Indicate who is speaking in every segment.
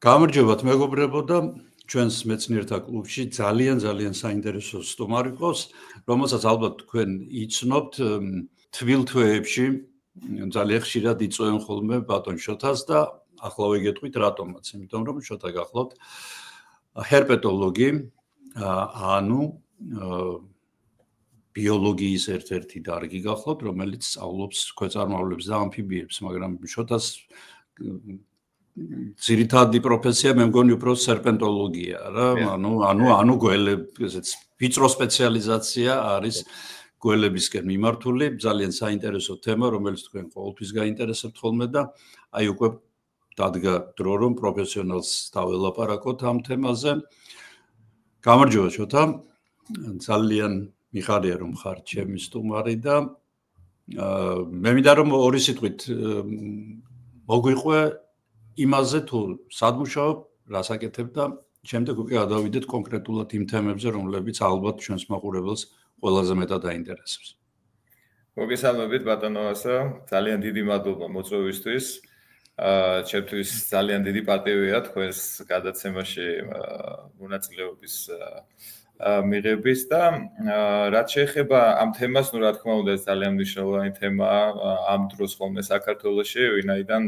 Speaker 1: გამარჯობათ მეგობრებო და ჩვენს მეცნიერთა კლუბში ძალიან საინტერესო სტუმარი ყავს, რომელსაც ალბათ თქვენ იცნობთ თბილ თვეებში ძალიან ხშირად იწვევენ ხოლმე ბატონ შოთას და ახლა ვიგეტყვით რატომაც, იმიტომ რომ შოთა გახლავთ ჰერპეტოლოგი, ანუ ბიოლოგიის ერთ-ერთი დარგი გახლავთ, რომელიც სწავლობს ქვეწარმავლებს და ამფიბიებს, მაგრამ შოთას ძირითადი პროფესია მე მგონი უფრო სერპენტოლოგია რა, ანუ გველები, ესეც ვიწრო სპეციალიზაცია არის გველებისკენ მიმართული, ძალიან საინტერესო თემა, რომელიც თქვენ ყოველთვის გაინტერესებთ ხოლმე და აი უკვე დადგა დრო რომ პროფესიონალს დაველაპარაკოთ ამ თემაზე. გამარჯობა შოთა, ძალიან მიხარია რომ ხარ ჩემი სტუმარი და მე მინდა რომ ორი სიტყვით მოგვიყვე იმაზე თუ სად მუშაობ, რას აკეთებ და შემდეგ უკვე გადავიდეთ კონკრეტულად იმ თემებზე, რომლებიც ალბათ ჩვენს მაყურებელს ყველაზე მეტად აინტერესებს.
Speaker 2: მოგესალმებით ბატონო ასა, ძალიან დიდი მადლობა მოწვევისთვის. ჩემთვის ძალიან დიდი პატივია თქვენს გადაცემაში მონაწილეობის მიღების და რაც შეეხება ამ თემას, რა თქმა უნდა, ძალიან მნიშვნელოვანი თემაა ამ დროს ხოლმე საქართველოში, ვინაიდან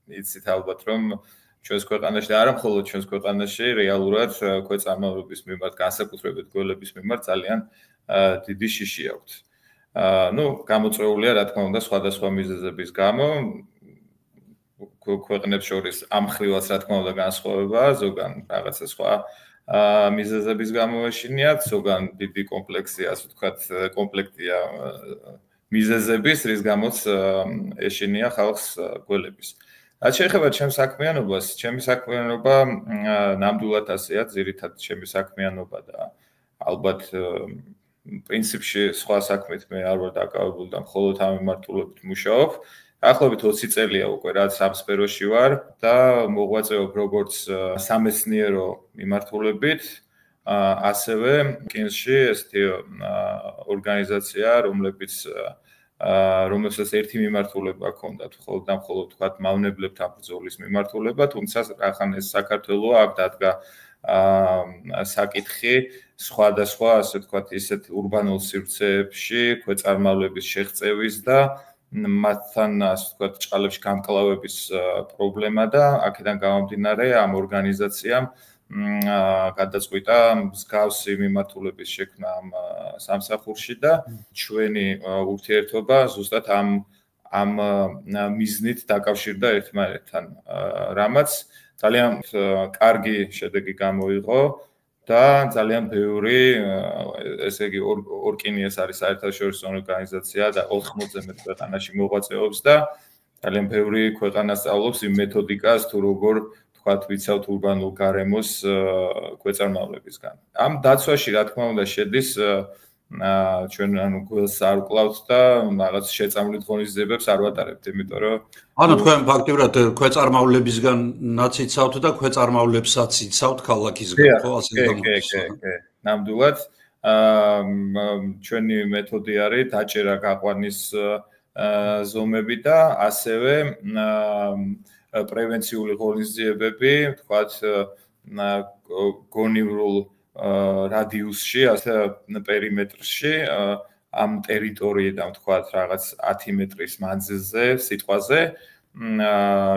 Speaker 2: იცით ალბათ რომ ჩვენს ქვეყანაში და არა მხოლოდ ჩვენს ქვეყანაში რეალურად ქვეწარმავლობის მიმართ, განსაკუთრებით გველების მიმართ ძალიან დიდი შიში აქვთ. გამოწვეულია რა თქმა უნდა სხვადასხვა მიზეზების გამო, ქვეყნებს შორის ამ ხრივაც რა თქმა უნდა განსხვავებაა, ზოგან რაღაცა სხვა მიზეზების გამო ეშინიათ, ზოგან დიდი კომპლექსია, ასე ვთქვათ, კომპლექტია მიზეზების, რის გამოც ეშინია ხალხს გველების. რაც შეეხება ჩემს საქმიანობას, ჩემი საქმიანობა ნამდვილად ასეა, ძირითადად ჩემი საქმიანობა და ალბათ პრინციპში სხვა საქმით მე არ ვარ დაკავებული და მხოლოდ ამ მიმართულებით მუშაობ. დაახლოებით 20 წელია უკვე რაც ამ სფეროში ვარ და მოღვაწეობ როგორც სამეცნიერო მიმართულებით, ასევე კინში ესეთი ორგანიზაცია, რომელსაც ერთი მიმართულება ჰქონდათ, მხოლოდ თქვათ მავნებლებთან ბრძოლის მიმართულება, თუმცა ახლა ეს საქართველო აქ დადგა საკითხი სხვადასხვა, ასე ვთქვათ, ისეთ ურბანულ სივრცეებში ქვეწარმავლების შეღწევის და მათთან, ასე ვთქვათ, ჭყალებში გამკლავების პრობლემა და აქედან გამომდინარე ამ ორგანიზაციამ გადაწყვიტა მსგავსი მიმართულების შექმნა ამ სამსახურში და ჩვენი ურთიერთობა ზუსტად ამ მიზნით დაკავშირდა ერთმანეთთან, რამაც ძალიან კარგი შედეგი გამოიღო და ძალიან ბევრი, ესე იგი ორკინიეს არის საერთაშორისო ორგანიზაცია და 80-ზე მეტ ქვეყანაში მოღვაწეობს და ძალიან ბევრი ქვეყანა სწავლობს იმ მეთოდიკას თუ როგორ ვიცავთ ურბანულ გარემოს ქვეწარმავლებისგან. ამ დაცვაში რა თქმა უნდა შედის ჩვენ გველს არ ვკლავთ და რაღაც შეწამლით ღონისძიებებს არ ვატარებთ, იმიტომ რომ
Speaker 1: თქვენ ფაქტიურად ქვეწარმავლებისგანაც იცავთ და ქვეწარმავლებსაც იცავთ ქალაქისგან, ხო, ასე
Speaker 2: კი, ნამდვილად. ჩვენი მეთოდი არის დაჭერა გაყვანის ზომები და ასევე პრევენციული ღონისძიებები, თქვათ, გონივრულ რადიუსში, ასე პერიმეტრში, ამ ტერიტორიიდან, თქვათ, რაღაც 10 მეტრის მანძილზე, სიტყვაზე,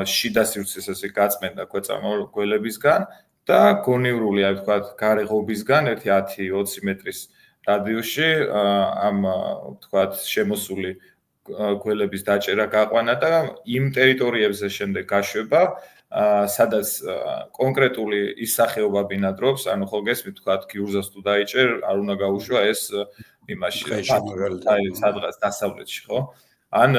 Speaker 2: შიდა სივრცეს ესე გაწმენდა ქვეწარმავალ გველებისგან და გონივრული, აი ვთქვათ, გარე ღობისგან 10-20 მეტრის რადიუსში ამ, ვთქვათ, შემოსული გველების დაჭერა გაყვანა და იმ ტერიტორიებზე შემდეგ გაშვება, სადაც კონკრეტული ის სახეობა ბინადრობს, ანუ ხო გესმით, თქვათ, გიურზას თუ დაიჭერ, არ უნდა გაუშვა ეს იმაში, სადღაც დასავლეთში, ხო? ან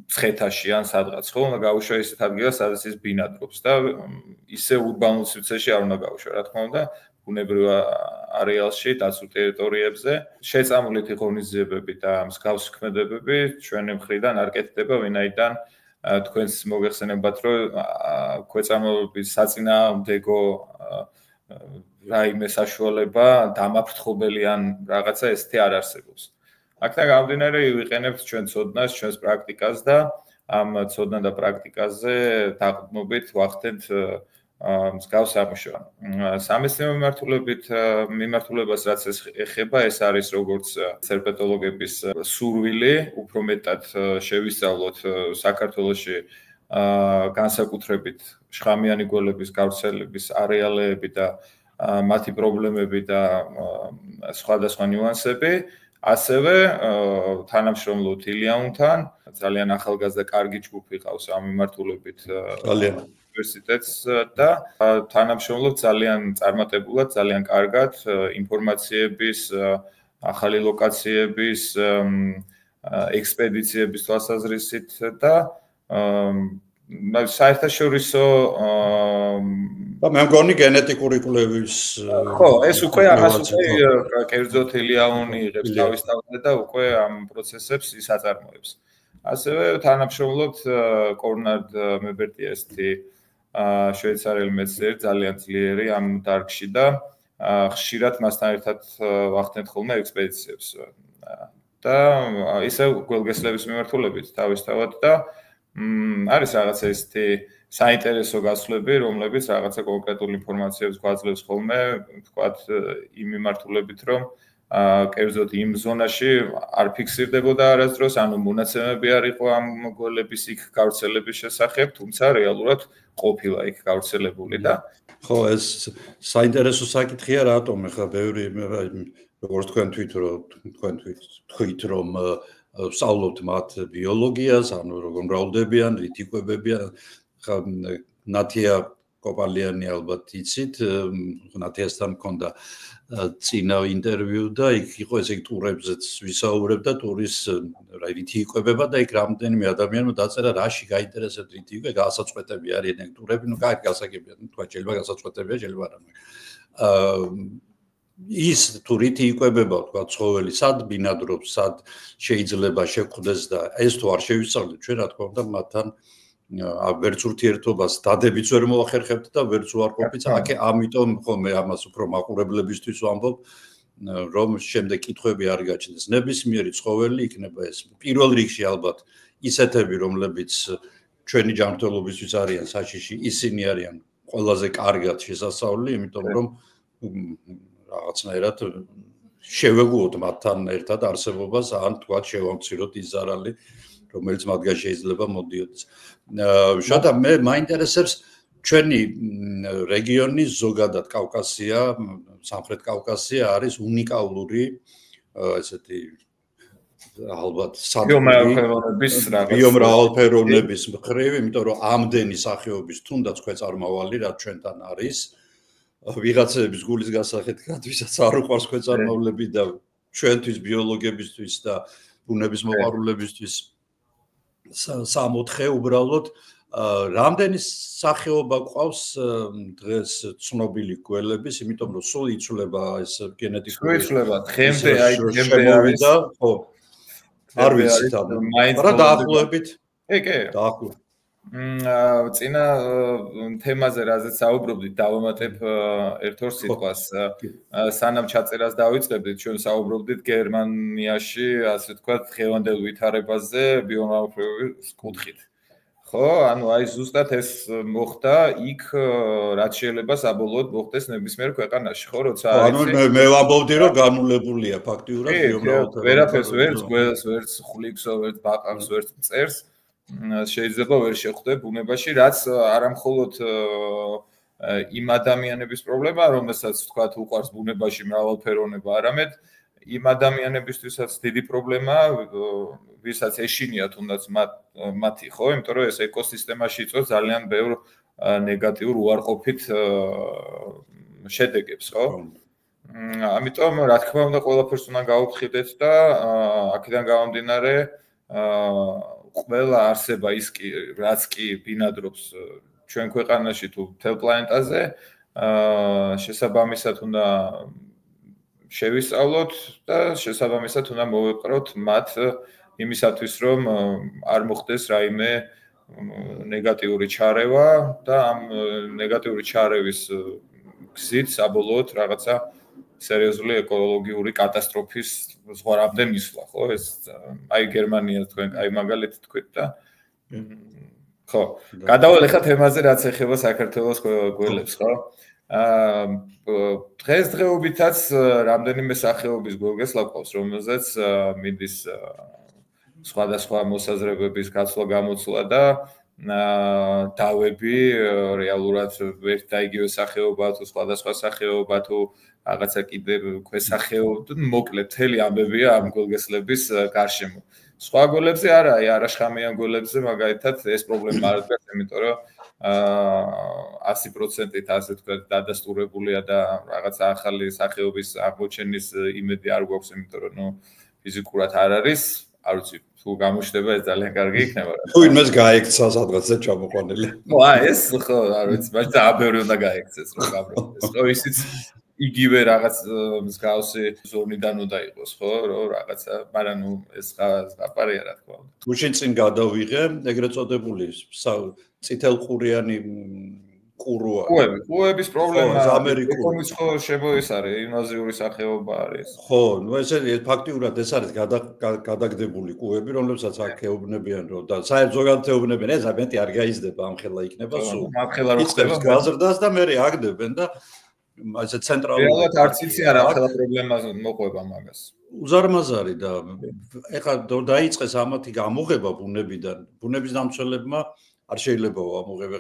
Speaker 2: ცხეთაში, ან სადღაც, ხო, უნდა გაუშვა ისეთ ადგილას, სადაც ის ბინადრობს და ისე ურბანულ სივრცეში არ უნდა გაუშვა, რა თქმა უნდა, ბუნებრივ არეალში, დაცულ ტერიტორიებზე. შეწამლითი ღონისძიებები და მსგავსი ქმედებები ჩვენი მხრიდან არ კეთდება, ვინაიდან თქვენს მოგეხსენებათ, რომ ქვეწარმავლობის საწინააღმდეგო რაიმე საშუალება დამაფრთხობელი ან რაღაცა ესეთი არ არსებობს. აქედან გამომდინარე ვიყენებთ ჩვენ ცოდნას, ჩვენს პრაქტიკას და ამ ცოდნა და პრაქტიკაზე დაყრდნობით ვახდენთ მსგავს აღშვა. სამეცნიერო მიმართულებას რაც ეხება, ეს არის როგორც სერპეტოლოგების სურვილი, უფრო მეტად შევისწავლოთ საქართველოში განსაკუთრებით შხამიანი გველების გავრცელების არეალები და მათი პრობლემები და სხვადასხვა ნიუანსები, ასევე თანამშრომლობთ ილიანთან, ძალიან ახალგაზრდა კარგი ჯგუფი ყავს ამ მიმართულებით უნივერსიტეტს და თანამშრომლობთ ძალიან წარმატებულად, ძალიან კარგად ინფორმაციების, ახალი ლოკაციების, ექსპედიციების თვალსაზრისით და საერთაშორისო
Speaker 1: მე მგონი გენეტიკური კვლევის
Speaker 2: ხო, ეს უკვე ამას უკვე კერძოდ ილიანი იღებს თავის თავზე და უკვე ამ პროცესებს ის აწარმოებს. ასევე თანამშრომლობთ კორნად მებერტიესტი შვეიცარიელი მეცნიერი ძალიან ძლიერი ამ დარგში და ხშირად მასთან ერთად ვახდენთ ხოლმე ექსპედიციებს და ისევ გველგესლების მიმართულებით თავისთავად და არის რაღაცა ისეთი საინტერესო გასვლები, რომლებიც რაღაცა კონკრეტულ ინფორმაციებს გვაძლევს ხოლმე, ვთქვათ, იმ მიმართულებით, რომ კერძოდ იმ ზონაში არ ფიქსირდებოდა არასდროს, ანუ მონაცემები არ იყო ამ გველების იქ გავრცელების შესახებ, თუმცა რეალურად ყოფილა იქ გავრცელებული და
Speaker 1: ხო, ეს საინტერესო საკითხია, რატომ ახლა ბევრი როგორც თქვენ თქვით რომ ვსწავლობთ მათ ბიოლოგიას, ანუ როგორ მრავლდებიან, რით იკვებებიან. ნათია კოპალიანი ალბათ იცით, ნათიასთან მქონდა წინა ინტერვიუ და იქ იყო ესე ტურებზეც ვისაუბრებდა, ტურის რით იკვებება და იქ რამდენიმე ადამიანმა დაწერა რაში გაინტერესებთ რით იკვე, გასაწყვეტები არიან ტურები, ნუ კარგი გასაგებია, თქვა შეიძლება გასაწყვეტებია, შეიძლება არა. ის თუ რით იკვებება, თქვა ცხოველი, სად ბინადრობს, სად შეიძლება შეხვდეს და ეს თუ არ შევისწავლეთ ჩვენ, რა თქმა უნდა, მათთან ვერც ურთიერთობას დადებიც ვერ მოახერხებთ და ვერც უარყოფით. ამიტომ ხოლმე ამას უფრო მაყურებლებისთვის ვამბობ, რომ შემდეგ კითხვები არ გაჩნდეს. ნებისმიერი ცხოველი იქნება ეს პირველ რიგში ალბათ ისეთები, რომლებიც ჩვენი ჯანმრთელობისთვის არიან საშიში, ისინი არიან ყველაზე კარგად შესასწავლი, იმიტომ რომ რაღაცნაირად შევეგუოთ მათთან ერთად არსებობას, ან თქვა შევამციროთ ის ზარალი, რომელიც მათგან შეიძლება მოდიოდეს. შოთა მე მაინტერესებს ჩვენი რეგიონი ზოგადად კავკასია, სამხრეთ კავკასია არის უნიკალური ესეთი ალბათ ბიომრავალფეროვნების მხრივ, იმიტომ რომ ამდენი სახეობის თუნდაც ქვეწარმავალი რაც ჩვენთან არის, ვიღაცების გულის გასახეთ ვისაც არ უყვარს ქვეწარმავლები და ჩვენთვის ბიოლოგებისთვის და ბუნების მოყვარულებისთვის სამოთხე უბრალოდ რამდენი სახეობა ყავს დღეს ცნობილი გველების, იმიტომ რომ სულ იცვლება ეს გენეტიკური
Speaker 2: იცვლება დღემდე არის
Speaker 1: ხო არ ვიცით მაგრამ დაახლოებით
Speaker 2: კი
Speaker 1: დაახლოებით
Speaker 2: წინა თემაზე რაზეც საუბრობდით დავამატებ ერთ-ორ სიტყვას სანამ ჩაწერას დავიწყებდით ჩვენ საუბრობდით გერმანიაში ასე ვთქვათ დღევანდელ ვითარებაზე ბიომრავალფეროვნების კუთხით ხო ანუ აი ზუსტად ეს მოხდა იქ რაც შეიძლება საბოლოოდ მოხდეს ნებისმიერ ქვეყანაში ხო როცა
Speaker 1: არის ანუ მე ვამბობდი რომ განულებულია ფაქტიურად
Speaker 2: ბიომრავალფეროვნების ვერაფერს ვერც გველს ვერც ხვლიკსო ვერც ბაყაყს ვერც მწერს შეიძლება ვერ შეხვდე ბუნებაში, რაც არამხოლოდ იმ ადამიანების პრობლემაა, რომელსაც თქვათ უყვარს ბუნებაში მრავალფეროვნება, არამედ იმ ადამიანებისთვისაც დიდი პრობლემაა, ვისაც ეშინია თუნდაც მათი, ხო? იმიტომ რომ ეს ეკოსისტემაში იწვევს ძალიან ბევრ ნეგატიურ უარყოფით შედეგებს, ხო? ამიტომ რა თქმა უნდა ყველაფერს უნდა გავუფრთხილდეთ და აქედან გამომდინარე ყველა არსება ის კი რაც კი ბინადრობს ჩვენ ქვეყანაში თუ მთელ პლანეტაზე შესაბამისად უნდა შევისწავლოთ და შესაბამისად უნდა მოვეყროთ მათ იმისათვის რომ არ მოხდეს რაიმე ნეგატიური ჩარევა და ამ ნეგატიური ჩარევის გზით საბოლოოდ რაღაცა სერიოზული ეკოლოგიური კატასტროფის ზღვარამდე მისვლა, ხო? ეს აი გერმანია თქვენ აი მაგალითად თქვით და ხო, გადავალ ახლა თემაზე რაც ეხება საქართველოს გველებს, ხო? დღესდღეობითაც რამდენიმე სახეობის გველგესლა ყავს, რომელზეც მიდის სხვადასხვა მოსაზრებების გაცვლა გამოცვლა და დავები რეალურად ერთ და იგივე სახეობა თუ სხვადასხვა სახეობა თუ რაღაცა კიდევ ქვესახეობა, მოკლედ მთელი ამბებია ამ გველგესლების გარშემო. სხვა გველებზე არა, არაშხამიან გველებზე მაგალითად ეს პრობლემა არ დგას, იმიტომ რომ 100%-ით ასე ვთქვათ დადასტურებულია და რაღაცა ახალი სახეობის აღმოჩენის იმედი არ გვაქვს, იმიტომ რომ ფიზიკურად არ არის, არ ვიცი, თუ გამოჩნდება ეს ძალიან კარგი იქნება.
Speaker 1: თუ იმას გაექცა სადღაცზე ჩამოყვანილი.
Speaker 2: ხო, ეს ხო, არ ვიცი, მაგრამ ძალიან ბევრი უნდა გაექცეს რომ გამრავლდეს. ხო, ისიც იგივე რაღაც მსგავსი ზონიდან უნდა იყოს, ხო, რომ რაღაცა, მაგრამ ეს გაპარია რა თქმა უნდა.
Speaker 1: გუშინ წინ გადავიღე, ეგრეთ წოდებული წითელყურიანი ყუროა.
Speaker 2: ყუების პრობლემა ამერიკული ხო შემოის არის, ინვაზიური სახეობა არის.
Speaker 1: ხო, ნუ ესე ფაქტიურად ეს არის გადაგდებული ყუები, რომლებსაც აქ ეუბნებიან, რომ და საერთოდ ზოგადად ეუბნებიან, ეს მეტი არ გაიზრდება, ამხელა იქნება სულ.
Speaker 2: ამხელა რო ხდება
Speaker 1: გაზრდას და მე აგდებენ და ასე ცენტრალურად
Speaker 2: რეალურად არც იცი არა ახლა პრობლემა მოყვება მაგას.
Speaker 1: უზარმაზარი და ეხლა დაიწყეს ამათი გამოღება ბუნებიდან. ბუნების დამცველებმა არ შეიძლება ამოღება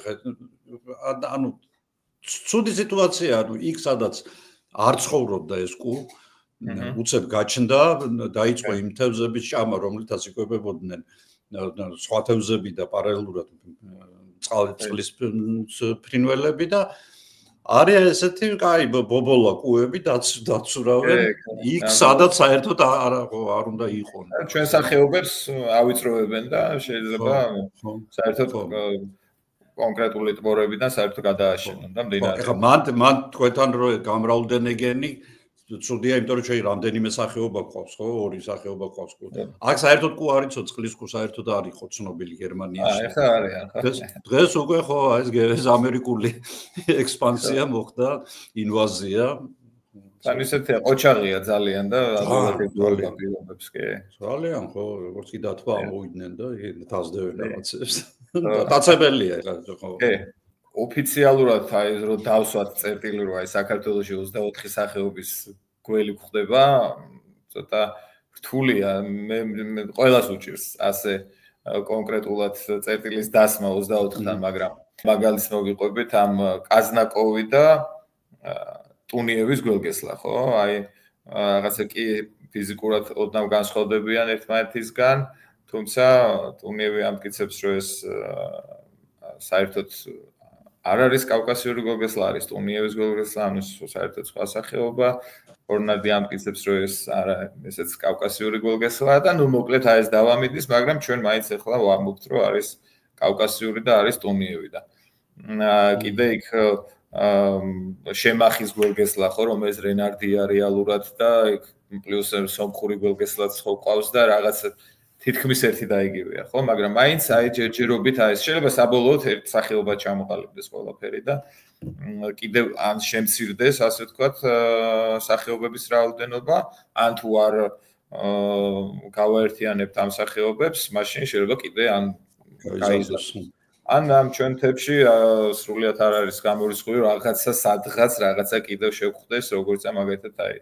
Speaker 1: ანუ ცუდი სიტუაცია, ანუ იქ სადაც არ ცხოვრობდა ეს ყუ, უცებ გაჩნდა, დაიწყო იმ თევზების ჭამა, რომლითაც იკვებებოდნენ სხვა თევზები და პარალელურად წყლის ფრინველები და არის ესეთი კაი ბობოლა ყუები დაცურავენ იქ სადაც საერთოდ არ უნდა იყონ.
Speaker 2: ჩვენ სახეობებს ავიწროვებენ და შეიძლება საერთოდ კონკრეტული ტბორებიდან საერთოდ გადააშენონ და მდინარე.
Speaker 1: ეხლა მან თქვენთან რომ გამრავლდენეგენი ცუდია, იმიტომ რომ ჩვენ რამდენიმე სახეობა გვყავს, ხო? ორი სახეობა გვყავს ყუ. აქ საერთოდ ყუ არ იცო, წყლის ყუ საერთოდ არ იყო ცნობილი გერმანიაში.
Speaker 2: ეხლა არის,
Speaker 1: დღეს უკვე ხო ეს ამერიკული ექსპანსია მოხდა, ინვაზია.
Speaker 2: ან ისეთია ყოჩაღია ძალიან და ადვილად პირობებს კი.
Speaker 1: ძალიან ხო, როგორც კი დათვა ამოვიდნენ და დაზდევენ რაღაცებს. დაწებელია ეხლა ხო.
Speaker 2: კი. ოფიციალურად აი რომ დავსვათ წერტილი რომ აი საქართველოში 24 სახეობის გველი გვხდება, ცოტა რთულია, მე ყველას უჭირს ასე კონკრეტულად წერტილის დასმა 24-დან, მაგრამ მაგალითს მოგიყვებით ამ კაზნაკოვი და ტუნიევის გველგესლა, ხო? აი რაღაცა კი ფიზიკურად ოდნავ განსხვავდებიან ერთმანეთისგან, თუმცა ტუნიევი ამტკიცებს რომ ეს საერთოდ არ არის კავკასიური გველგესლა, არის ტუნიევის გველგესლა, ანუ საერთოდ სხვა სახეობა. ორნადი ამტკიცებს რომ ეს არა ესეც კავკასიური გველგესლაა და ნუ მოკლედ აი ეს დავამიდის, მაგრამ ჩვენ მაინც ახლა ვამბობთ რომ არის კავკასიური და არის ტუნიევი და კიდე იქ შემახის გველგესლა ხო, რომელიც რენარდია რეალურად და იქ პლუს სომხური გველგესლაც ხო ყავს და რაღაც თითქმის ერთი და იგივეა, ხო, მაგრამ მაინც აი ჯერჯერობით აი შეიძლება საბოლოოდ ერთ სახეობა ჩამოყალიბდეს ყველაფერი და კიდევ ან შემცირდეს, ასე ვთქვათ, სახეობების რაოდენობა, ან თუ არ გავაერთიანებთ ამ სახეობებს, მაშინ შეიძლება კიდე ან გაიზარდოს. ან ჩვენ თებში სრულიად არ არის გამორიცხული რაღაცა სადღაც რაღაცა კიდევ შევხვდეს, როგორც მაგალითად აი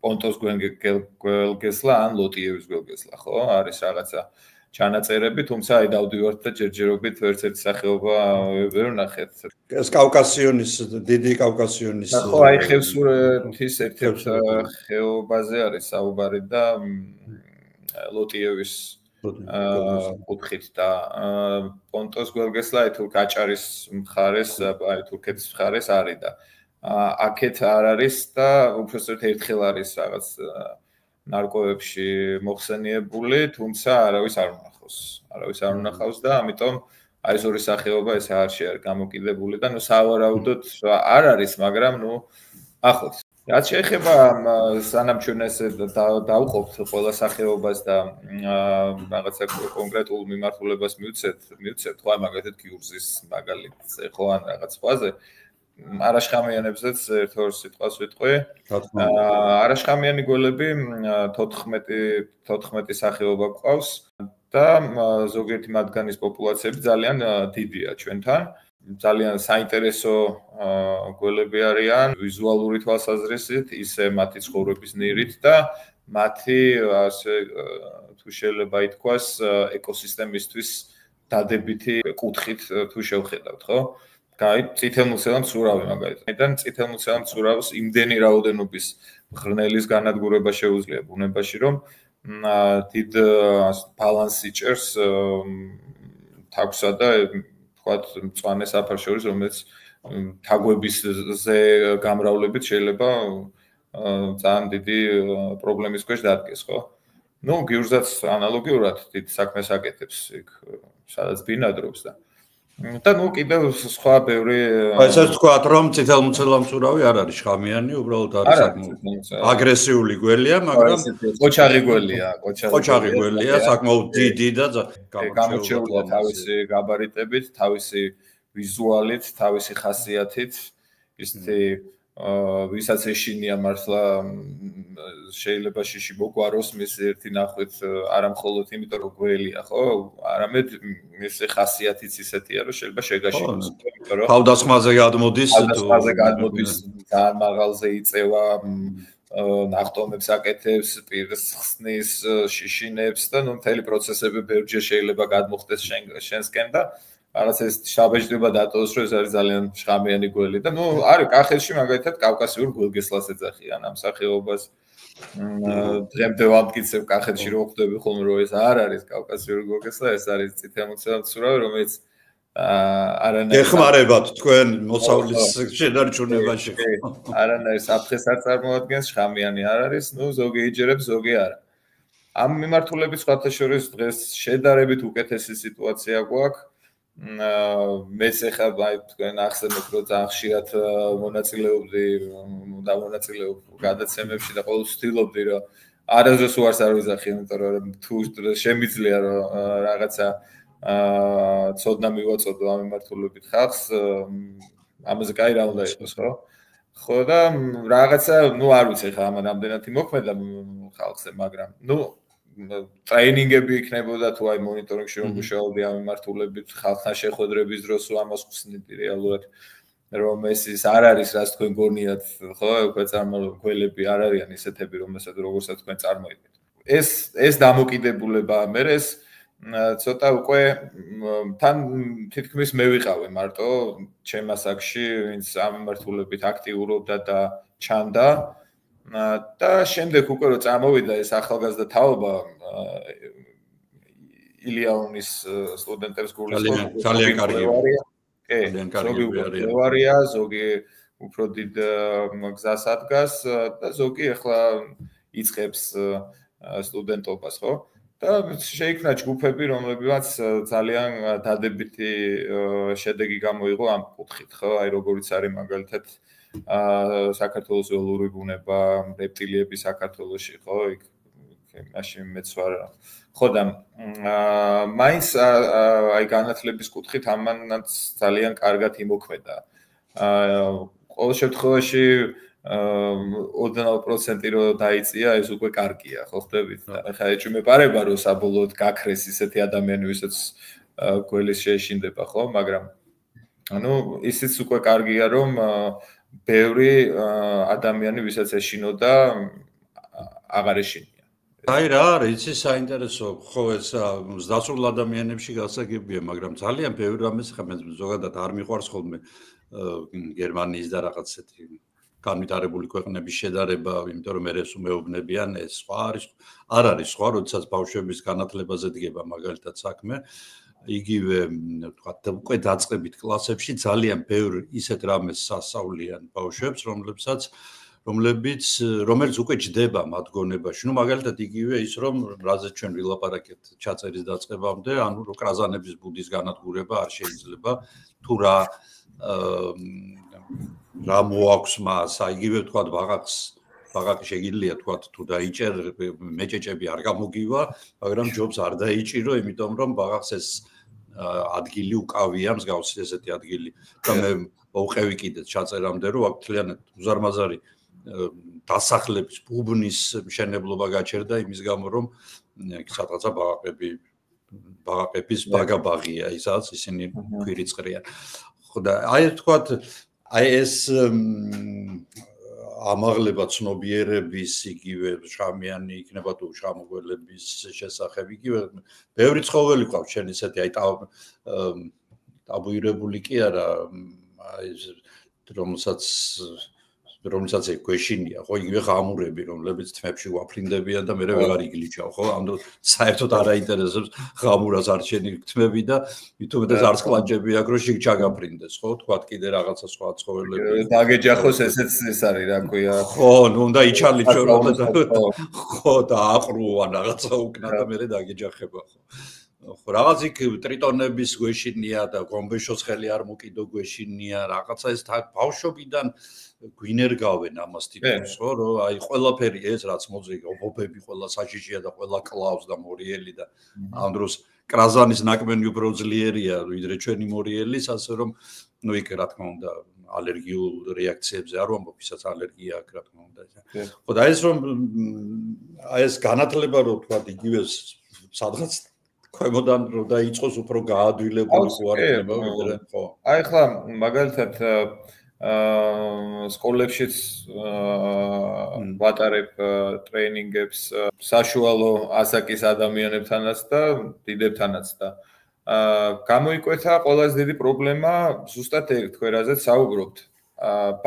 Speaker 2: პონტოს გველგესლა ან ლოტიევის გველგესლა, ხო? არის რაღაცა ჩანაწერები, თუმცა აი დავდივართ და ჯერჯერობით ერთ-ერთი სახეობა ვერ ვნახეთ.
Speaker 1: ეს კავკასიონის, დიდი კავკასიონის
Speaker 2: ხო, აი ხევსურეთის ერთ-ერთ ხეობაზე არის საუბარი და ლოტიევის კუთხით და პონტოს გველგესლა აი თუ გაჭარის მხარეს, აი თურქეთის მხარეს არის და აქეთ არ არის და უბრალოდ ერთხელ არის რაღაც ნარკვევებში მოხსენიებული, თუმცა არავის არ უნახავს. არავის არ უნახავს და ამიტომ აი ეს ორი სახეობა ეს არ შეარ გამოკიდებული და ნუ სავარაუდოდ არ არის, მაგრამ ნუ ახლოს. რაც შეეხება სანამ ჩვენ ესე დავყოფთ ყველა სახეობას და რაღაცა კონკრეტულ მიმართულებას მივცეთ, ხო, მაგალითად გიურზის მაგალითზე, ხო, ან რაღაც სხვაზე არაშხამიანებზეც ერთ-ორ სიტყვას ვიტყვი. არაშხამიანი გველები 14 სახეობა გვყავს და ზოგიერთი მათგანის პოპულაციები ძალიან დიდია ჩვენთან. ძალიან საინტერესო გველები არიან ვიზუალური თვალსაზრისით, ისე მათი ცხოვრების ნირით და მათი ასე თუ შეიძლება ითქვას ეკოსისტემისთვის დადებითი კუთხით თუ შევხედავთ, ხო? გაი წითელმუცელამცურავი მაგალითად. და წითელმუცელამცურავს იმდენი რაოდენობის მღრღნელის განადგურება შეუძლია ბუნებაში, რომ დიდ ბალანსს იჭერს თაგვსა და თქვათ მწვანე საფარშორის, რომელიც თაგვებისზე გამრავლებით შეიძლება ძალიან დიდი პრობლემის ქვეშ დადგეს, ხო? ნუ გიურზაც ანალოგიურად დიდ საქმეს აკეთებს იქ, სადაც ბინადრობს და ნუ კიდევ სხვა ბევრი
Speaker 1: ესე ვთქვათ, რომ წითელმუცელამცურავი არ არის შხამიანი, უბრალოდ არის საკმაოდ აგრესიული გველია, მაგრამ
Speaker 2: ყოჩაღი გველია,
Speaker 1: ყოჩაღი გველია, საკმაოდ დიდი და
Speaker 2: გამოჩეულია თავისი გაბარიტებით, თავისი ვიზუალით, თავისი ხასიათით, ისეთი ვისაც ეშინია მართლა შეიძლება შიში მოგვაროს მის ერთი ნახვით არა მხოლოდ იმიტომ რომ გველია, ხო? არამედ მის ხასიათიც ისეთია, რომ შეიძლება შეგაშინოს, იმიტომ რომ
Speaker 1: თავდასხმაზე გადმოდის,
Speaker 2: ძალიან მაღალზე იწევა, ნახტომებს აკეთებს, პირს ხსნის, შიშინებს და ნუ მთელი პროცესები ბევრჯერ შეიძლება გადმოხდეს შენსკენ და რაღაც ეს შაბეჭდება დატოვოს, რომ ეს არის ძალიან შხამიანი გველი და ნუ არის კახეთში მაგალითად კავკასიურ გველგესლას ეძახიან ამ სახეობას. დღემდე ვამტკიცებ კახეთში რომ ხვდები ხოლმე რომ ეს არ არის კავკასიური გველგესლა, ეს არის წითელმუცელამცურავი, რომელიც არანაირ
Speaker 1: ეხმარებათ თქვენ მოსავლის შენარჩუნებაში.
Speaker 2: არანაირ საფრთხეს არ წარმოადგენს, შხამიანი არ არის, ნუ ზოგი იჯერებს, ზოგი არა. ამ მიმართულებით სხვათა შორის დღეს შედარებით უკეთესი სიტუაცია გვაქვს. მეც ახლა თქვენ ახსენეთ რომ ძალიან ხშირად მონაწილეობდი და მონაწილეობ გადაცემებში და ყოველ ვცდილობდი რომ არასდროს უარს არ ვიზახი, იმიტომ რომ თუ შემიძლია რომ რაღაცა ცოდნა მივაწოდო ამ მიმართულებით ხალხს, ამაზე კაი რა უნდა იყოს, ხო? ხო და რაღაცა, ნუ არ ვიცი ხა ამ რამდენად იმოქმედა ხალხზე, მაგრამ ნუ ტრეინინგები იქნებოდა თუ აი მონიტორინგში რომ მუშაობდი ამ მიმართულებით ხალხთან შეხვედრების დროს ამას ხსნიდი რეალურად რომ ეს არ არის რაც თქვენ გონიათ, ხო, უკვე გველები არ არიან ისეთები რომელსაც როგორცაც თქვენ წარმოიდგინეთ. ეს დამოკიდებულება მე ეს ცოტა უკვე თან თითქმის მე ვიყავი მარტო ჩემ ასაკში, ვინც ამ მიმართულებით აქტიურობდა და ჩანდა და შემდეგ უკვე რომ წამოვიდა ეს ახალგაზრდა თაობა ილიაონის სტუდენტებს გულისხმობს
Speaker 1: ძალიან კარგი
Speaker 2: ვარია, ზოგი უფრო დიდ გზას ადგას და ზოგი ახლა იწყებს სტუდენტობას, ხო? და შეიქმნა ჯგუფები, რომლებიც ძალიან დადებითი შედეგი გამოიღო ამ კუთხით, ხო? აი როგორიც არის მაგალითად საქართველოს ველური ბუნება, რეპტილიები საქართველოში, ხო? იქ მაშინ მეც ვარ. ხო და მაინც აი განათლების კუთხით ამანაც ძალიან კარგად იმოქმედა. ყოველ შემთხვევაში 20% რო დაიწია, ეს უკვე კარგია, ხო ხდებით? ახლა ეჭვმეპარება რომ საბოლოოდ გაქრეს ისეთი ადამიანი, ვისაც გველის შეეშინდება, ხო? მაგრამ ანუ ისიც უკვე კარგია, რომ ბევრი ადამიანი, ვისაც ეშინოდა, აღარ ეშინია.
Speaker 1: აი რა არის, იცი საინტერესო, ხო ეს ზასრულ ადამიანებში გასაგებია, მაგრამ ძალიან ბევრი რამეს ხა მე ზოგადად არ მიყვარს ხოლმე გერმანიის და რაღაც ესეთი განვითარებული ქვეყნების შედარება, იმიტომ რომ ეს უმეუბნებიან, ეს სხვა არის, არ არის სხვა, როდესაც ბავშვების განათლებაზე დგება მაგალითად საქმე, იგივე ვთქვათ, უკვე დაწყებით კლასებში ძალიან ბევრი ისეთ რამეს სასწავლიან ბავშვებს, რომელიც უკვე ჯდება მათ გონებაში. ნუ მაგალითად იგივე ის რომ რაზეც ჩვენ ვილაპარაკეთ ჩაწერის დაწყებამდე, ანუ რო კრაზანების ბუდის განადგურება არ შეიძლება, თუ რა მოაქვს მას, იგივე ვთქვათ ბაღაკი შეგიძლია ვთქვათ თუ დაიჭერ მეჭეჭები არ გამოგივა, მაგრამ ჯობს არ დაიჭირო, იმიტომ რომ ბაღაკს ეს ადგილი უკავია, მსგავსი ესეთი ადგილი. და მე მოვყევი კიდეც ჩაწერამდე, რომ აქ თლიანად უზარმაზარი დასახლების ბუბნის მშენებლობა გაჩერდა იმის გამო, რომ იქ სადღაცა ბაღაკები ბაღების ბაგაბაღია ისაც ისინი ქვირიწყრიან. ხო და აი თქვათ აი ეს ამაღლება ცნობიერების იგივე შამიანი იქნება თუ შამოგველების შესახებ იგივე ბევრი ცხოველი ყავს შენ ისეთი აი ტაბუირებული კი არა აი რომელსაც გვეშინია ხო იგივე ღამურები რომლებიც თმებში ვაფრინდებიან და მე ვეღარ იგლიჩავ ხო ამ დროს საერთოდ არ აინტერესებს ღამურას არ შენი თმები და მithumetes არც კლანჭები აქვს რომ შიგ ჩაგაფრინდეს ხო თქვათ კიდე რაღაცა სხვა ცხოველები
Speaker 2: დაგეჯახოს ესეც ეს არის რა ქვია
Speaker 1: ხო ნუ უნდა იჩალიჩო რომ ხო და აყრუან რაღაცა უკნა და მე დაგეჯახება ხო ხო რაღაც იქ ტრიტონების გვეშინია და გომბეშოცხელი არ მოკიდო გვეშინია რაღაცა ეს ბავშვობიდან გვინერგავენ ამას თითქოს ხო რომ აი ყველაფერი ეს რაც მოძრიგა ობობები ყველა საშიშია და ყველა კლავს და მორიელი და ამ დროს კრაზანის ნაკმენი უფრო ძლიერია ვიდრე ჩვენი მორიელის ასე რომ ნუ იქ რა თქმა უნდა ალერგიულ რეაქციებზე არ ვამბობ ისაც ალერგია აქვს რა თქმა უნდა ხო და ეს რომ აი ეს განათლება რო თქვა იგივე სადღაც ქვემოდან რო დაიწყოს უფრო გაადვილებული ხო არ იქნება ვიდრე ხო
Speaker 2: აი ხლა მაგალითად სკოლებშიც ვატარებ ტრეინინგებს საშუალო ასაკის ადამიანებთანაც და დიდებთანაც და გამოიკვეთა ყველაზე დიდი პრობლემა ზუსტად ერთ ქვერაზეც საუბრობთ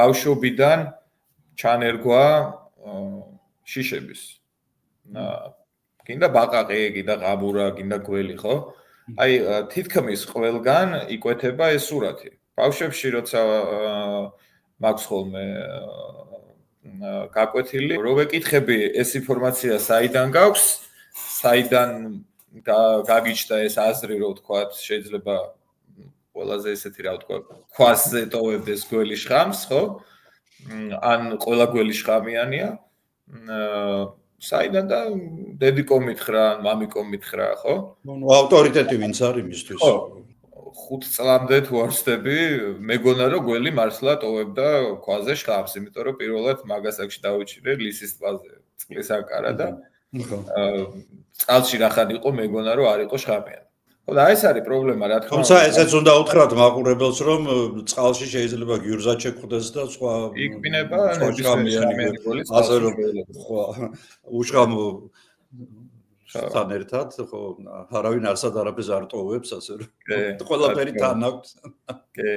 Speaker 2: ბავშვობიდან ჩანერგვა შიშების გინდა ბაყაყი, გინდა ღაბურა, გინდა გველი, ხო? აი თითქმის ყველგან იკვეთება ეს სურათი. ბავშვებში როცა მაქვს ხოლმე გაკვეთილი, რო ვეკითხები ეს ინფორმაცია საიდან გაქვს, საიდან გაგიჩნდა ეს აზრი, რო ვთქვათ, შეიძლება ყველაზე ესეთი რა ვთქვა, ქვაზე ტოვებდეს გველი შხამს, ხო? ან ყველა გველი შხამიანია. საიდან და დედიკო მითხრა, მამიკო მითხრა, ხო?
Speaker 1: ნუ ავტორიტეტი ვინც არის იმისთვის.
Speaker 2: 5 წლამდე თუ არ ვსდები, მეგონა რომ გველი მართლა ტოვებდა ქვაზე შხამს, იმიტომ რომ პირველად მაგასაკში დავიჭირე ლისის ტბაზე, წყლის აკარა და წყალში რახან იყო მეგონა რომ არ იყო შხამიანი. ხო და ეს არის პრობლემა, რა თქმა უნდა.
Speaker 1: თუმცა ესეც უნდა უთხრათ მაყურებელს, რომ წყალში შეიძლება გიურზა შეკვდეს და სხვა
Speaker 2: იქნება შხამიანი გველი.
Speaker 1: ასე რომ ხო უშხამო თან ერთად ხო არავინ არსად არაფერს არ ტოვებს ასე რომ ყველაფერი თან აქვს.
Speaker 2: კი.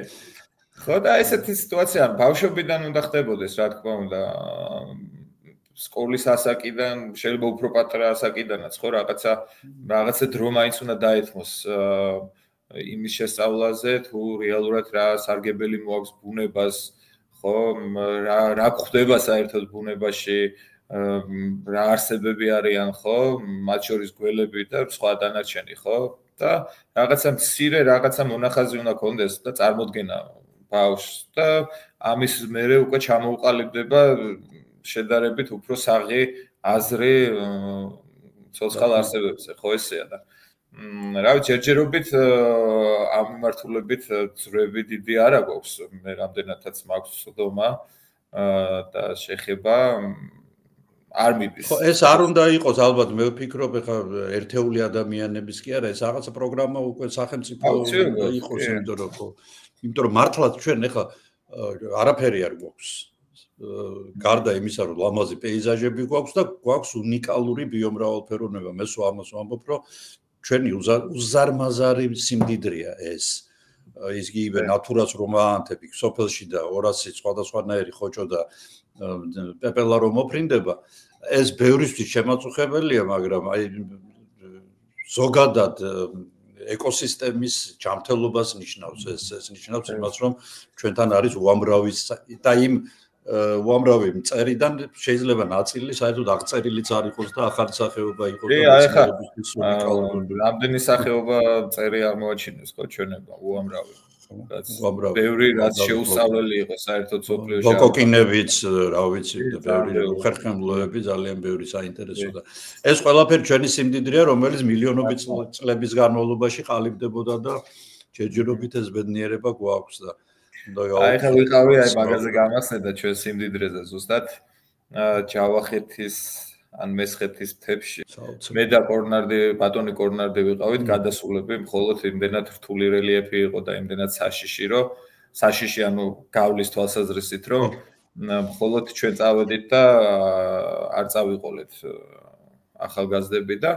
Speaker 2: ხო და ესეთი სიტუაცია ბავშვობიდან უნდა ხდებოდეს რა თქმა უნდა სკოლის ასაკიდან შეიძლება უფრო პატარა ასაკიდანაც ხო რაღაცა დრო მაინც უნდა დაეთმოს იმის შესწავლაზე თუ რეალურად რა სარგებელი მოაქვს ბუნებას ხო რა გვხდება საერთოდ ბუნებაში რა არსებები არიან ხო მათ შორის გველები და სხვა დანარჩენი ხო და რაღაცა მცირე რაღაცა მონახაზი უნდა კონდეს და წარმოდგენა ბავშვს და ამის მერე უკვე ჩამოუყალიბდება შედარებით უფრო საღი აზრი ცოცხალ არსებებზე ხო ესეა და რა ვიცი ჯერჯერობით ამ მიმართულებით ძრები დიდი არ აქვს მე რამდენადაც მაქვს სოდომა და შეხება არ მიდის.
Speaker 1: ხო ეს არ უნდა იყოს ალბათ მე ვფიქრობ ეხა ერთეული ადამიანების კი არა ეს რაღაცა პროგრამა უკვე სახელმწიფო იყოს იმიტომ რომ მართლაც ჩვენ ეხა არაფერი არ გვაქვს. გარდა იმისა რომ ლამაზი პეიზაჟები გვაქვს და გვაქვს უნიკალური ბიომრავალფეროვნება მე სულ ამას ვამბობ რომ ჩვენი უზარმაზარი სიმდიდრეა ეს იგივე ნატურას რომ აანთები სოფელში და 200 სხვადასხვანაირი ხოჭო და პეპელა რომ მოფრინდება ეს ბევრისთვის შემაწუხებელია მაგრამ აი ზოგადად ეკოსისტემის ჯანმრთელობას ნიშნავს ეს ნიშნავს იმას რომ ჩვენთან არის უამრავი და იმ უამრავი მწერიდან შეიძლება ნაწილი საერთოდ აღწერილიც არ იყოს და ახალი სახეობა იყოს
Speaker 2: და რამდენი სახეობა წერი აღმოაჩინეს ხო ჩვენება უამრავი ბევრი რაც შეუსწავლელი იყო საერთოდ სოფლიოში
Speaker 1: ლოკოკინებიც რა ვიცი ბევრი ხერხემლოები ძალიან ბევრი საინტერესო და ეს ყველაფერი ჩვენი სიმდიდრეა რომელიც მილიონობით წლების განმავლობაში ყალიბდებოდა და ჯერჯერობით ეს ბედნიერება გვაქვს და
Speaker 2: აი ხა ვიყავი აი მაგაზე გამახსენდა ჩვენ სიმდიდრეზე ზუსტად ჯავახეთის ან მესხეთის მთებში. მე და ბატონი კორნარდი ვიყავით, გადასულები მხოლოდ იმდენად რთული რელიეფი იყო და იმდენად საშიში, რომ საშიში ანუ გავლის თვალსაზრისით, რომ მხოლოდ ჩვენ წავედით და არ წავიყოლეთ ახალგაზრდები და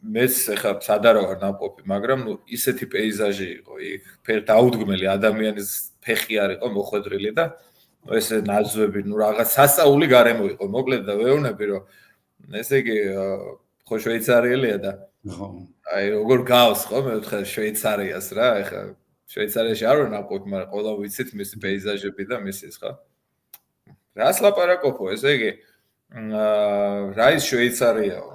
Speaker 2: მეც ეხლა სად არ ვარ ნაყოფი, მაგრამ ისეთი პეიზაჟი იყო იქ, დაუდგმელი ადამიანის ფეხი არ იყო მოხვედრილი და ესე ნაზვები, რაღაც სასწაული გარემო იყო, მოკლედ და ვეუბნები, რომ ესე იგი ხო შვეიცარიელია და აი როგორ გავს ხო მე ვთხარ შვეიცარიას რა, ეხლა შვეიცარიაში არ ვარ ნაყოფი, მაგრამ ყველა ვიცით მისი პეიზაჟები და მისის ხო. რას ლაპარაკობო, ესე იგი რა ის შვეიცარიაო?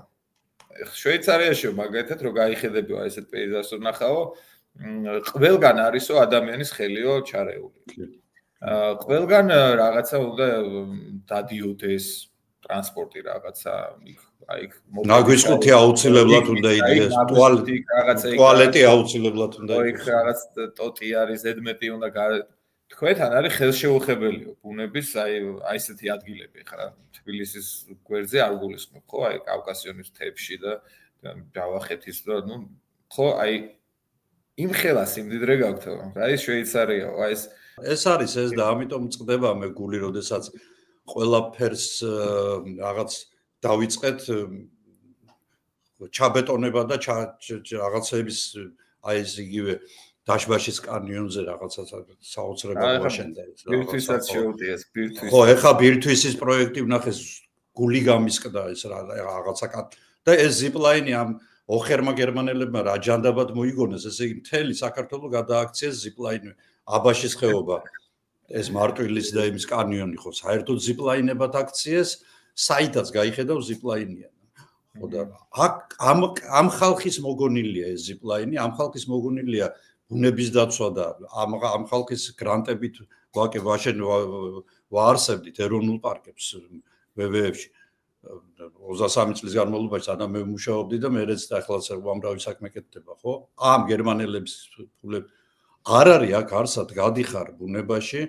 Speaker 2: შვეიცარიაში მაგალითად რო გაიხედებიო ესეთ პეიზაჟს ვნახავო, ყველგან არისო ადამიანის ხელიო ჩარეული. ყველგან რაღაცა უნდა დადიოდეს ტრანსპორტი რაღაცა აი
Speaker 1: ნაგვისყუთი აუცილებლად უნდა იდგეს ტუალეტი აუცილებლად უნდა
Speaker 2: იყოს რაღაც ტოტი არის ზედმეტი უნდა თქვენთან არის ხელშეუხებელიო ბუნების აი ესეთი ადგილები ხარ თბილისის გვერდზე არ გულისხმობ ხო აი კავკასიონის მთებში და ჯავახეთის და ხო აი იმ ხელას იმდიდრე გაქვთ რა ის შვეიცარიაო აი
Speaker 1: ეს არის ეს და ამიტომ წდება მე გული როდესაც ყველაფერს რაღაც დავიწყეთ ჩაბეტონება და რაღაცების აი ეს იგივე დაშბაშის კანიონზე რაღაცა საოცრებად ვაშენდა ეს
Speaker 2: ბირთვისაც შეუტია ეს ბირთვის
Speaker 1: ხო ეხა ბირთვისის პროექტი ვნახეს გული გამისკდა ეს რაღაცა და ეს ზიპლაინი ამ ოხერმა გერმანელებმა რა ჯანდაბად მოიგონეს ესე იგი მთელი საქართველოს გადააქციეს ზიპლაინი აბაშის ხეობა ეს მარტვილის და იმის კანიონი ხო საერთოდ ზიპლაინებად აქციეს საიდაც გაიხედავ ზიპლაინია ხო და ამ ხალხის მოგონილია ეს ზიპლაინი ამ ხალხის მოგონილია ბუნების დაცვა და ამ ხალხის გრანტებით ვაარსებდით ეროვნულ პარკებს ვვებში 23 წლის განმავლობაში სანამ მე ვმუშაობდი და მეც ახლაც უამრავი საქმე კეთდება ხო ამ გერმანელების ფულები არ არის აქ არსად გადიხარ ბუნებაში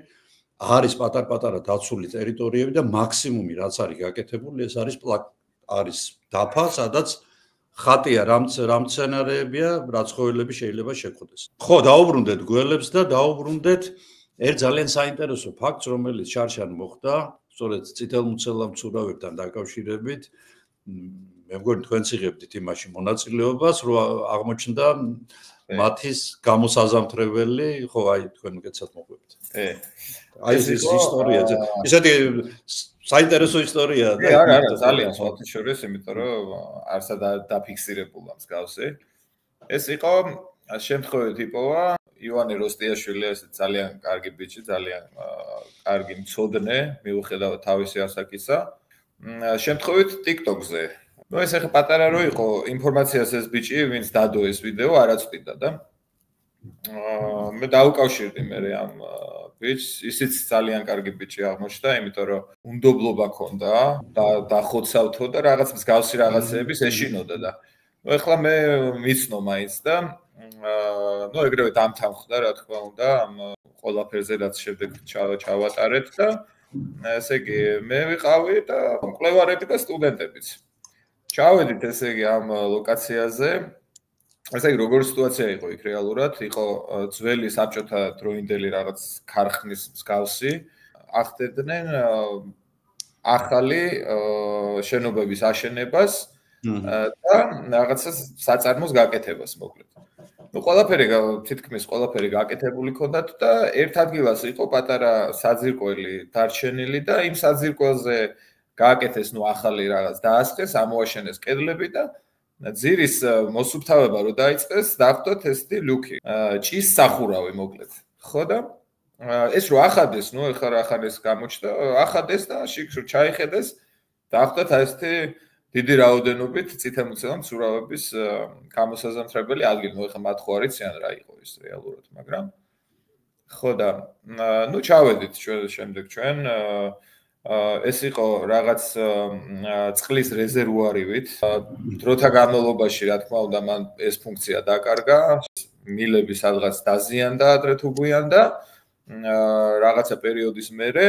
Speaker 1: არის პატარ-პატარა დაცული ტერიტორიები და მაქსიმუმი რაც არის გაკეთებული ეს არის დაფა სადაც ხატია რამ სცენარეებია რაც ხოველები შეიძლება შეხვდეს ხო დაუბრუნდეთ გველებს და დაუბრუნდეთ ერთ ძალიან საინტერესო ფაქტს რომელიც შარშან მოხდა სწორედ წითელმუცელავ მცურავებთან დაკავშირებით მე მგონი თქვენც იღებდით იმაში მონაწილეობას რომ აღმოჩნდა მათის გამოსაზამთრებელი ხო აი თქვენ უკეთესად მოყვებით აი ეს ისტორია ისეთი საინტერესო ისტორია
Speaker 2: და არა ძალიან სხვათა შორის იმიტომ რომ არსად დაფიქსირებულა მსგავსი ეს იყო შემთხვევით იპოვა ივანე როსტიაშვილი ეს ძალიან კარგი ბიჭი ძალიან კარგი მცოდნე მიუხედავად თავისი ასაკისა შემთხვევით TikTok-ზე ეს ახლა პატარა რო იყო ინფორმაციას ეს ბიჭი ვინც დადო ეს ვიდეო არაწვდიდა და მე დაუკავშირდი მე ამ ბიჭს ისიც ძალიან კარგი ბიჭი აღმოჩნდა იმიტომ რომ უნდობლობა ქონდა და დახოცავთო და რაღაც მსგავსი რაღაცეების ეშინოდა და ახლა მე მიცნო მაინც და ეგრევე დამთანხმდა რა თქმა უნდა ამ ყველაფერზე რაც შემდეგ ჩავატარეთ და ესე იგი მე ვიყავი და მკვლევარები და სტუდენტებიც ჩავედით ესე იგი ამ ლოკაციაზე ესე იგი როგორი სიტუაცია იყო იქ რეალურად იყო ძველი საბჭოთა დროინდელი რაღაც ქარხნის მსგავსი ახდედნენ ახალი შენობების აშენებას და რაღაცა საწარმოს გაკეთებას მოკლედ ყველაფერი თითქმის ყველაფერი გაკეთებული ქონდათ და ერთ ადგილას იყო პატარა საძირკველი დარჩენილი და იმ საძირკველზე გააკეთეს ახალი რაღაც დაასხეს ამოაშენეს კედლები და ძირის მოსუფთავება რო დაიწყეს დახვდათ ესეთი ლუკი ჭის სახურავი მოკლედ ხო და ეს რო ახადეს ეხლა ახადეს გამოჩნდა ახადეს და შიქრო ჩაიხედეს დახვდათ ესეთი დიდი რაოდენობით წითელმუცელავ მცურავების გამოსაზამთრებელი ადგილი ეხლა მათ ხო არიციან რა იყო ის რეალურად მაგრამ ხო და ჩავედით შემდეგ ჩვენ ეს იყო რაღაც წყლის რეზერვუარივით დროთა განმავლობაში რა თქმა უნდა მან ეს ფუნქცია დაკარგა მილები სადღაც დაზიანდა ადრე თუ გვიან და რაღაცა პერიოდის მერე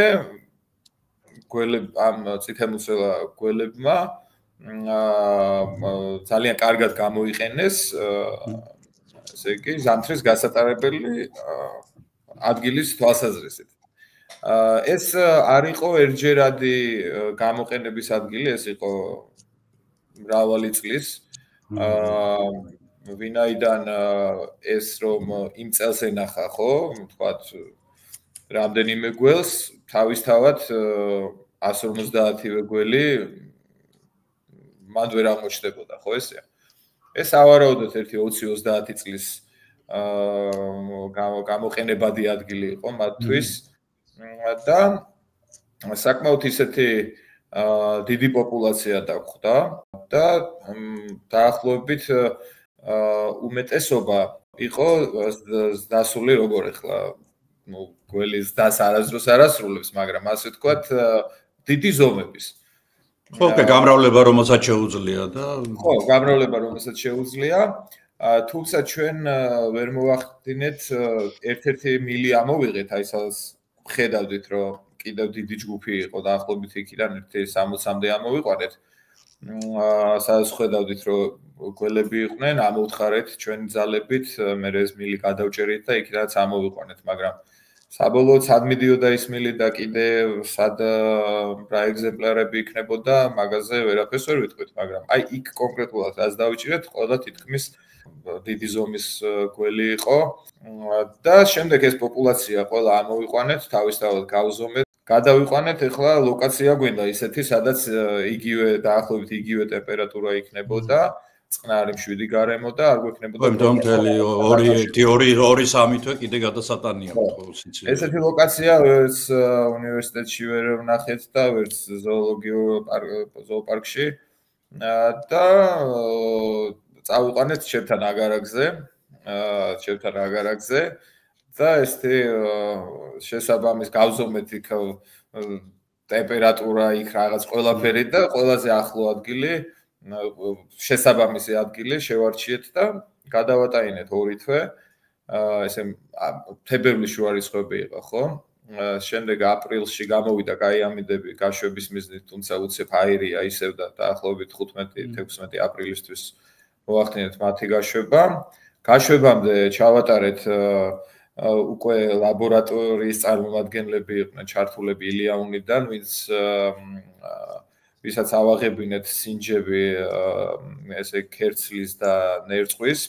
Speaker 2: ამ წითელმუცველა გველებმა ძალიან კარგად გამოიყენეს ესე იგი ზამთრის გასატარებელი ადგილის თვალსაზრისით. ეს არ იყო ერთჯერადი გამოყენების ადგილი, ეს იყო მრავალი წლის. ვინაიდან ეს რომ იმ წელს ენახა, ხო, თქვათ რამდენიმე გველს, თავისთავად 150-ვე გველი მანდ ვერ აღმოჩნდებოდა, ხო ესეა. ეს ავარაუდოდ ერთი 20-30 წლის გამოყენებადი ადგილი იყო მათთვის და საკმაოდ ისეთი დიდი პოპულაცია დაგვხვდა და დაახლოებით უმეტესობა იყო დასული როგორ ახლა გველის დას არასდროს არ ასრულებს, მაგრამ ასე ვთქვათ დიდი ზომების.
Speaker 1: ხო, გამრავლება რომელსაც შეუძლია და
Speaker 2: ხო, გამრავლება რომელსაც შეუძლია, თუმცა ჩვენ ვერ მოვახდინეთ ერთ-ერთი მილი ამოვიღეთ, აი სადაც ხედავდით, რომ კიდევ დიდი ჯგუფი იყო დაახლოებით იქიდან ერთი 60-მდე ამოვიყვანეთ. სადაც ხედავდით, რომ გველები იყვნენ, ამოვთხარეთ ჩვენი ძალებით, მე ეს მილი გადავჭერით და იქიდანაც ამოვიყვანეთ, მაგრამ საბოლოოდ სად მიდიოდა ის მილი და კიდე სად რა ეგზემპლარები იქნებოდა, მაგაზე ვერაფერს ვერ ვიტყვით, მაგრამ აი იქ კონკრეტულად რაც დავიჭირეთ, ყველა თითქმის დიდი ზომის გველი იყო და შემდეგ ეს პოპულაცია ყველა ამოვიყვანეთ, თავისთავად გავზომეთ, გადავიყვანეთ, ეხლა ლოკაცია გვინდა ისეთი, სადაც იგივე დაახლოებით იგივე ტემპერატურა იქნებოდა, წყნარი მშვიდი გარემო და არ გვექნებოდა.
Speaker 1: მომთელი 2-3 თვე კიდე გადასატანია ხო სიცილე.
Speaker 2: ესეთი ლოკაცია ვერც უნივერსიტეტში ვერ ვნახეთ და ვერც ზოოპარკში და წავიყვანეთ ჩემთან აგარაკზე და ესეთი შესაბამის გავზომეთ იქ ტემპერატურა იქ რაღაც ყველაფერი და ყველაზე ახლო ადგილი შესაბამისი ადგილი შევარჩიეთ და გადავატაინეთ 2 თვე. ესე თებერვლის შუა რიცხვები იყო, ხო? შემდეგ აპრილში გამოვიდა კაი ამიდები გაშვების მიზნით, თუმცა უცებ აირია ისევ და დაახლოებით 15-16 აპრილისთვის მოახდინეთ მათი გაშვება. გაშვებამდე ჩავატარეთ უკვე ლაბორატორიის წარმომადგენლები იყვნენ ჩართულები ილიანუნიდან, ვისაც ავაღებინეთ სინჯები ესე ქერცლის და ნერწყვის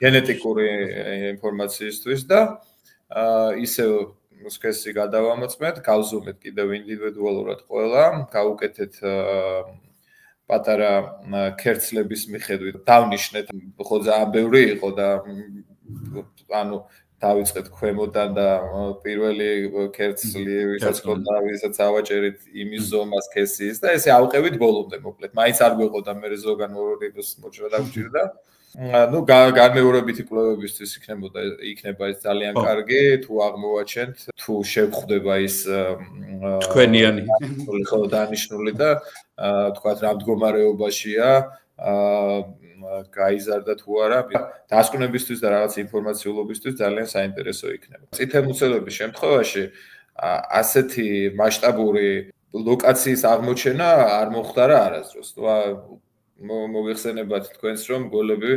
Speaker 2: გენეტიკური ინფორმაციისთვის და ისევ სქესი გადავამოწმეთ, გავზომეთ კიდევ ინდივიდუალურად ყველა, გავუკეთეთ პატარა ქერცლების მიხედვით, დავნიშნეთ, ხო ძალიან ბევრი იყო და ანუ დავიწყეთ ქვემოდან და პირველი ქერცლი ვისაც ქონდა, ვისაც ავაჭერით იმის ზომას ქესის და ესე ავყევით ბოლომდე მოკლედ. მაინც არ გვეყოდა მე ზოგან ორების მოჭრა დაგვჭირდა. ну განმეორებითი კვლევებისთვის იქნება ეს ძალიან კარგი, თუ აღმოვაჩენთ, თუ შეგხვდება ის
Speaker 1: თქვენიანი
Speaker 2: ხო დანიშნული და თქვათ რა მდგომარეობაშია გაიზარდა თუ არა, დასკვნებისთვის და რაღაც ინფორმაციულობისთვის ძალიან საინტერესო იქნება. წითელმუცელების შემთხვევაში ასეთი მასშტაბური ლოკაციის აღმოჩენა არ მოხდა რა არასდროს. მოგეხსენებათ თქვენს რომ გველები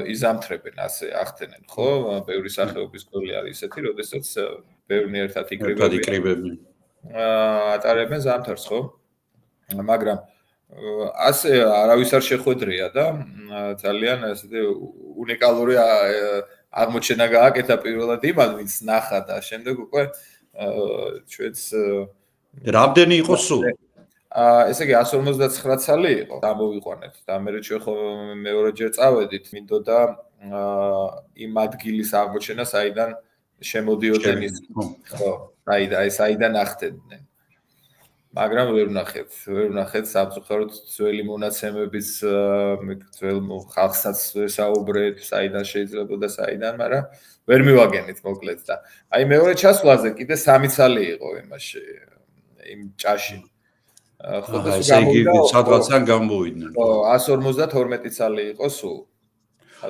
Speaker 2: იზამთრებენ, ასე ახდენენ, ხო? ბევრი სახეობის გველი არის ისეთი, როდესაც ბევრი ერთად იკრიბებენ. ატარებენ ზამთარს, ხო? მაგრამ ასე არავის არ შეხვედრია და ძალიან ესეთი უნიკალური აღმოჩენა გააკეთა პირველად იმან, ვინც ნახა და შემდეგ უკვე ჩვენს
Speaker 1: რამდენი იყო სულ?
Speaker 2: ესე იგი 159 ცალი იყო, გამოვიყვანეთ და მე ჩვენ ხო მეორეჯერ წავედით, მინდოდა იმ ადგილის აღმოჩენა, საიდან შემოდიოდნენ ის, ხო, საიდან ახდენდნენ. მაგრამ ვერ ვნახეთ სამწუხაროდ ძველი მონაცემების ძველ ხალხსაც ვესაუბრეთ, საიდან შეიძლება და საიდან, მაგრამ ვერ მივაგენით მოკლედ და აი მეორე ჩასვლაზე კიდე 3 ცალი იყო იმაში, იმ ჭაში.
Speaker 1: ხო და ესე იგი სადღაცან გამოვიდნენ.
Speaker 2: ხო, 152 ცალი იყო სულ.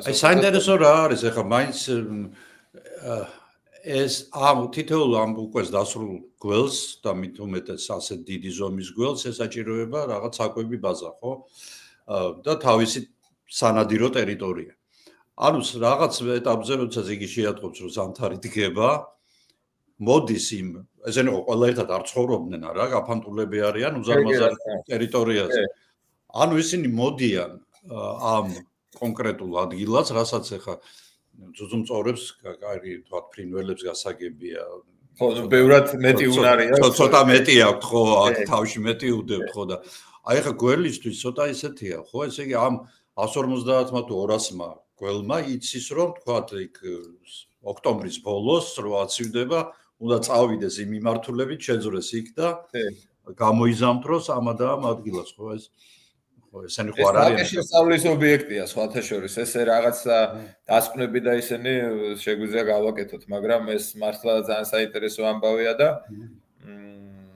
Speaker 1: აი საინტერესო რა არის, ეხლა მაინც ეს თითოეულ ამ უკვე დასრულ გველს და მით უმეტეს ასეთ დიდი ზომის გველს ესაჭიროება რაღაც საკვები ბაზა, ხო? და თავისი სანადირო ტერიტორია. ანუ რაღაც ეტაპზე, როცა იგი შეატყობს, რომ ზამთარი დგება, მოდის იმ, ესენი ყველა ერთად არ ცხოვრობდნენ, არა, გაფანტულები არიან უზარმაზარ ტერიტორიაზე. ანუ ისინი მოდიან ამ კონკრეტულ ადგილას, რასაც ეხა ძუძუმწოვრებს, კაი, თქვა ფრინველებს გასაგებია.
Speaker 2: ხო, ბევრად მეტი უნარია.
Speaker 1: ცოტა მეტი აქვს, ხო, თავში მეტი უდებთ, ხო და აი ხა გველისთვის ცოტა ისეთია, ხო, ესე იგი ამ 150-მა თუ 200-მა გველმა იცის რომ თქვა იქ ოქტომბრის ბოლოს რო აცივდება, უნდა წავიდეს იმ მიმართულებით, შეძრეს იქ და გამოიზამთროს ამა და ამ ადგილას, ხო ეს ესენი ხო არ არიან.
Speaker 2: ეს შესწავლის ობიექტია სხვათა შორის, ესე რაღაცა დასკვნები და ისინი შეგვიძლია გავაკეთოთ, მაგრამ ეს მართლა ძალიან საინტერესო ამბავია და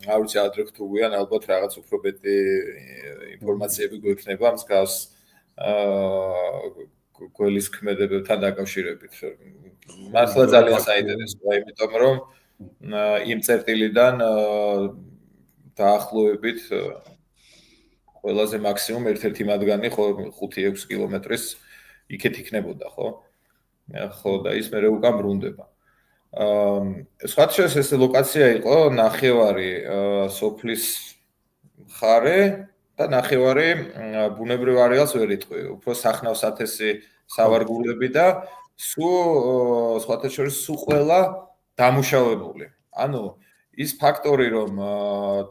Speaker 2: არ ვიცი ადრე თუ გვიან ალბათ რაღაც უფრო მეტი ინფორმაციები გვექნება მსგავს გველის ქმედებებთან დაკავშირებით. მართლა ძალიან საინტერესოა, იმიტომ რომ იმ წერტილიდან დაახლოებით ყველაზე მაქსიმუმ ერთ-ერთი მათგანი ხო 5-6 კილომეტრის იქეთ იქნებოდა, ხო? ხო და ის მერე უკან ბრუნდება. სხვათა შორის ეს ლოკაცია იყო ნახევარი სოფლის მხარე და ნახევარი ბუნებრივ არეალს ვერ იტყვი, უფრო სახნავ-სათესი სავარგულები და სხვათა შორის ყველა დამუშავებული. ანუ ის ფაქტორი, რომ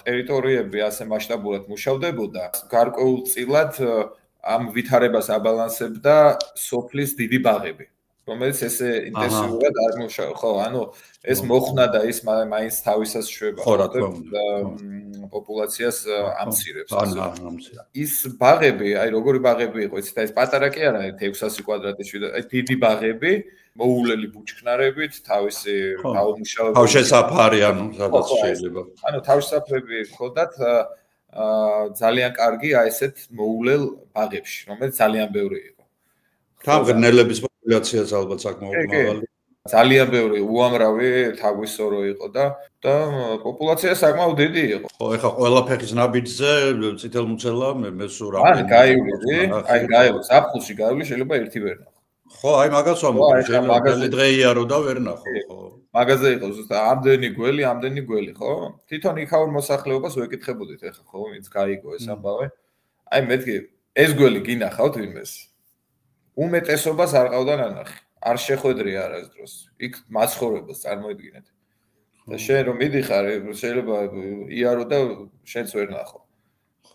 Speaker 2: ტერიტორიები ასე მასშტაბურად მუშავდებოდა, გარკვეულწილად ამ ვითარებას აბალანსებდა სოფლის დიდი ბაღები, რომელიც ესე ინტენსიურად არ მუშაობდა. ხო, ანუ ეს მოხდა და ის მაინც თავისას შვება.
Speaker 1: ხო, რა თქმა უნდა.
Speaker 2: პოპულაციას ამცირებს. ის ბაღები, აი როგორი ბაღები იყო, იცით, ეს პატარა კი არა, 600 კვადრატის, აი დიდი ბაღები, მოულელი ბუჩქნარებით, თავისი დაუმუშავებელი.
Speaker 1: თავშესაფარი, ანუ სადაც შეიძლება.
Speaker 2: ანუ თავშესაფრები ჰქონდათ ძალიან კარგი აი ესეთ მოულელ ბაღებში, რომელიც ძალიან ბევრი იყო.
Speaker 1: თავგრნელების პოპულაციაც ალბათ საკმაოდ მაღალი.
Speaker 2: ძალიან ბევრი უამრავი თაგვისორო იყო და პოპულაცია საკმაოდ დიდი იყო.
Speaker 1: ხო, ეხა ყველა ფეხის ნაბიჯზე წითელმუცელა მე სულ რა.
Speaker 2: აი გაივლი, ზაფხულში გაივლი შეიძლება ერთი ვერ ნახო.
Speaker 1: ხო, აი მაგას ვამბობ, შეიძლება დღეიარო და ვერ ნახო, ხო.
Speaker 2: მაგაზე იყო ზუსტად ამდენი გველი, ხო? თვითონ იქაურ მოსახლეობას ვეკითხებოდით ეხა, ხო, ვინც გაიგო ეს ამბავი. აი მეთქი, ეს გველი გინახავთ ვინმეს? უმეტესობას არ ყავდა ნანახი. არ შეხვედრია არასდროს. იქ მაცხოვრებელს წარმოიდგინეთ. და შენ რომ მიდიხარ, შეიძლება იარო და შენც ვერ ნახო.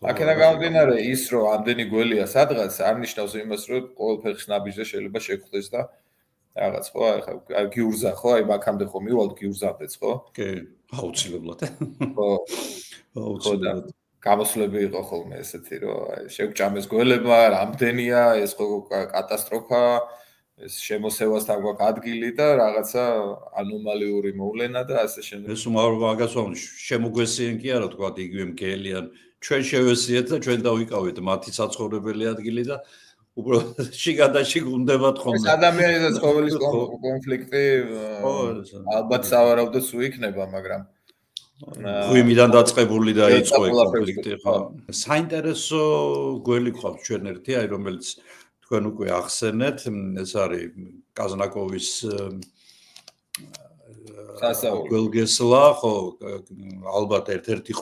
Speaker 2: აქედან გამომდინარე, ის რომ ამდენი გველია სადღაც, არ ნიშნავს იმას, რომ ყოველ ფეხის ნაბიჯზე შეიძლება შეგხვდეს და რაღაც, ხო, აი გიურზა, ხო, აი მაგამდე ხო მივალთ გიურზამდეც, ხო?
Speaker 1: კი, აუცილებლად.
Speaker 2: ხო. აუცილებლად. გამოსვლები იყო ხოლმე ესეთი, რომ აი შეგვჭამეს გველებმა, რამდენია, ეს ხო კატასტროფაა. ეს შემოსევასთან გვაქვს ადგილი და რაღაცა ანომალიური მოვლენა და ასე შემდეგ.
Speaker 1: ეს მაგას ვამბობ, შემოგვესიენ კი არა თქვა იგივე მგელიან. ჩვენ შევესიეთ და ჩვენ დავიკავეთ მათი საცხოვრებელი ადგილი და უბრალოდ შიგადაში გუნდებათ ხოლმე.
Speaker 2: ეს ადამიანის და ცხოველის კონფლიქტი ალბათ სავარაუდოდ სულ იქნება, მაგრამ
Speaker 1: ღვიმიდან დაწყებული და იწყო კონფლიქტი, ხო. საინტერესო გველი ყავს ჩვენ ერთი, აი რომელიც თქვენ უკვე ახსენეთ, ეს არის კაზნაკოვის გველგესლა, ხო, ალბათ ერთ-ერთი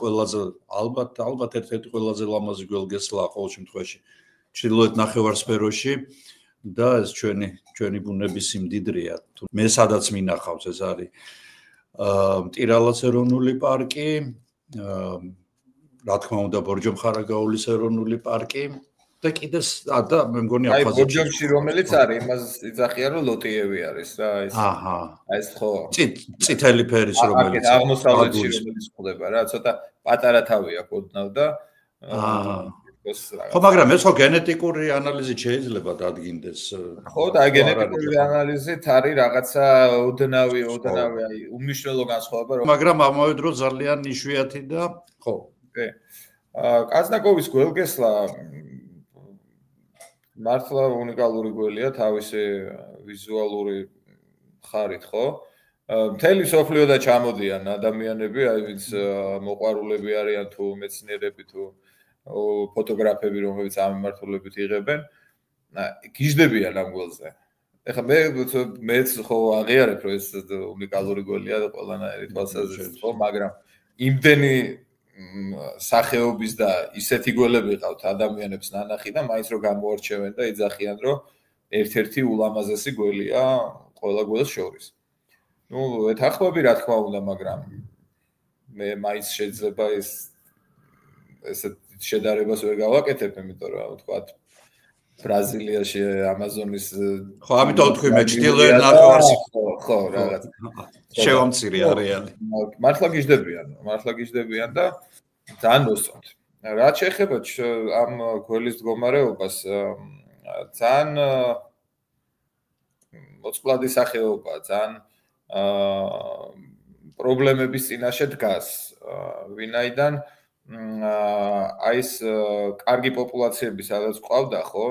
Speaker 1: ყველაზე ლამაზი გველგესლა ყოველ შემთხვევაში ჩრდილოეთ ნახევარსფეროში და ეს ჩვენი ბუნების სიმდიდრეა. მე სადაც მინახავს, ეს არის მტირალას ეროვნული პარკი, რა თქმა უნდა ბორჯომხარაგაულის ეროვნული პარკი და კიდე და მე მგონი
Speaker 2: აფხაზეთში. აი ბორჯომში რომელიც არის, იმას იძახიან რომ ლოტიევი არის რა ეს.
Speaker 1: აჰა.
Speaker 2: ეს ხო.
Speaker 1: წითელი ფერის რომელიც
Speaker 2: აღმოსავლეთში რომელიც ხდება რა, ცოტა პატარა თავი აქვს ოდნავ და
Speaker 1: აჰა. ხო, მაგრამ ეს ხო გენეტიკური ანალიზით შეიძლება დადგინდეს.
Speaker 2: ხო, და გენეტიკური ანალიზით არის რაღაცა ოდნავი აი უმნიშვნელო განსხვავება რომ
Speaker 1: მაგრამ ამავე დროს ძალიან იშვიათი და ხო.
Speaker 2: კი. კაზნაკოვის გველგესლა მართლა უნიკალური გველია თავისი ვიზუალური ხარით, ხო? მთელი სოფლიო და ჩამოდიან ადამიანები, აი ვინც მოყვარულები არიან თუ მეცნიერები თუ ფოტოგრაფები, რომლებიც ამ მიმართულებით იღებენ, გიждდებიან ამ გველზე. ეხლა მეც ხო აღიარებ, რომ ეს უნიკალური გველია და ყველანაირი თვალსაზრისით ხო, მაგრამ იმდენი სახეობის და ისეთი გველები ყავთ ადამიანებს ნანახი და მაინც რომ გამოარჩევენ და იძახიან, რომ ერთ-ერთი ულამაზესი გველია ყველა გველს შორის. ეთანხმები რა თქმა უნდა, მაგრამ მე მაინც შეიძლება ესეთ შედარებას ვერ გავაკეთებ, იმიტომ რომ ვთქვათ ბრაზილიაში ამაზონის
Speaker 1: ხო, ამიტომ თქვი მე ჩtildeეთ ნახევარს
Speaker 2: ხო, რაღაც
Speaker 1: შევამცირე არეალი.
Speaker 2: მართლა გიждდებიან და ძალიან მოსწონთ. რაც შეეხება ამ გველის მდგომარეობას, ძალიან მოწყვლადი სახეობაა, ძალიან პრობლემების წინაშე დგას, ვინაიდან აი ეს კარგი პოპულაციები სადაც ყავდა, ხო?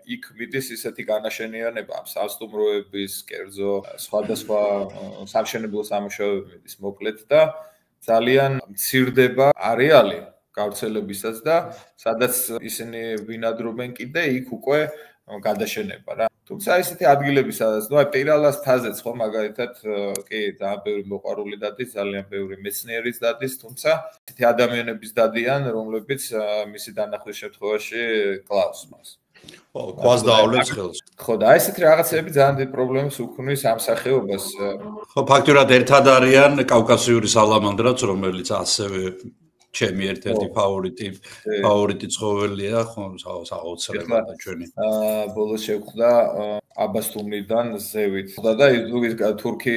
Speaker 2: იქ მიდის ისეთი განაშენიანება, სასტუმროების, კერძო, სხვადასხვა სამშენებლო სამუშაოების მოკლედ და ძალიან მცირდება არეალი გავრცელებისაც და სადაც ისინი ბინადრობენ კიდე იქ უკვე გადაშენება რა. თუმცა ესეთი ადგილები სადაც, ნუ აი პირალას თაზეც ხო მაგალითად კი ძალიან ბევრი მოყვარული დადის, ძალიან ბევრი მეცნიერის დადის, თუმცა ესეთი ადამიანების დადიან, რომლებიც მისი დანახვის შემთხვევაში კლავს მას.
Speaker 1: ხო, ქვას დაავლებს ხელს.
Speaker 2: ხო, და ესეთი რაღაცები ძალიან დიდ პრობლემას უქმნის ამ სახეობას.
Speaker 1: ხო, ფაქტურად ერთად არიან კავკასიური სალამანდრაც, რომელიც ასევე ჩემი ერთ-ერთი ფავორიტი ცხოველია, ხო, საოცრებად და ჩვენი.
Speaker 2: ბოლოს შევხვდა აბასთუმნიდან ზევით. და ის თურქი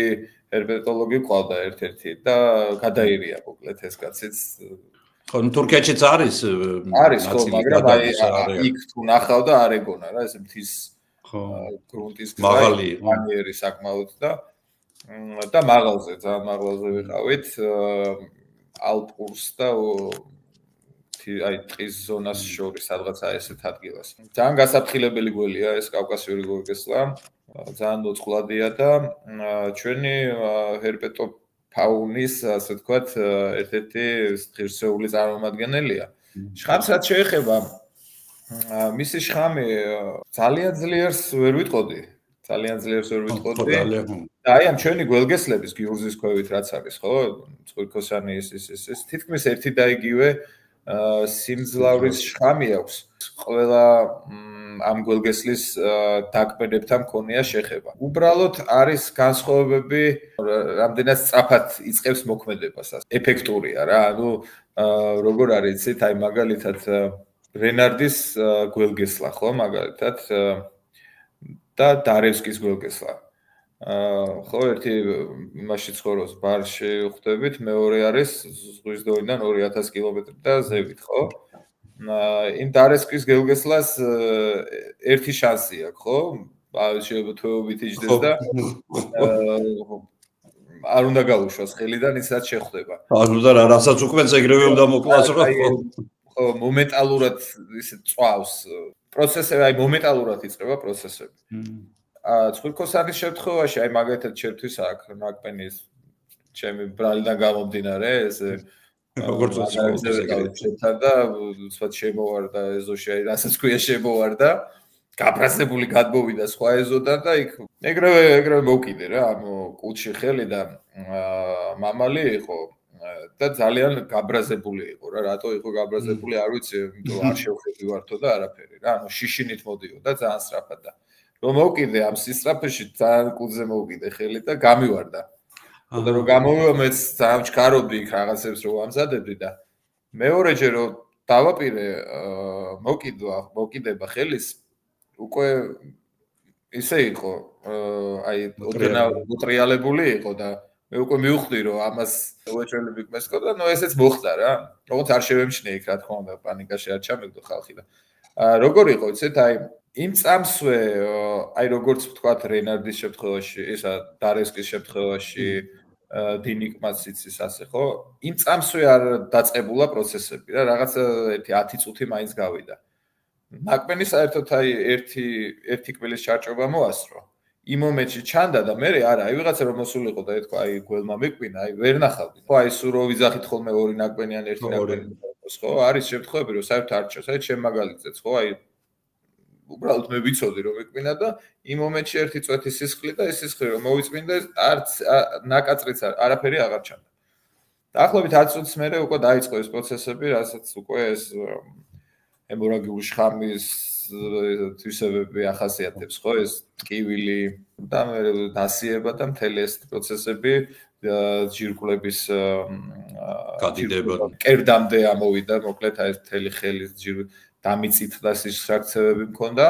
Speaker 2: ჰერპეტოლოგი ყავდა ერთ-ერთი და გადაირია მოკლედ ეს კაციც.
Speaker 1: ხო, თურქეთშიც არის
Speaker 2: ხო, მაგრამ აი იქ თუ ნახავ და არ ეგონა რა, ეს მთის გრუნტის
Speaker 1: მაღალი
Speaker 2: მანიერი საკმაოდ და მაღალზე, ძალიან მაღალზე ვიყავით. ალპურს და აი ტყის ზონას შორის სადღაცა ესეთ ადგილას. ძალიან გასაფრთხილებელი გველია ეს კავკასიური გორგესლა, ძალიან მოწყვლადია და ჩვენი ჰერპეტოფაუნის, ასე ვთქვათ, ერთ-ერთი ღირსეული წარმომადგენელია. შხამს რაც შეეხება, მისი შხამი ძალიან ძლიერს ვერ ვიტყოდი. და აი ამ ჩვენი გველგესლების გიურზის ქვევით რაც არის, ხო? წყვილქოსანი ის თითქმის ერთი და იგივე სიმძლავრის შხამი აქვს. ყველა ამ გველგესლის დაკბენებთან მქონია შეხება. უბრალოდ არის განსხვავებები, რამდენად სწრაფად იწყებს მოქმედებას. ეფექტურია რა, ანუ როგორ არის, იცით, აი მაგალითად რენარდის გველგესლა, ხო, მაგალითად და დარევსკის გველგესლა. ხო, ერთი იმაში ცხოვრობს ბარში ხვდებით, მეორე არის ზღვის დონიდან 2000 კილომეტრი და ზევით, ხო? იმ დარევსკის გველგესლას ერთი შანსი აქვს, ხო? შეიძლება თვეობით იჯდეს და არ უნდა გაუშვას ხელიდან, ისაც შეხვდება.
Speaker 1: ანუ და რასაც უკვე ეგრევე უნდა მოკლას რა.
Speaker 2: ხო, მომენტალურად ისე წვავს პროცესები, აი მომენტალურად იწყება პროცესები. წყვილქოსანის შემთხვევაში, აი მაგალითად ჩემთვის აქვს ნაკბენის ჩემი ბრალიდან გამომდინარე, ეს
Speaker 1: როგორც
Speaker 2: შეთან და უცბად შემოვარდა ეზოში, აი რასაც ქვია შემოვარდა, გაბრაზებული გადმოვიდა სხვა ეზოდან და იქ ეგრევე მოვკიდე რა, ანუ კუჩი ხელი და მამალი იყო და ძალიან გაბრაზებული იყო რა, რატო იყო გაბრაზებული არ ვიცი, იმიტომ არ შევხედივართო და არაფერი რა, ანუ შიშინით მოდიოდა ძალიან სწრაფად და რომ მოვკიდე ამ სისწრაფეში ძალიან კუძზე მოვკიდე ხელი და გამივარდა. და რომ გამოვივა მეც ძალიან ვჩქარობდი იქ რაღაცებს რომ ამზადებდი და მეორეჯერ რომ დავაპირე მოვკიდება ხელის უკვე ისე იყო აი ოდენა უტრიალებული იყო და მე უკვე მივხვდი რომ ამას უეჭველები გმესკო და ნუ ესეც მოხდა რა. როგორც არ შევემჩნე იქ რა თქმა უნდა პანიკაში არ ჩამეგდო ხალხი და როგორ იყო იცით აი იმ წამსვე აი როგორც ვთქვათ რენარდის შემთხვევაში, ისა დარევსკის შემთხვევაში, დინიკმაც იცის ასე ხო? იმ წამსვე არ დაწყებულა პროცესები რა, რაღაც ერთი 10 წუთი მაინც გავიდა. ნაკბენი საერთოდ აი ერთი კბილის ჩარჭობა მოასწრო. იმ მომენტში ჩანდა და მე არა, აი ვიღაცა რომ მოსულიყო და ეთქვა, აი გველმა მეკვინა, აი ვერ ნახავდი. ხო, აი სულ რო ვიძახით ხოლმე ორი ნაკვენი ან ერთი ნაკვენი იყოს, ხო? არის შემთხვევები, რომ საერთოდ არ ჩანს, აი ჩემ მაგალითზეც, ხო, აი უბრალოდ მე ვიცოდი რომ მეკვინა და იმ მომენტში ერთი წვეთი სისხლი და ეს სისხლი რომ მოვიწმინდა, არც ნაკაწრიც არაფერი აღარ ჩანდა. დაახლოებით 10 წუთის მერე უკვე დაიწყო ეს პროცესები, რასაც უკვე ეს ჰემორაგიული შხამის თვისებები ახასიათებს, ხო, ეს ტკივილი და მე დასიება და მთელი ეს პროცესები ჯირკვლების
Speaker 1: გადიდება
Speaker 2: კერდამდე ამოვიდა, მოკლედ აი ეს მთელი ხელის დამიწითდა სისხლძარღვები მქონდა.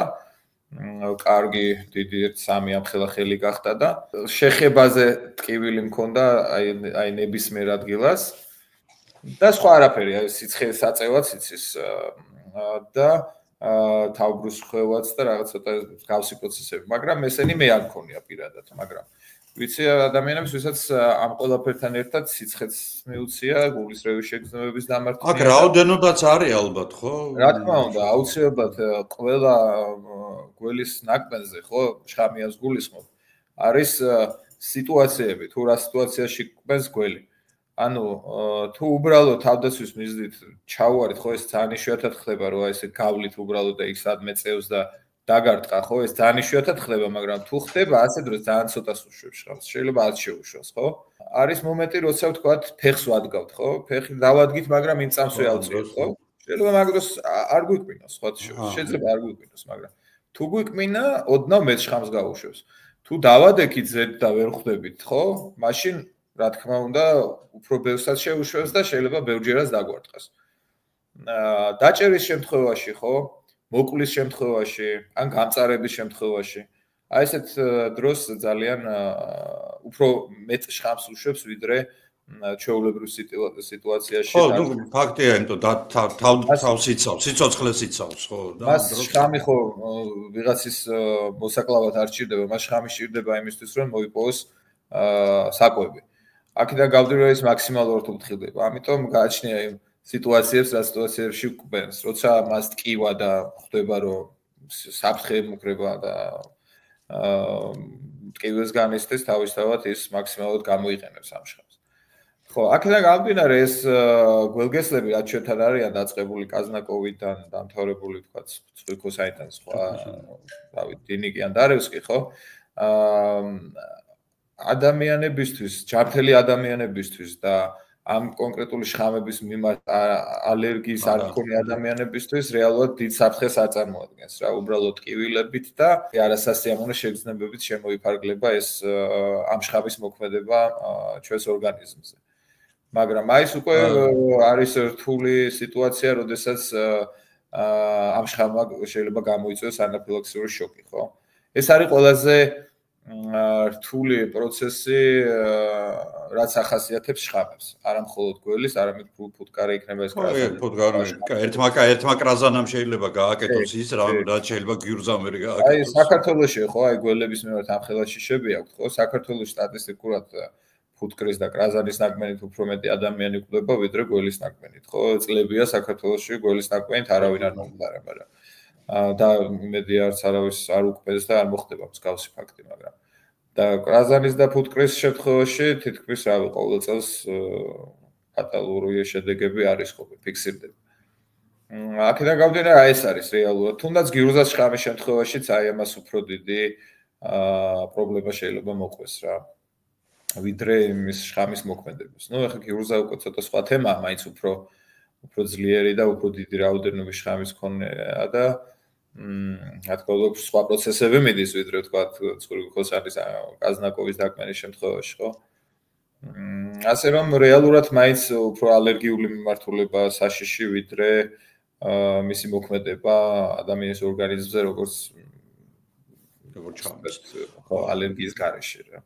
Speaker 2: კარგი დიდი 1-3 ამხელა ხელი გახდა და შეხებაზე ტკივილი მქონდა აი ნებისმიერ ადგილას და სხვა არაფერი, აი სიცხეს აწევაც იცის და თავბრუს ხვევაც და რაღაც ცოტა გავსი პროცესები, მაგრამ ესენი მე არ მქონია პირადად, მაგრამ ვიცი ადამიანებს, ვისაც ამ ყველაფერთან ერთად სიცხეც მიუცია, გულის რევის შეგრძნებების დამარცხება.
Speaker 1: აქ რაოდენობაც არის ალბათ, ხო?
Speaker 2: რა თქმა უნდა, აუცილებლად ყველა გველის ნაკბენზე, ხო, შხამიანს გულისხმობ, არის სიტუაციები, თუ რა სიტუაციაში კვენს გველი. ანუ თუ უბრალოდ თავდაცვის მიზნით ჩავარით, ხო, ეს ძალიან იშვიათად ხდება, რომ ესე გავლით უბრალოდ და იქ სადმე წევს და დაგარტყა, ხო, ეს ძალიან იშვიათად ხდება, მაგრამ თუ ხდება ასე დროს ძალიან ცოტას უშვებს შხამს. შეიძლება არ შეუშვას, ხო? არის მომენტი, როცა ვთქვათ, ფეხს ვადგავთ, ხო? ფეხი დავადგით, მაგრამ იმ წამს ვეავწიოთ, ხო? შეიძლება მაგ დროს არ გვიკვინოს, ხო? შეიძლება არ გვიკვინოს, მაგრამ თუ გვიკვინა, ოდნავ მეც შხამს გაუშვებს. თუ დავადექით ზედ და ვერ ხვდებით, ხო? მაშინ რა თქმა უნდა, უფრო ბევრსაც შეუშვებს და შეიძლება ბევრჯერაც დაგვარტყას. დაჭერის შემთხვევაში, ხო? მოკვლის შემთხვევაში, ან გამწარების შემთხვევაში, აი ესეთ დროს ძალიან უფრო მეტ შხამს უშვებს, ვიდრე ჩვეულებრივ სიტუაციაში.
Speaker 1: ხო, ნუ ფაქტია, იმიტომ თავს იცავს, სიცოცხლეს იცავს, ხო, და
Speaker 2: მას შხამი ხო ვიღაცის მოსაკლავად არ ჭირდება, მას შხამი ჭირდება იმისთვის, რომ მოიპოვოს საკვები. აქედან გავდივარ ის მაქსიმალურად უფრთხილდება. ამიტომ გააჩნია იმ სიტუაციებს, რა სიტუაციებში კვენს, როცა მას ტკივა და ხვდება, რომ საფრთხე მუქრება და ტკივის განიცდის, თავისთავად ის მაქსიმალურად გამოიყენებს ამ შხამს. ხო, აქედან გამომდინარე ეს გველგესლები რაც ჩვენთან არიან დაწყებული კაზნაკოვიდან, დამთავრებული თქვათ ცხვრიქოსაიდან სხვა, რავი, დინიკიან დარევსკი, ხო? ადამიანებისთვის, ჯანმრთელი ადამიანებისთვის და ამ კონკრეტული შხამების მიმართ ალერგიის არ მქონე ადამიანებისთვის რეალურად დიდ საფრთხეს აწარმოადგენს რა, უბრალოდ ტკივილებით და არასასიამოვნო შეგრძნებებით შემოიფარგლება ეს ამ შხამის მოქმედება ჩვენს ორგანიზმზე. მაგრამ აი ეს უკვე არის რთული სიტუაცია, როდესაც ამ შხამმა შეიძლება გამოიწვიოს ანაფილაქსიური შოკი, ხო? ეს არის ყველაზე რთული პროცესი, რაც ახასიათებს შხამებს. არა მხოლოდ გველის, არამედ ფუტკარი იქნება ეს კრაზანი.
Speaker 1: ფუტკარი, ერთმა კრაზანამ შეიძლება გააკეთოს ის, რაც შეიძლება გიურზამ ვერ გააკეთოს.
Speaker 2: აი საქართველოში ხო, აი გველების მიმართ ამ ხელაში შევიაქვთ, ხო? საქართველოს სტატისტიკურად ფუტკრის და კრაზანის ნაკმენით უფრო მეტი ადამიანი გვხვდება, ვიდრე გველის ნაკმენით, ხო? წლებია საქართველოში გველის ნაკმენით არავინ არ მომხდარა, მაგრამ და იმედი არც არავის არ უკბეს და არ მოხდება მსგავსი ფაქტი, მაგრამ და კრაზანის და ფუტკრის შემთხვევაში თითქმის რავი ყოველ წელს ფატალური შედეგები არის ხოლმე ფიქსირდება. აქედან გამომდინარე აი ეს არის რეალურად. თუნდაც გიურზას შხამის შემთხვევაშიც აი ამას უფრო დიდი პრობლემა შეიძლება მოყვეს რა. ვიდრე იმის შხამის მოქმედებას. ნუ ახლა გიურზა უკვე ცოტა სხვა თემაა, მაინც უფრო ძლიერი და უფრო დიდი რაოდენობის შხამის მქონეა და რა თქმა უნდა სხვა პროცესები მიდის, ვიდრე ვთქვათ ცხვრიქოსანის კაზნაკოვის დაკმენის შემთხვევაში, ხო? ასე რომ რეალურად მაინც უფრო ალერგიული მიმართულება საშიში, ვიდრე მისი მოქმედება ადამიანის ორგანიზმზე, როგორც შხამის, ხო, ალერგიის გარეშე რა.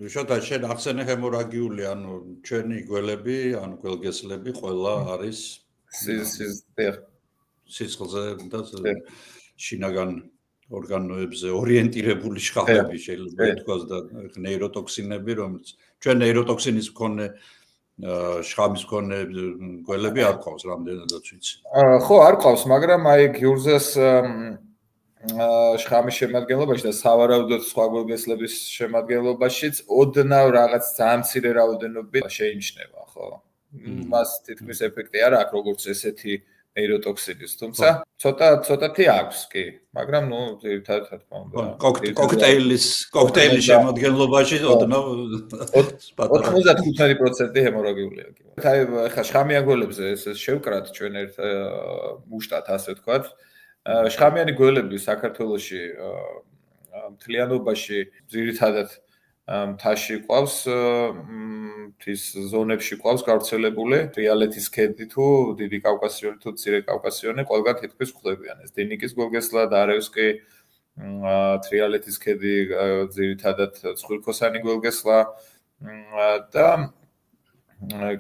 Speaker 1: შოთა შენ ახსენე ჰემორაგიული, ანუ ჩვენი გველები, ანუ გველგესლები ყველა არის სისხლზე და შინაგან ორგანოებზე ორიენტირებული შხამები შეიძლება ითქვას და ნეიროტოქსინები, რომელიც ჩვენ ნეიროტოქსინის მქონე შხამის მქონე გველები არ ყავს, რამდენადაც ვიცი.
Speaker 2: ხო, არ ყავს, მაგრამ აი გიურზას შხამის შემადგენლობაში და სავარაუდოდ სხვა გულგესლების შემადგენლობაშიც ოდნავ რაღაც ძალიან მცირე რაოდენობით შეიმჩნევა, ხო? მას თითქმის ეფექტი არ აქვს როგორც ესეთი ნეიროტოქსინის, თუმცა ცოტათი აქვს კი, მაგრამ ნუ ერთად რა თქმა უნდა.
Speaker 1: კოქტეილის შემადგენლობაში ოდნავ
Speaker 2: 95% ჰემორაგიულია კი. ხა შხამიან გველებზე ეს შევკრათ ჩვენ ერთ მუშტად ასე ვთქვათ. შხამიანი გველები საქართველოში მთლიანობაში ძირითადად მთაში ყავს, მთის ზონებში ყავს გავრცელებული, თრიალეთის ქედი თუ დიდი კავკასიონი თუ მცირე კავკასიონი ყველგან თითქმის გვხვდებიან. ეს დინიკის გველგესლა და არევსკი, თრიალეთის ქედი ძირითადად ცხვირქოსანი გველგესლა და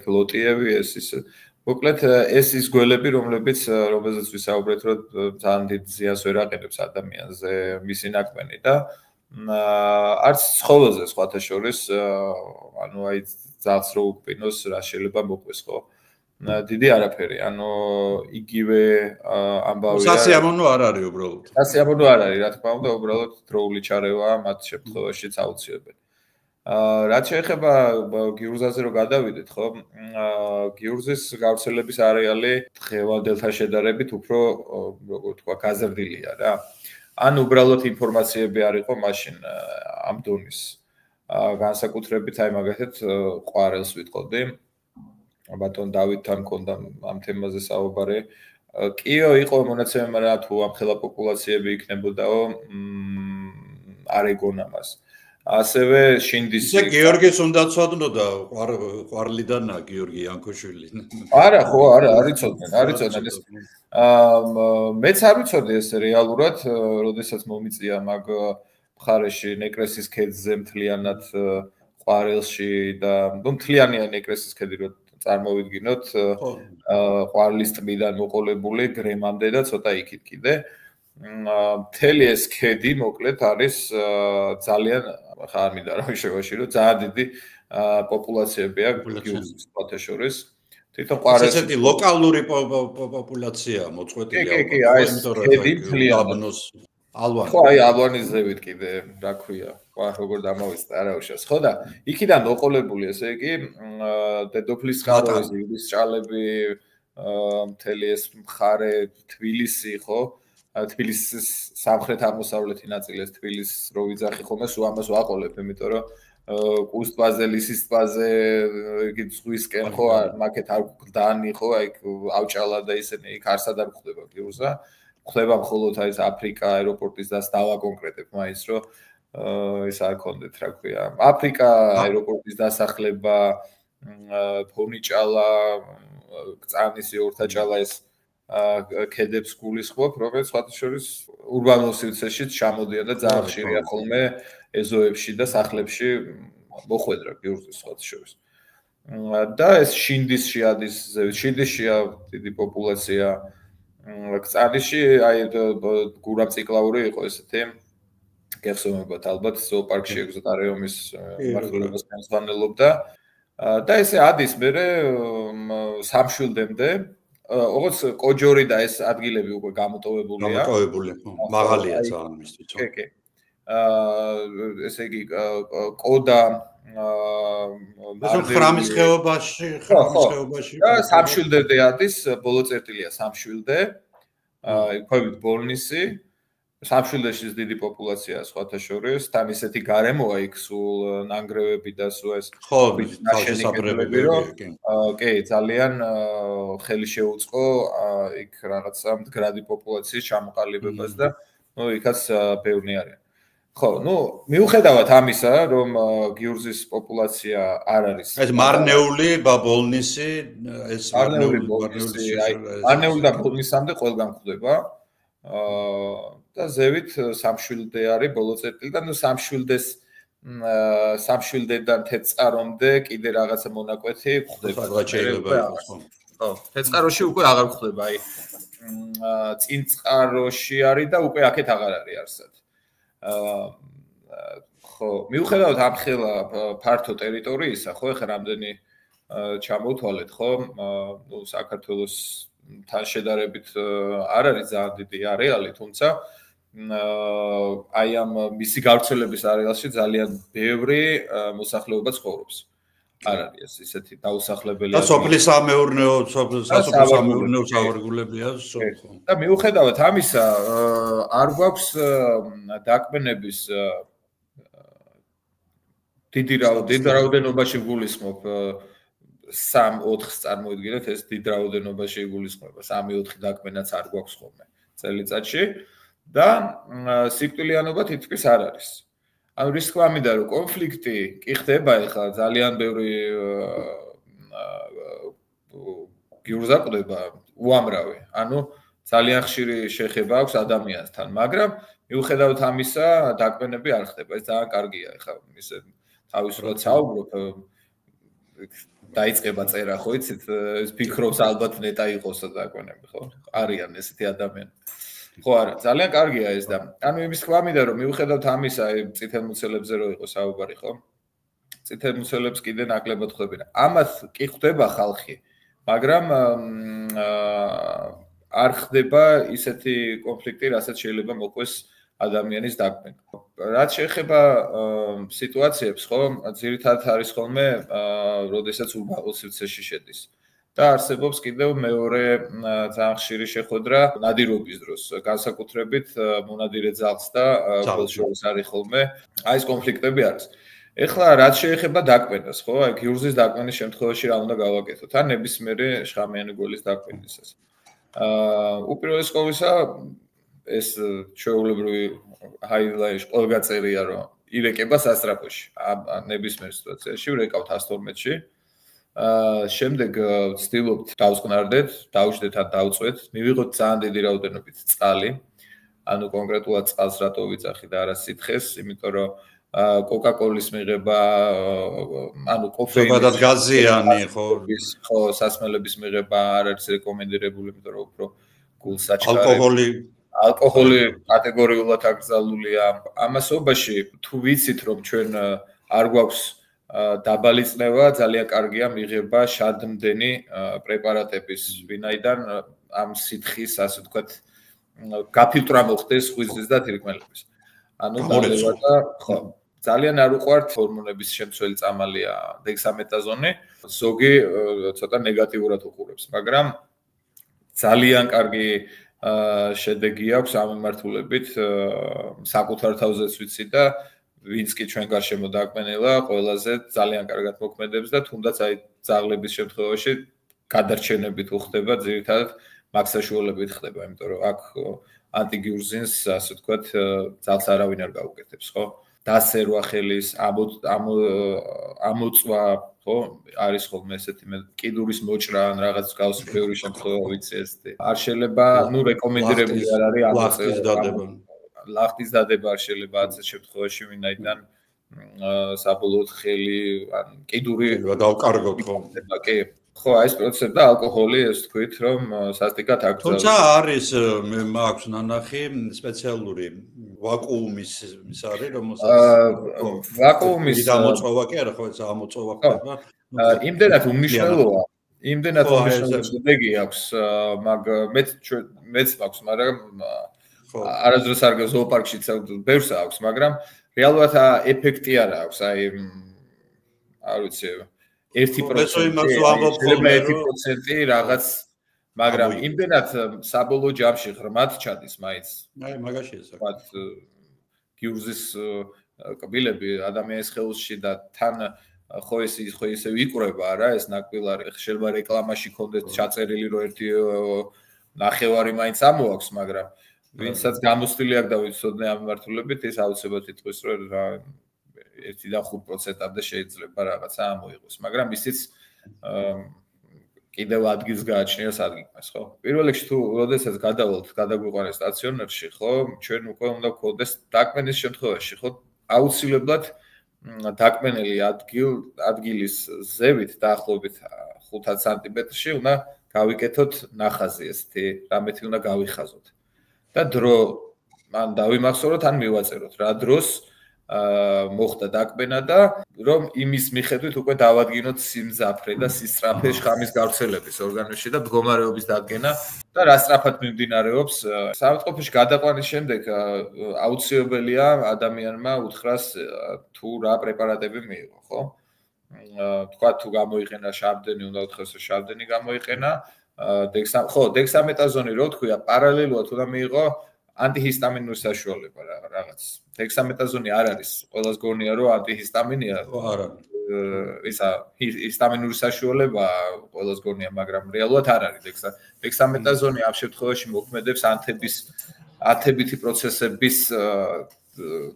Speaker 2: ლოტიევი ეს ისე მოკლედ ეს ის გველები, რომელზეც ვისაუბრეთ, რომ ძალიან დიდ ზიანს ვერ აყენებს ადამიანზე მისი ნაკბენი და არც ცხოველზე სხვათა შორის, ანუ აი ძაღლს რო უკბინოს, რა შეიძლება მოყვეს, ხო? დიდი არაფერი, ანუ იგივე ამბავია.
Speaker 1: სასიამოვნო არ არის უბრალოდ.
Speaker 2: სასიამოვნო არ არის, რა თქმა უნდა, უბრალოდ დროული ჩარევა მათ შემთხვევაშიც აუცილებელი. რაც შეეხება გიურზაზე რო გადავიდეთ, ხო? გიურზის გავრცელების არეალი დღევანდელთან შედარებით უფრო, როგორ ვთქვა, გაზრდილია რა. ან უბრალოდ ინფორმაციები არ იყო მაშინ ამ დონის. განსაკუთრებით აი მაგათაც ყვარელს ვიტყოდი. ბატონ დავითთან მქონდა ამ თემაზე საუბარი. კიო იყო მონაცემი, მაგრამ თუ ამ ხელა პოპულაციები იქნებოდაო, არ ეგონა მას. ასევე შინდის
Speaker 1: გიორგის უნდა ცოდნოდა ყვარლიდანაა გიორგი იანქოშვილი.
Speaker 2: არა, ხო, არ იცოდნენ ეს. მეც არ ვიცოდი ეს რეალურად, როდესაც მომიწია მაგ მხარეში ნეკრესის ქედზე მთლიანად ყვარელში და მთლიანია ნეკრესის ქედი რო წარმოვიდგინოთ, ყვარლის ტბიდან მოყოლებული გრემამდე და ცოტა იქით კიდე. მთელი ეს ქედი მოკლედ არის ძალიან ხარ მინდა რა შევაშირო, ძალიან დიდი პოპულაციები აქვს გიურზის სხვათა შორის. თვითონ ყვარელს
Speaker 1: ესეთი ლოკალური პოპულაციაა მოწყვეტილი
Speaker 2: კი, აი ეს ქედი მთლიანად
Speaker 1: ალვანი.
Speaker 2: ხო, აი ალვანის ზევით კიდე, რა ქვია, როგორ დამოვიწყდა, არა უშავს. ხო და იქიდან მოყოლებული, ესე იგი, დედოფლის ხაროვის ივრის ჭალები, მთელი ეს მხარე, თბილისი, ხო? თბილისის სამხრეთ-აღმოსავლეთი ნაწილი ეს თბილისს რო ვიძახი ხოლმე, სულ ამას ვაყოლებ, იმიტომ რომ კუს ტბაზე, ლისის ტბაზე, იგი ზღვისკენ ხო, მაგეთ არ გვგდანი ხო, აი ავჭალა და ისინი იქ არსად არ გვხვდება გიურზა. ხდება მხოლოდ აი ეს აფრიკა აეროპორტის და დავაკონკრეტებ მაინც რომ ეს არ გქონდეთ რა ქვია აფრიკა აეროპორტის დასახლება ფონიჭალა კწანისი ორთაჭალა ეს ქედებს გულისხმობ რომელიც სხვათა შორის ურბანულ სივრცეშიც ჩამოდიან და ძალიან ხშირია ხოლმე ეზოებში და სახლებში მოხვედრა გიურზის სხვათა შორის და ეს შინდისში ადის შინდისშია დიდი პოპულაცია კწარიში აი გურამციკლაური იყო ესეთი გეხსოვებათ ალბათ ზოოპარკში ეგზოტარიუმის მმართველობას განსვანელობდა და ესე ადის მერე სამშვილდემდე ოღონდ კოჯორი და ეს ადგილები უკვე გამოტოვებულია
Speaker 1: მაღალია ძალიან მისთვის
Speaker 2: კი ესე იგი კოდა
Speaker 1: ხრამის ხეობაში
Speaker 2: და სამშვილდემდე ადის ბოლო წერტილია სამშვილდე იქვებით ბოლნისი სამშვილდეში დიდი პოპულაციაა სხვათა შორის თან ისეთი გარემოა იქ სულ ნანგრევები და სულ ეს
Speaker 1: ხო ნაშენებები
Speaker 2: კი ძალიან ხელი შეუწყო იქ რაღაცა მდგრადი პოპულაციის ჩამოყალიბებას და ნუ იქაც ბევრი არის ხო, ну, მიუხედავად ამისა, რომ გიურზის პოპულაცია არ არის.
Speaker 1: ეს მარნეული, ბოლნისი, ეს
Speaker 2: მარნეული და ბოლნისამდე ყველგან გვხვდება. და ზევით სამშვილდე არის ბოლო წერტილი და ნუ სამშვილდედან თეწარომდე კიდე რაღაცა მონაკვეთი გვხვდება. ხო, თეწაროში უკვე აღარ გვხვდება, აი წინწყაროში არის და უკვე აქეთ აღარ არის არსად. ხო, მიუხედავად ამ ხელა ფართო ტერიტორიისა, ხო, ეხლა რამდენი ჩამოვთვალეთ, ხო, ნუ საქართველოს თან შედარებით არ არის ძალიან დიდი არეალი, თუმცა აი ამ მისი გავრცელების არეალში ძალიან ბევრი მოსახლეობა ცხოვრობს. არ არის ისეთი დაუსახლებელი.
Speaker 1: და სოფლის სამეურნეო, სასოფლო სამეურნეო სავარგულებია სოფლო.
Speaker 2: და მიუხედავად ამისა, არ გვაქვს დაკმენების დიდი რაოდენობაში გულისხმობ 3-4-ს წარმოიდგინეთ, ეს დიდ რაოდენობაში იგულისხმება. 3-4 დაკმენაც არ გვაქვს ხოლმე წელიწადში და სიკვდილიანობა თითქმის არ არის. ანუ რის თქმა მინდა რომ კონფლიქტი კი ხდება ეხლა ძალიან ბევრი გიურზაყდება უამრავი. ანუ ძალიან ხშირი შეხება აქვს ადამიანთან, მაგრამ მიუხედავად ამისა დაკმენები არ ხდება. ეს ძალიან კარგია ეხლა ისე თავისუფლად საუბრობ დაიწყება წერა ხო იცით ეს ფიქრობს ალბათ ნეტა იყოს დაკმენები ხო? არიან ესეთი ადამიანები. ხო არა, ძალიან კარგია ეს და ანუ იმის თქვა მინდა რომ მიუხედავად ამისა, წითელ მუცელებზე რო იყო საუბარი, ხო? წითელ მუცელებს კიდე ნაკლებად ხვდებიან. ამას კი ხვდება ხალხი, მაგრამ არ ხდება ისეთი კონფლიქტი, რასაც შეიძლება მოყვეს ადამიანის დაკმენა. რაც შეეხება სიტუაციებს, ხო, ძირითადად არის ხოლმე, როდესაც უბაყო სივრცეში შედის. და არსებობს კიდევ მეორე ძალიან ხშირი შეხვედრა ნადირობის დროს, განსაკუთრებით მონადირე ძალს და ბოლშოვის არის ხოლმე, აი ეს კონფლიქტები არის. ეხლა რაც შეეხება დაკმენას, ხო, აი გიურზის დაკმენის შემთხვევაში რა უნდა გავაკეთოთ? ან ნებისმიერი შხამიანი გველის დაკმენისას. უპირველეს ყოვლისა ეს ჩვეულებრივი ჰაილაიში ყველგან წერია რომ ირეკება სასწრაფოში. ნებისმიერ სიტუაციაში ვრეკავთ 112-ში. შემდეგ ვცდილობთ დავსკვნარდეთ, დავждეთ ან დავწვეთ, მივიღოთ ძალიან დიდი რაოდენობით წყალი. ანუ კონკრეტულად წყალს რატო ვიძახი და არა სითხეს, იმიტომ რომ კოკა-კოლის მიღება, ანუ კოფეინის
Speaker 1: ზოგადად გაზიანი,
Speaker 2: ხო, სასმელების მიღება არ არის რეკომენდირებული, იმიტომ რომ უფრო გულს აჩქარებს. ალკოჰოლი კატეგორიულად აკრძალულია. ამასობაში თუ ვიცით რომ ჩვენ არ გვაქვს დაბალი წნევა, ძალიან კარგია მიღება შადმდენი პრეპარატების, ვინაიდან ამ სითხის, ასე ვთქვათ, გაფილტრა მოხდეს ღვიძლის და თირკმელების. ანუ და ხო, ძალიან არ უყვართ ჰორმონების შემცველი წამალია დექსამეტაზონი, ზოგი ცოტა ნეგატიურად უყურებს, მაგრამ ძალიან კარგი შედეგი აქვს ამ მიმართულებით, საკუთარ თავზეც ვიცი და ვინც კი ჩვენ გარშემო დაკმენილა, ყველაზე ძალიან კარგად მოქმედებს და თუნდაც აი ძაღლების შემთხვევაში გადარჩენებით უხდება, ძირითადად მაგ საშუალებით ხდება, იმიტომ რომ აქ ანტიგიურზინს, ასე ვთქვათ, ძალს არავინ არ გაუკეთებს, ხო? დასერვა ხელის, ამოწვა, ხო? არის ხოლმე ესეთი კიდურის მოჭრა ან რაღაც გავს ბევრი შემთხვევა ვიცი ესეთი. არ შეიძლება, ნუ რეკომენდირებული არ არის
Speaker 1: ლახტის დადება.
Speaker 2: ლახტის დადება არ შეიძლება ამ შემთხვევაში, ვინაიდან საბოლოოდ ხელი ან კიდური
Speaker 1: დავკარგოთ ხო?
Speaker 2: კი. ხო, აი ეს პროცესი და ალკოჰოლი, ეს თქვით, რომ სასტიკად აკრძალავს.
Speaker 1: თუმცა არის მე მაქვს ნანახი სპეციალური ვაკუუმის ის არის, რომელსაც
Speaker 2: ვაკუუმის
Speaker 1: გამოწვევა კი არა, ხო, ეს ამოწვევა ხდება.
Speaker 2: იმდენად უმნიშვნელოა, იმდენად უმნიშვნელო შედეგი აქვს, მეც მაქვს, მაგრამ არასდროს არ ზოოპარკშიც ბევრს აქვს, მაგრამ რეალურად ეფექტი არ აქვს, აი არ ვიცი 1% რაღაც, მაგრამ იმდენად საბოლოო ჯამში ღრმად ჩადის მაინც.
Speaker 1: აი მაგაშია
Speaker 2: საკმაოდ გიურზის კბილები ადამიანის ხელში და თან ხო ესე ვიკვრება რა ეს ნაკბილარი, შეიძლება რეკლამაში კონდეს ჩაწერილი რომ ერთი ნახევარი მაინც ამოაქვს, მაგრამ ვინცაც გამოსტილი აქვს და ვიცოდნე ამ მიმართულებით, ეს აუცილებლად იტყვის რომ 1-5%-ამდე შეიძლება რაღაცა ამოიღოს, მაგრამ ისიც კიდევ ადგილს გააჩნია სადგიმას, ხო? პირველ რიგში თუ როდესაც გადავალთ, გადაგვიყვანეს სტაციონარში, ხო? ჩვენ უკვე უნდა გქონდეს დაკმენის შემთხვევაში, ხო? აუცილებლად დაკმენელი ადგილის ზევით დაახლოებით 5 სანტიმეტრში უნდა გავიკეთოთ ნახაზი ესეთი, რამეთი უნდა გავიხაზოთ. და დრო, ან დავიმახსოვროთ, ან მივაწეროთ, რა დროს მოხდა დაკბენა და რომ იმის მიხედვით უკვე დავადგინოთ სიმძაფრე და სისწრაფე შხამის გავრცელების ორგანიზმში და მდგომარეობის დადგენა და რა სწრაფად მიმდინარეობს. საავადმყოფოში გადაყვანის შემდეგ აუცილებელია ადამიანმა უთხრას თუ რა პრეპარატები მიიღო, ხო? თქვა თუ გამოიყენა შავდენი, უნდა უთხრას რომ შავდენი გამოიყენა. ხო, დექსამეტაზონი რო თქვია, პარალელურად უნდა მიიღო ანტიჰისტამინური საშუალება რაღაც. დექსამეტაზონი არ არის, ყველას გონია რომ ანტიჰისტამინია.
Speaker 1: არა.
Speaker 2: ისა ჰისტამინური საშუალება ყველას გონია, მაგრამ რეალურად არ არის დექსამეტაზონი ამ შემთხვევაში მოქმედებს ანთებითი პროცესების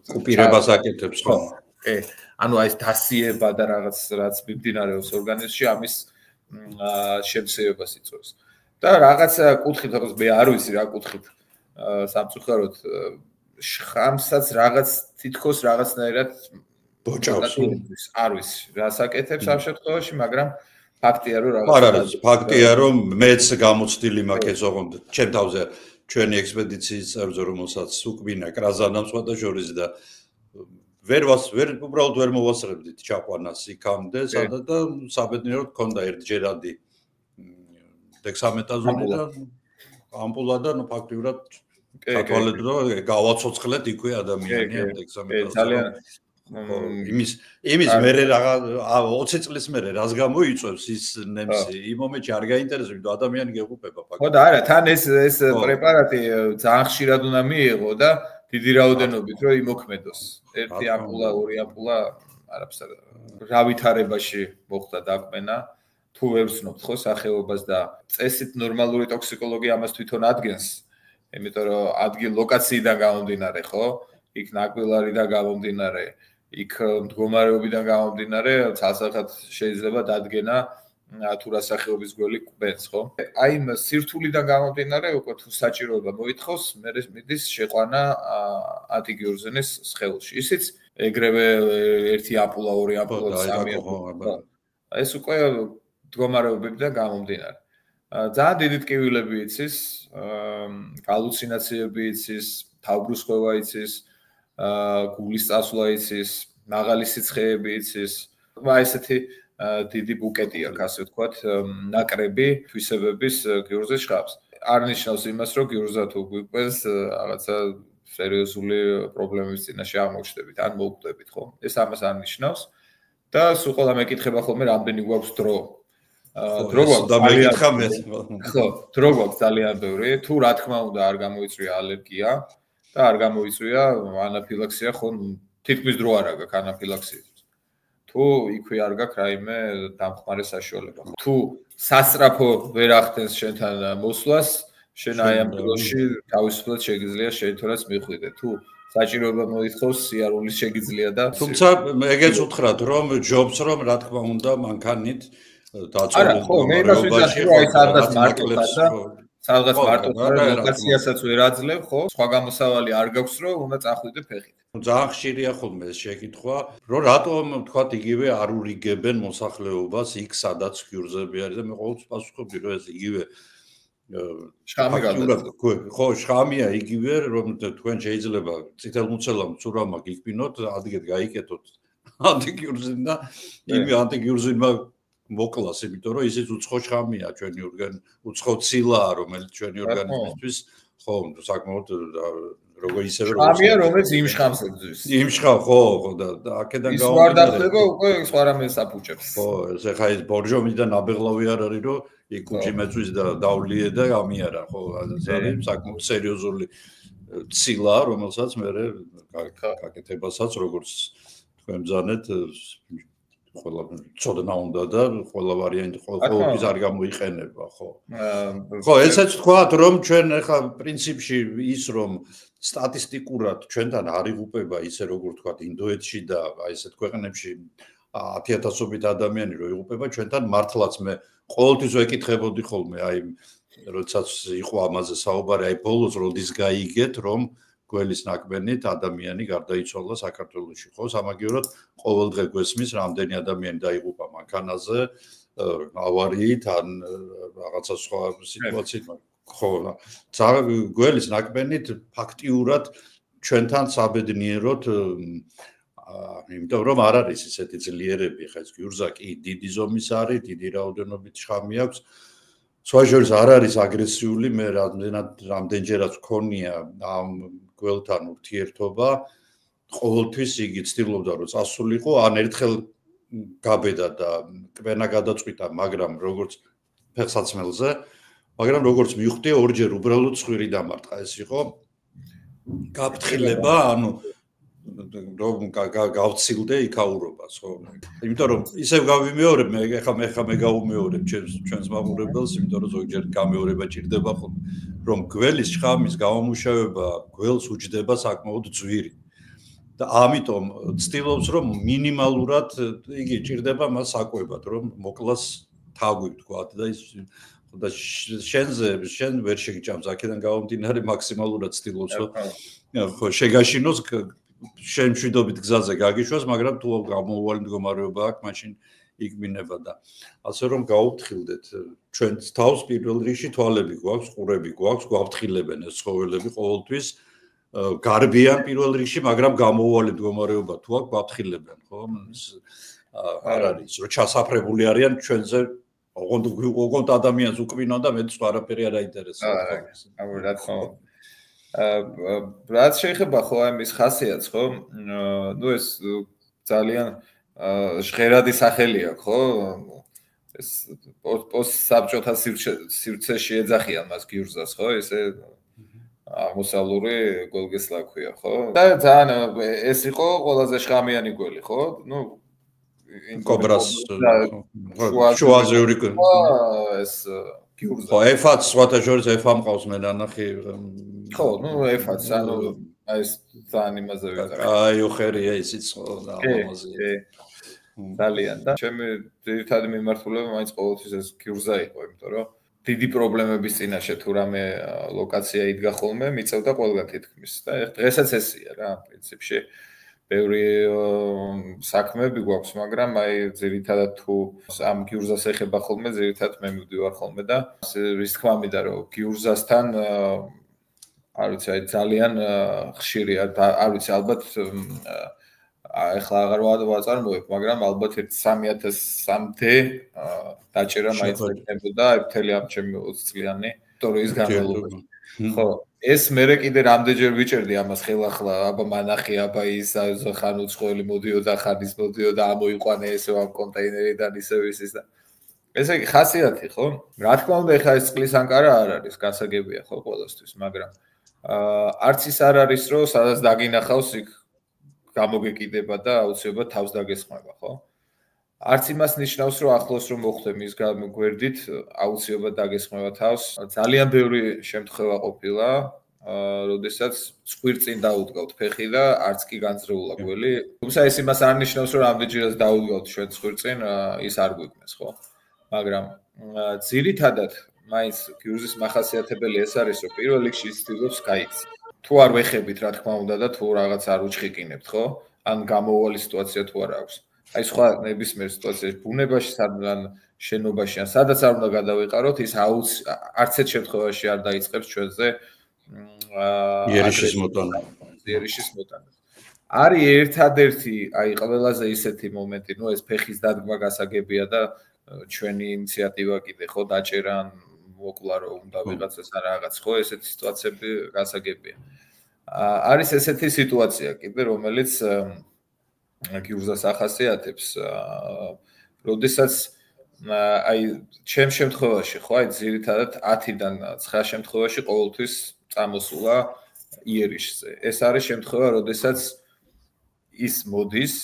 Speaker 1: კუპირებას აკეთებს, ხო?
Speaker 2: კი. ანუ აი ეს დასიება და რაღაც რაც მიმდინარეობს ორგანიზმში, ამის შემცირებას იწვევს. და რაღაც კუთხით, როგორც მე არ ვიცი რა კუთხით სამწუხაროდ შხამსაც რაღაც თითქოს რაღაცნაირად
Speaker 1: ბოჭავს.
Speaker 2: არ ვიცი რას აკეთებს ამ შემთხვევაში, მაგრამ ფაქტია რომ რაღაც
Speaker 1: არ არის ფაქტია რომ მეც გამოცდილი მაქვს ოღონდ ჩემ თავზე ჩვენი ექსპედიციის წევრზე რომელსაც უკბინა კრაზანამ სხვა შორის და უბრალოდ ვერ მოვასწრებდით ჩაყვანას იქამდე სადაც და საბედნიეროდ ქონდა ერთჯერადი დექსამეტაზონი და ამპულა და ნუ ფაქტიურად კათვალეთ რომ გავაცოცხლეთ იქვე ადამიანი ამ დექსამეტაზონი იმის მერე რაღა 20 წლის მერე რას გამოიწევს ის ნემსი იმ მომენტში არ გაინტერესებს იმიტომ ადამიანი გეღუპება ფაქტობრივად.
Speaker 2: ხო და არა თან ეს პრეპარატი ძალიან ხშირად უნდა მიიღო და დიდი რაოდენობით რომ იმოქმედოს. ერთი ამპულა, ორი ამპულა არაფერს რა ვითარებაში მოხდა დაკბენა. თუ ვერ ვცნობთ ხო სახეობას და წესით ნორმალური ტოქსიკოლოგია ამას თვითონ ადგენს. იმიტომ რომ ადგილ ლოკაციიდან გამომდინარე ხო? იქ ნაკბილარიდან გამომდინარე, იქ მდგომარეობიდან გამომდინარე, ცალსახად შეიძლება დადგენა თუ რა სახეობის გველი კვენს, ხო? აი იმ სირთულიდან გამომდინარე, უკვე თუ საჭიროება მოითხოვს, მე მიდის შეყვანა ანტიგიურზენის სხეულში. ისიც ეგრევე ერთი ამპულა, ორი ამპულა, სამი ამპულა. ეს უკვე მდგომარეობებიდან გამომდინარე. ძალიან დიდი ტკივილები იცის, галлუცინაციები იცის, თავბრუსხვევა იცის, გულის წასვლა იცის, მაღალი სიცხეები იცის. ესეთი დიდი ბუკეტი აქვს, ასე ვთქვათ, ნაკრები თვისებების გიურზის შხამს. არ ნიშნავს იმას, რომ გიურზა თუ გვიყვეს რაღაცა სერიოზული პრობლემების წინაშე აღმოჩნდებით, ან მოუკვდებით, ხო? ეს ამას არ ნიშნავს. და სულ ყველა მეკითხება ხოლმე რამდენი გვაქვს დრო. დრო გვაქვს
Speaker 1: და მეკითხა მე.
Speaker 2: ხო, დრო გვაქვს ძალიან ბევრი. თუ რა თქმა უნდა არ გამოიწვია ალერგია და არ გამოიწვია ანაფილაქსია, ხო, თითქმის დრო არ აქვს ანაფილაქსია. თუ იქვე არ გაქვს რაიმე დამხმარე საშუალება. თუ სასწრაფო ვერ ახდენს შენთან მოსვლას, შენ აი ამ დროში თავისუფლად შეგიძლია შეითვალოს მიხვიდე. თუ საჭიროება მოითხოვს, სიარულის შეგიძლია და
Speaker 1: თუმცა ეგეც უთხრათ, რომ ჯობს რომ რა თქმა უნდა მანქანით
Speaker 2: დაწოლილ მდგომარეობაში აი სადღაც მარტოა და სადღაც მარტოა ლოკაციასაც ვერ აძლევ, ხო? სხვა გამოსავალი არ გაქვს, რომ უნდა წახვიდე ფეხით.
Speaker 1: ძალიან ხშირია ხოლმე ეს შეკითხვა, რომ რატომ თქვათ იგივე არ ურიგებენ მოსახლეობას იქ სადაც გიურზები არის და მე ყოველთვის პასუხობდი რომ ეს იგივე
Speaker 2: შხამი
Speaker 1: გადაწყდა. ხო, შხამია იგივე რომ თქვენ შეიძლება წითელმუცელა მცურამა გიქბინოთ, ადგეთ გაიკეთოთ ანტიგიურზინი და იგივე ანტიგიურზინმა მოკლას, იმიტომ რომ ისიც უცხო შხამია ჩვენი უცხო ცილაა რომელიც ჩვენი ორგანიზმისთვის ხო, საკმაოდ როგორ ისევე
Speaker 2: შხამია რომელიც იმ შხამს ეკძვის.
Speaker 1: იმ შხამ ხო და აქედან
Speaker 2: გამომდინარე. ის ვარ დახდება უკვე სხვა რამეს აფუჭებს.
Speaker 1: ხო, ეხა ეს ბორჟომიდან აბეღლავი არ არის რომ იქ კუჭი მეწვის და დავლიე და ამიარა, ხო, ეს არის საკმაოდ სერიოზული ცილა, რომელსაც მე გაკეთებასაც როგორც თქვენ ბძანეთ ყველა ცოდნა უნდა და ყველა ვარიანტი ყოველთვის არ გამოიყენება, ხო. ხო, ესეც თქვათ, რომ ჩვენ ახლა პრინციპში ის რომ სტატისტიკურად ჩვენთან არ იღუპება ისე როგორ თქვათ ინდოეთში და აი ესეთ ქვეყნებში 10,000-ობით ადამიანი რო იღუპება ჩვენთან მართლაც მე ყოველთვის ვეკითხებოდი ხოლმე აი როდესაც იყო ამაზე საუბარი აი ბოლოს როდის გაიგეთ რომ გველის ნაკბენით ადამიანი გარდაიცვალა საქართველოში ხო სამაგიეროდ ყოველდღე გვესმის რამდენი ადამიანი დაიღუპა მანქანაზე ავარიით ან რაღაცა სხვა სიტუაციით ხო გველის ნაკბენით ფაქტიურად ჩვენთან საბედნიეროდ იმიტომ რომ არ არის ისეთი ძლიერები, ხა ეს გიურზა კი დიდი ზომის არის, დიდი რაოდენობით შხამი აქვს. სხვა შორის არ არის აგრესიული, მე რამდენჯერაც ვქონია ამ გველთან ურთიერთობა, ყოველთვის იგი ცდილობდა რომ წასულიყო, ან ერთხელ გაბედა და კვენა გადაწყვიტა, მაგრამ როგორც ფეხსაცმელზე, მაგრამ როგორც მივხვდი, ორჯერ უბრალოდ ცხვირი დამარტყა, ეს იყო გაფრთხილება, ანუ რომ გავცილდე იქაურობას, ხო? იმიტომ რომ ისევ გავიმეორებ, მე გავუმეორებ ჩვენს მაყურებელს, იმიტომ რომ ზოგჯერ გამეორება ჭირდება ხოლმე, რომ გველის შხამის გამომუშავება გველს უჯდება საკმაოდ ძვირი. და ამიტომ ცდილობს რომ მინიმალურად იგი ჭირდება მას საკვებად, რომ მოკლას თაგვი თქვა და ის და შენ ვერ შეგჭამს აქედან გამომდინარე მაქსიმალურად ცდილობს რომ ხო შეგაშინოს შენ მშვიდობით გზაზე გაგიშვას, მაგრამ თუ გამოუვალი მდგომარეობა აქვს, მაშინ იგმინება და ასე რომ გაუფრთხილდეთ ჩვენ თავს პირველ რიგში თვალები გვაქვს, ყურები გვაქვს, გვაფრთხილებენ ეს ცხოველები ყოველთვის გარბიან პირველ რიგში, მაგრამ გამოუვალი მდგომარეობა თუ აქვს, გვაფრთხილებენ, ხო? არ არის რომ ჩასაფრებული არიან ჩვენზე, ოღონდ ადამიანს უკბინონ და მეტს არაფერი არ აინტერესებს.
Speaker 2: რა თქმა უნდა. რაც შეიძლება ხო ამის ხასიათს, ხო? ნუ ეს ძალიან ჟღერადი სახელი აქვს, ხო? ეს პოსტსაბჭოთა სივრცეში ეძახიან მას გიურზას, ხო? ესე აღმოსავლური გოლგესლა ქვია, ხო? და ძალიან ეს იყო ყველაზე შხამიანი გველი, ხო? ნუ
Speaker 1: კობრას შუაზეული
Speaker 2: ეს გიურზა.
Speaker 1: ხო, F-აც სხვათა შორის F-ა მყავს მე ნახი.
Speaker 2: ხო, ნუ F-აც, ანუ აი ეს ძალიან იმაზე ვიყავ.
Speaker 1: აი, ოხერია ისიც ხო და ამაზე.
Speaker 2: ძალიან და ჩემი ძირითადი მიმართულება მაინც ყოველთვის ეს გიურზა იყო, იმიტომ რომ დიდი პრობლემების წინაშე თუ რამე ლოკაცია იდგა ხოლმე, მიწევდა ყველგან თითქმის და დღესაც ესია რა, პრინციპში. ბევრი საქმეები გვაქვს, მაგრამ აი ძირითადად თუ ამ გიურზას ეხება ხოლმე, ძირითადად მე მივდივარ ხოლმე და რის თქმა მინდა რომ გიურზასთან არ ვიცი, აი ძალიან ხშირია და არ ვიცი, ალბათ ეხლა აღარ ვაწარმოებ, მაგრამ ალბათ 3000-მდე დაჭერა მაინც ექნებოდა მთელი ამ ჩემი 20 წლიანი ისტორიის განმავლობაში. ხო, ეს მერე კიდე რამდენჯერ ვიჭერდი ამას ხელახლა, აბა მანახი, აბა ის ხან უცხოელი მოდიოდა, ხან ის მოდიოდა, ამოიყვანე ესე ამ კონტეინერიდან ისევ ისის და ესე იგი ხასიათი, ხო? რა თქმა უნდა, ეხლა ეს წყლის ანკარა არ არის, გასაგებია, ხო, ყველასთვის, მაგრამ არც ის არ არის, რომ სადაც დაგინახავს, იქ გამოგეკიდება და აუცილებლად თავს დაგესხმება, ხო? არც იმას ნიშნავს, რომ ახლოს რომ მოხდე მის გვერდით, აუცილებლად დაგესხმება თავს. ძალიან ბევრი შემთხვევა ყოფილა, როდესაც წვირწინ დაუდგავთ ფეხი და არც კი განძრეულა გველი. თუმცა ეს იმას არ ნიშნავს, რომ ამდენჯერაც დაუდგავთ ჩვენ წვირწინ, ის არ გვიქმნეს, ხო? მაგრამ ძირითადად მაინც გიურზის მახასიათებელი ეს არის, რომ პირველ რიგში ცდილობს გაიქცეს. თუ არ ვეხებით, რა თქმა უნდა და თუ რაღაც არ უჩხიკინებთ, ხო? ან გამოუვალი სიტუაცია თუ არ აქვს. აი სხვა ნებისმიერ სიტუაციაში ბუნებაში სადგან შენობაში ან სადაც არ უნდა გადავიყაროთ ის არც ერთ შემთხვევაში არ დაიწყებს ჩვენზე
Speaker 1: იერიშის მოტანა.
Speaker 2: არის ერთადერთი აი ყველაზე ისეთი მომენტი, ნუ ეს ფეხის დადგმა გასაგებია და ჩვენი ინიციატივა კიდე ხო დაჭერან მოკლა რომ უნდა ვიღაცას ან რაღაც ხო ესეთი სიტუაციები გასაგებია. არის ესეთი სიტუაცია კიდე რომელიც გიურზას ახასიათებს, როდესაც აი ჩემ შემთხვევაში ხო აი ძირითადად 10-დან 9 შემთხვევაში ყოველთვის წამოსულა იერიშზე. ეს არის შემთხვევა, როდესაც ის მოდის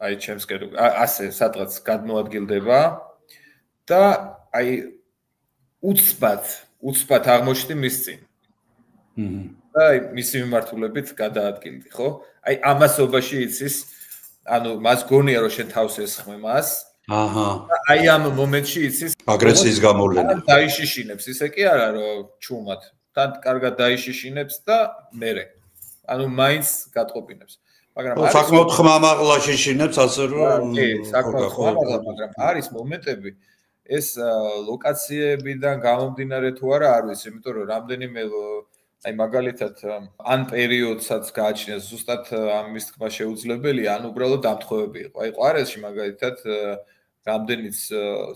Speaker 2: აი ჩემსკენ ასე სადღაც გადმოადგილდება და აი უცბად აღმოჩნდი მის წინ. და აი მისი მიმართულებით გადაადგილდი, ხო? აი ამასობაში იცის ანუ მას გონია რომ შენ თავს ესხმე მას.
Speaker 1: აჰა.
Speaker 2: აი ამ მომენტში იცის
Speaker 1: აგრესიის გამოვლენა.
Speaker 2: დაიშიშინებს, ისე კი არა რომ ჩუმად. თან კარგად დაიშიშინებს და მერე. ანუ მაინც გატყობინებს. მაგრამ
Speaker 1: არის საკმაოდ ხმამაღლა შიშინებს, ასე რომ
Speaker 2: კი, საკმაოდ ხმამაღლა, მაგრამ არის მომენტები ეს ლოკაციებიდან გამომდინარე თუ არა არ ვიცი, იმიტომ რომ რამდენიმე აი მაგალითად ან პერიოდსაც გააჩნიათ ზუსტად ამის თქმა შეუძლებელია, ან უბრალოდ დამთხოვები იყო. აი ყვარელში მაგალითად რამდენიც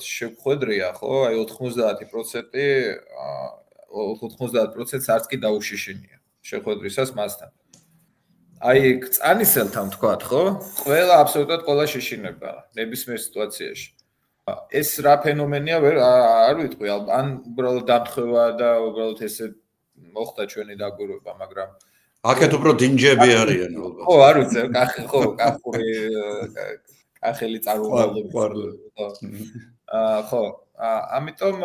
Speaker 2: შეგვხვედრია, ხო? აი 90% არც კი დაუშიშინია შეხვედრისას მასთან. აი წანისელთან თქვათ, ხო? ყველა აბსოლუტურად ყველა შიშინება ნებისმიერ სიტუაციაში. ეს რა ფენომენია, არ ვიტყვი, ან უბრალოდ დამთხევა და უბრალოდ ესე მოხდა ჩვენი დაგვირვება, მაგრამ
Speaker 1: აქეთ უფრო დინჯები არიან ალბათ.
Speaker 2: ხო, არ ვიცი, ხო, კახური კახელი წარმოუდგენელი. ხო, ამიტომ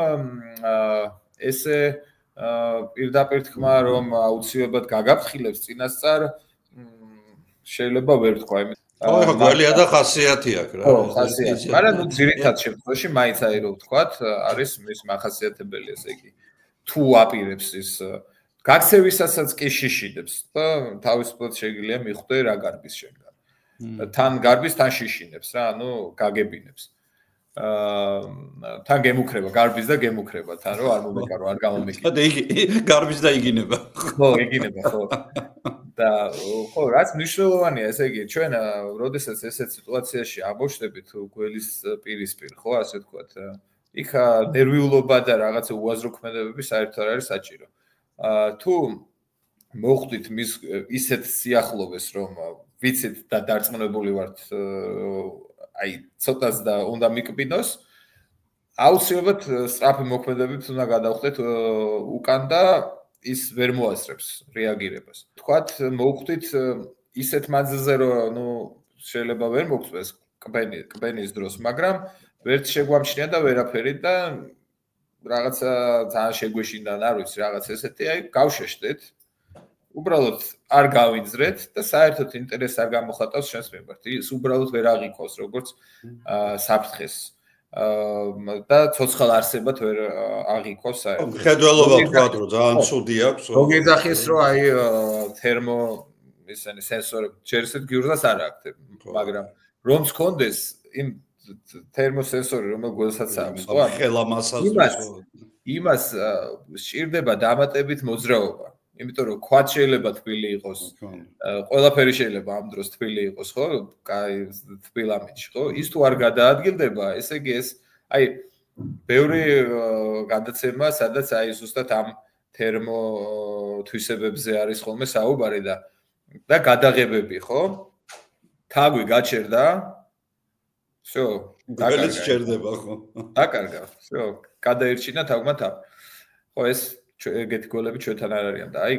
Speaker 2: ესე პირდაპირ თქმა, რომ აუცილებლად გაგაფრთხილებს წინასწარ, შეიძლება ვერ თქვა,
Speaker 1: ხო, ხო, გველია და ხასიათი აქვს რა.
Speaker 2: ხო, ხასიათი. მაგრამ ნუ ძირითად შემთხვევაში მაინც აი რომ ვთქვათ, არის მის მახასიათებელი, ესე იგი. თუ აპირებს ის გაქცევისასაც კი შიშინებს და თავისუფლად შეიძლება მიხვდე რა გარბის შემდგარ. თან გარბის, თან შიშინებს რა, ანუ გაგებინებს. თან გემუქრება, გარბის და გემუქრება, თან რომ არ მომეკარო, არ გამომეკიდო.
Speaker 1: და იგი გარბის და იგინება.
Speaker 2: ხო, იგინება, ხო. და ხო, რაც მნიშვნელოვანია, ესე იგი, ჩვენ როდესაც ესეთ სიტუაციაში ამოვშდებით გველის პირისპირ, ხო, ასე ვთქვათ, იქ ნერვიულობა და რაღაცა უაზრო ქმედებები საერთოდ არ არის საჭირო. თუ მოხვდით მის ისეთ სიახლოვეს, რომ ვიცით და დარწმუნებული ვართ, აი, ცოტას და უნდა მიკბინოს, აუცილებლად სწრაფი მოქმედებებით უნდა გადავხდეთ უკან და ის ვერ მოასწრებს რეაგირებას. თქვათ, მოხვდით ისეთ მანძილზე, რომ ნუ შეიძლება ვერ მოგწვეს კბენის დროს, მაგრამ ვერც შეგვამჩნია და ვერაფერი და რაღაცა ძალიან შეგვეშინდა, არ ვიცი, რაღაც ესეთი, აი, გავშეშდეთ. უბრალოდ არ გავინძრეთ და საერთოდ ინტერესს არ გამოხატავს ჩვენს მიმართ. ის უბრალოდ ვერ აღიქოს, როგორც საფრთხეს. და ცოცხალ არსებად ვერ აღიქოს საერთოდ.
Speaker 1: ხედველობა ვთქვათ, რომ ძალიან ცუდი აქვს.
Speaker 2: მოგეძახის, რომ აი თერმო ისენი სენსორები ჯერ ისეთ გიურზას არ აქვს, მაგრამ რომც კონდეს იმ თერმოსენსორი, რომელიც გველსაც აქვს, ხო?
Speaker 1: ხელამასაც
Speaker 2: იმას სჭირდება დამატებით მოძრაობა. იმიტომ რომ ქვაც შეიძლება თბილი იყოს. ყველაფერი შეიძლება ამ დროს თბილი იყოს, ხო? კაი თბილამიდში, ხო? ის თუ არ გადაადგილდება, ესე იგი ეს აი ბევრი გადაცემა, სადაც აი ზუსტად ამ თერმო თვისებებზე არის ხოლმე საუბარი და გადაღებები, ხო? თაგვი გაჩერდა. всё,
Speaker 1: გველიც ჩერდება, ხო?
Speaker 2: დაკარგა. всё, გადაირჩინა თაგვმა თავი. ხო, ეს ეგეთი გოლები ჩვენთან არ არიან და აი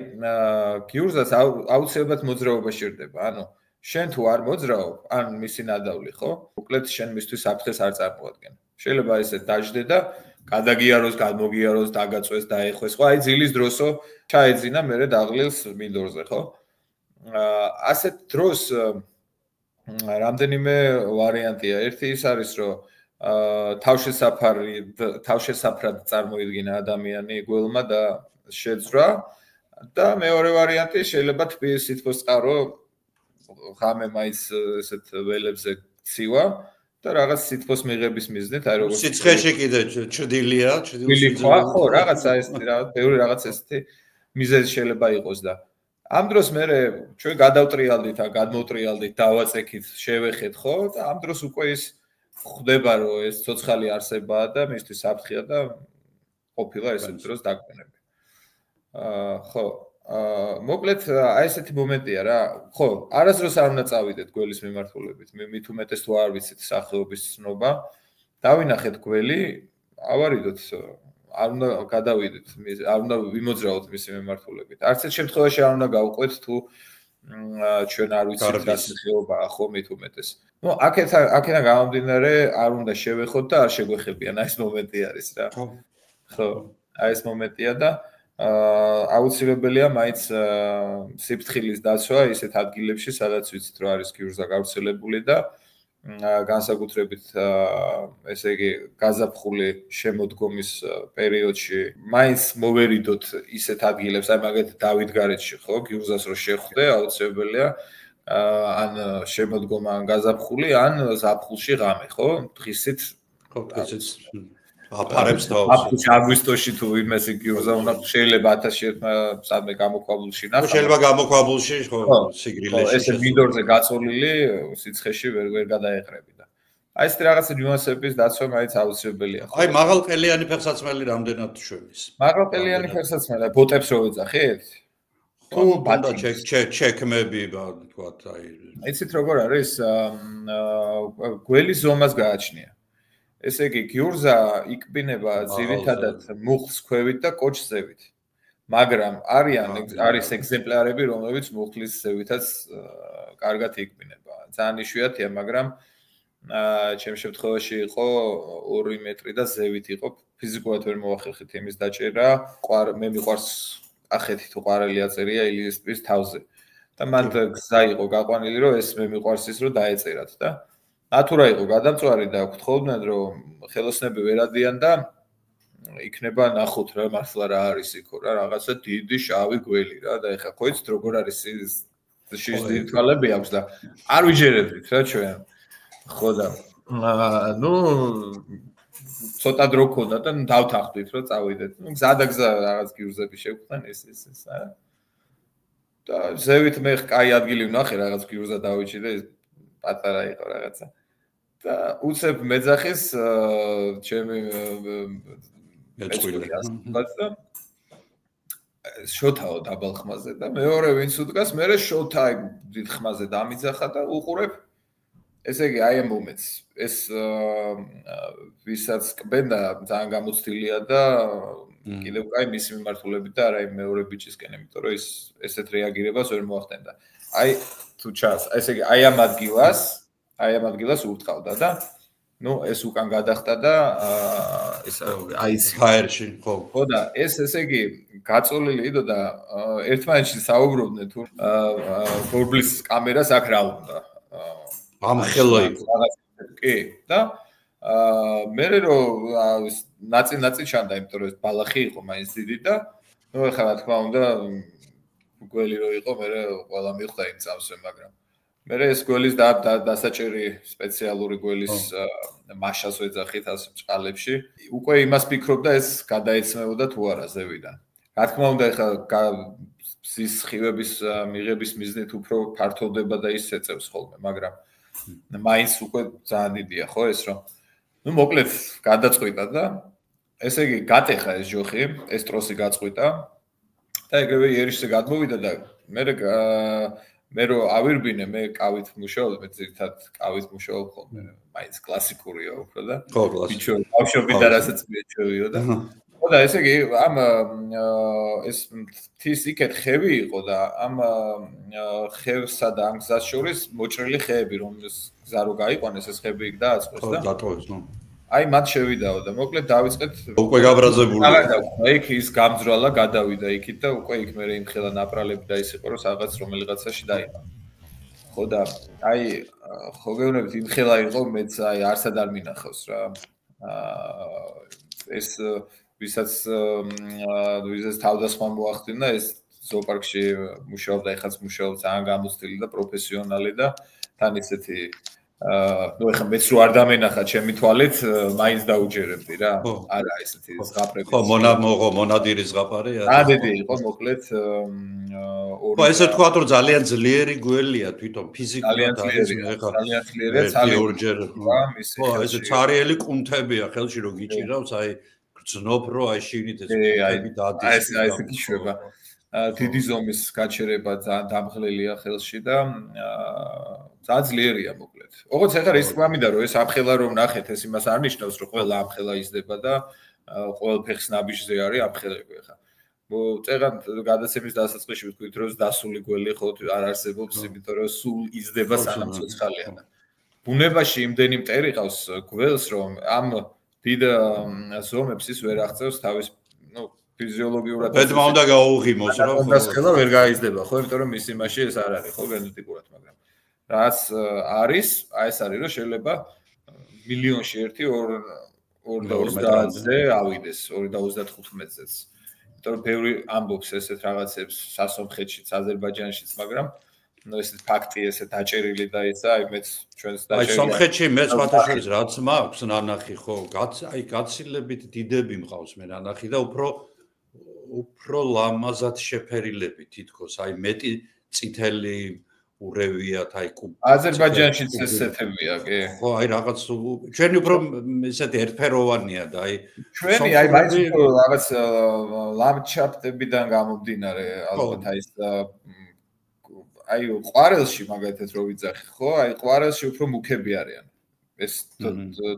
Speaker 2: გიურზას აუცილებლად მოძრაობა სჭირდება. ანუ შენ თუ არ მოძრაობ, ან მისი ნადავლი, ხო? უკლედ შენ მისთვის საფრთხეს არ წარმოადგენ. შეიძლება ესე დაждდე და გადაგიაროს, გადმოგიაროს, დაგაწვეს, დაეხვეს, ხო? აი ძილის დროსო ჩაეძინა მერე დაღლილს მინდორზე, ხო? ასეთ დროს რამდენიმე ვარიანტია. ერთი ის არის, რომ თავშესაფრად წარმოიდგინა ადამიანი გველმა და შეძრა და მეორე ვარიანტი შეიძლება თბის სითბოს წყარო ღამე მაინც ესეთ ველებზე ცივა და რაღაც სითბოს მიღების მიზნით აი როგორც
Speaker 1: სიცხეში კიდე ჭრდილია,
Speaker 2: ხო, რაღაცა ეს ბევრი რაღაც ესეთი მიზეზი შეიძლება იყოს და ამ დროს მე ჩვენ გადავტრიალდით, გადმოვტრიალდით, დავაწექით, შევეხეთ, ხო? და ამ დროს უკვე ის ხვდება, რომ ეს ცოცხალი არსებაა და მისთვის საფრთხეა და ყოფილა ესეთ დროს დაგვენები. ხო, მოკლედ აი ესეთი მომენტია რა. ხო, არასდროს არ უნდა წავიდეთ გველის მიმართულებით. მით უმეტეს თუ არ ვიცით სახეობის ცნობა, დავინახეთ გველი, ავარიდოთ, არ უნდა გადავიდეთ, არ უნდა ვიმოძრაოთ მისი მიმართულებით. არც ერთ შემთხვევაში არ უნდა გავყვეთ თუ ჩვენ არ ვიცით რა სახეობაა, ხო, მით უმეტეს. ნუ აქედან გამომდინარე არ უნდა შევეხოთ და არ შეგვეხებიან, აი ეს მომენტი არის რა. ხო, აი ეს მომენტია და აუცილებელია მაინც სიფრთხილის დაცვა ისეთ ადგილებში, სადაც ვიცით რომ არის გიურზა გავრცელებული და განსაკუთრებით ესე იგი გაზაფხული შემოდგომის პერიოდში მაინც მოვერიდოთ ისეთ ადგილებს, აი მაგალითად დავითგარეთში, ხო, გიურზას რო შეხვდე, აუცილებელია ან შემოდგომა ან გაზაფხული, ან ზაფხულში ღამე, ხო? დღისით.
Speaker 1: ხო, დღისით. აფარებს თავს.
Speaker 2: აგვისტოში თუ იმესი გიურზა უნდა შეიძლება 1000 სადმე გამოქვაბულში ნახა.
Speaker 1: შეიძლება გამოქვაბულში ხო სიგრილეში.
Speaker 2: ესე მინდორზე გაწოლილი სიცხეში ვერ გადაეყრები და. აი ეს რაღაცა ნიუანსების დაცვა მაინც აუცილებელია.
Speaker 1: აი მაღალყელიანი ფეხსაცმელი რამდენად შევლის?
Speaker 2: მაღალყელიანი ფეხსაცმელი ბოტებს რო ეძახით?
Speaker 1: თუ ბატა ჩეკმები ვთქვათ აი.
Speaker 2: იცით როგორ არის? გველის ზომას გააჩნია. ესე იგი გიურზა ikbineba ძირითადად მუხლს ქვევით და კოჭს ზევით. მაგრამ არის ეგზემპლარები, რომლებიც მუხლის ზევითაც კარგად ikbineba. ძალიან იშვიათია, მაგრამ ჩემ შემთხვევაში იყო 2 მეტრი და ზევით იყო. ფიზიკურად ვერ მოახერხეთ იმის დაჭერა. მე მიყვარს ახეთი თუ ყვარელი აწერია ილიესპის თავზე. და მან გზა იყო გაყვანილი, რომ ეს მე მიყვარს ის რომ დაეწერათ და ნატურა იყო გადამწვარი და გთხოვდნენ რომ ხელოსნები ვერ ადიან და იქნება ნახოთ რა მართლა რა არის იქო რა რაღაცა დიდი შავი გველი რა და ეხა ხო იცით როგორ არის შის დიდი თვალები აქვს და არ ვიჯერებდით რა ჩვენ ხო და ნუ ცოტა დრო ქონდა და დავთანხმდით რომ წავიდეთ ნუ გზადაგზა რაღაც გიურზები შევხვდნენ ეს არა და ზევით მე კაი ადგილი ვნახე რაღაც გიურზა დავიჭი და ეს პატარა იყო რაღაცა და უცებ მეძახის ჩემი მეწყვილე და შოთაო დაბალ ხმაზე და მეორე ვინც უდგას მე შოთა დიდ ხმაზე დამიძახა და უყურებ ესე იგი აი ამ მომენტს ეს ვისაც კბენდა ძალიან გამოცდილია და კიდევ კაი მისი მიმართულებით და არა იმ მეორე ბიჭისკენ იმიტომ რომ ესეთ რეაგირებას ვერ მოახდენდა აი თუ ჩას ესე იგი აი ამ ადგილას ურტყავდა და ნუ ეს უკან გადახტა და ეს აი
Speaker 1: ფაერში
Speaker 2: ხო და ესე იგი გაწოლილი იყო და ერთმანეთში საუბრობდნენ თუ გორბლის კამერას აქ რა უნდა
Speaker 1: ამხელა იყო
Speaker 2: კი და მე რომ ნაწი ჩანდა იმიტომ რომ ეს ბალახი იყო მაინც დიდი და ნუ ეხლა რა თქმა უნდა გველი რო იყო მე ყველა მიხვდა იმ წამსვე მაგრამ მე ეს გველის დასაჭერი სპეციალური გველის მაშას ვეძახით ასე ბჭყალებში უკვე იმას ფიქრობდა ეს გადაეცმებოდა თუ არა ზევიდან რა თქმა უნდა ეხლა მზის ხივების მიღების მიზნით უფრო ფართოვდება და ის ეწევს ხოლმე მაგრამ მაინც უკვე ძალიან დიდია ხო ეს რომ ნუ მოკლედ გადაწყვიტა და ესე იგი გატეხა ეს ჯოხი ეს ტროსი გაწყვიტა და ეგრევე იერიშზე გადმოვიდა და მე რო ავირბინე მე კავით მუშაობ მე ძირითადად კავით მუშაობ ხოლმე მაინც კლასიკურია უფრო და
Speaker 1: ხო კლასიკური
Speaker 2: ბავშვობიდან და რასაც მეჩვევიო და ხო და ესე იგი ამ ეს თის იქეთ ხევი იყო და ამ ხევსა და ამ გზას შორის მოჭრილი ხეები რომლის გზა რო გაიყვანეს ეს ხეები იქ დააწყვეს და
Speaker 1: დატოვეს ნუ
Speaker 2: აი მათ შევიდაო და მოკლედ დავიწყეთ
Speaker 1: უკვე გაბრაზებული
Speaker 2: იქ ის გამძრალა გადავიდა იქით და უკვე იქ მე იმხელა ნაპრალები და ის იყო რომ რაღაც რომელიღაცაში დაიყო ხო და აი ხო გეუბნებით იმხელა იყო მეც აი არსად არ მინახავს რა ეს ვისაც თავდასხმა მოახდინა ეს ზოოპარკში მუშაობდა ეხაც მუშაობს ძალიან გამოცდილი და პროფესიონალი და თან ისეთი ნუ ეხლა მეც რო არ დამენახა ჩემი თვალით მაინც დაუჯერებდი რა არა ესეთი ზღაპრები
Speaker 1: ხო მონადირის ზღაპარი
Speaker 2: ადი იყო მოკლედ
Speaker 1: ხო ესე თქვა რომ ძალიან ძლიერი გველია თვითონ ფიზიკურად არის ეხლა
Speaker 2: ძალიან ძლიერია
Speaker 1: ორჯერ ხო ესე цаრიელი კუნთებია ხელში რო გიჭირავს აი გრძნობ რო აი შინით ეს კუნთები დადის
Speaker 2: აი ეს გიშვება დიდი ზომის გაჩერება ძალიან დამღლელია ხელში და ძალიან ძლიერია მოკლედ. ოღონდ ეხლა ის თქმა რომ ეს ამხელა რომ ნახეთ ეს იმას არ ნიშნავს რომ ყველა ამხელა იზრდება და ყოველ ფეხს ნაბიჯზე არის ამხელები ეხლა. წერან გადაცემის დასაწყისში ვთქვით რომ დასული გველი ხო არ არსებობს იმიტომ რომ სულ იზრდება სანამ ცოცხალია და ბუნებაში იმდენი მტერი ყავს გველს რომ ამ დიდ ზომებს ის ვერ აღწევს თავის ნუ ფიზიოლოგიურად
Speaker 1: ბედმა უნდა გაუღიმოს რა
Speaker 2: ხო დასხელა ვერ გაიზრდება ხო იმიტომ რომ მის იმაში ეს არ არის ხო გენეტიკურად მაგრამ რაც არის აი ეს არის რომ შეიძლება მილიონში 2.30-ზე ავიდეს 2.35-ზეც იმიტომ რომ ბევრი ამბობს ესეთ რაღაცებს სასომხეთშიც აზერბაიჯანშიც მაგრამ ნუ ეს ფაქტი ესე დაჭერილი და ისა, აი მეც ჩვენს
Speaker 1: დაჭერილი. აი სომხეთში მეც სხვათაშორის რაც მაქვს ნანახი ხო, აი გაცილებით დიდები მყავს მე ნანახი და უფრო ლამაზად შეფერილები თითქოს, აი მეტი წითელი ურევიათ, აი
Speaker 2: აზერბაიჯანშიც ესეთებია, კი.
Speaker 1: ხო, აი რაღაც ჩვენი უფრო ესეთი ერთფეროვანია და აი
Speaker 2: ჩვენი აი მაინც უფრო რაღაც ლანდშაფტებიდან გამომდინარე, ალბათ აი ეს აი ყვარელში მაგალითად რო ვიძახი, ხო? აი ყვარელში უფრო მუქები არიან. ეს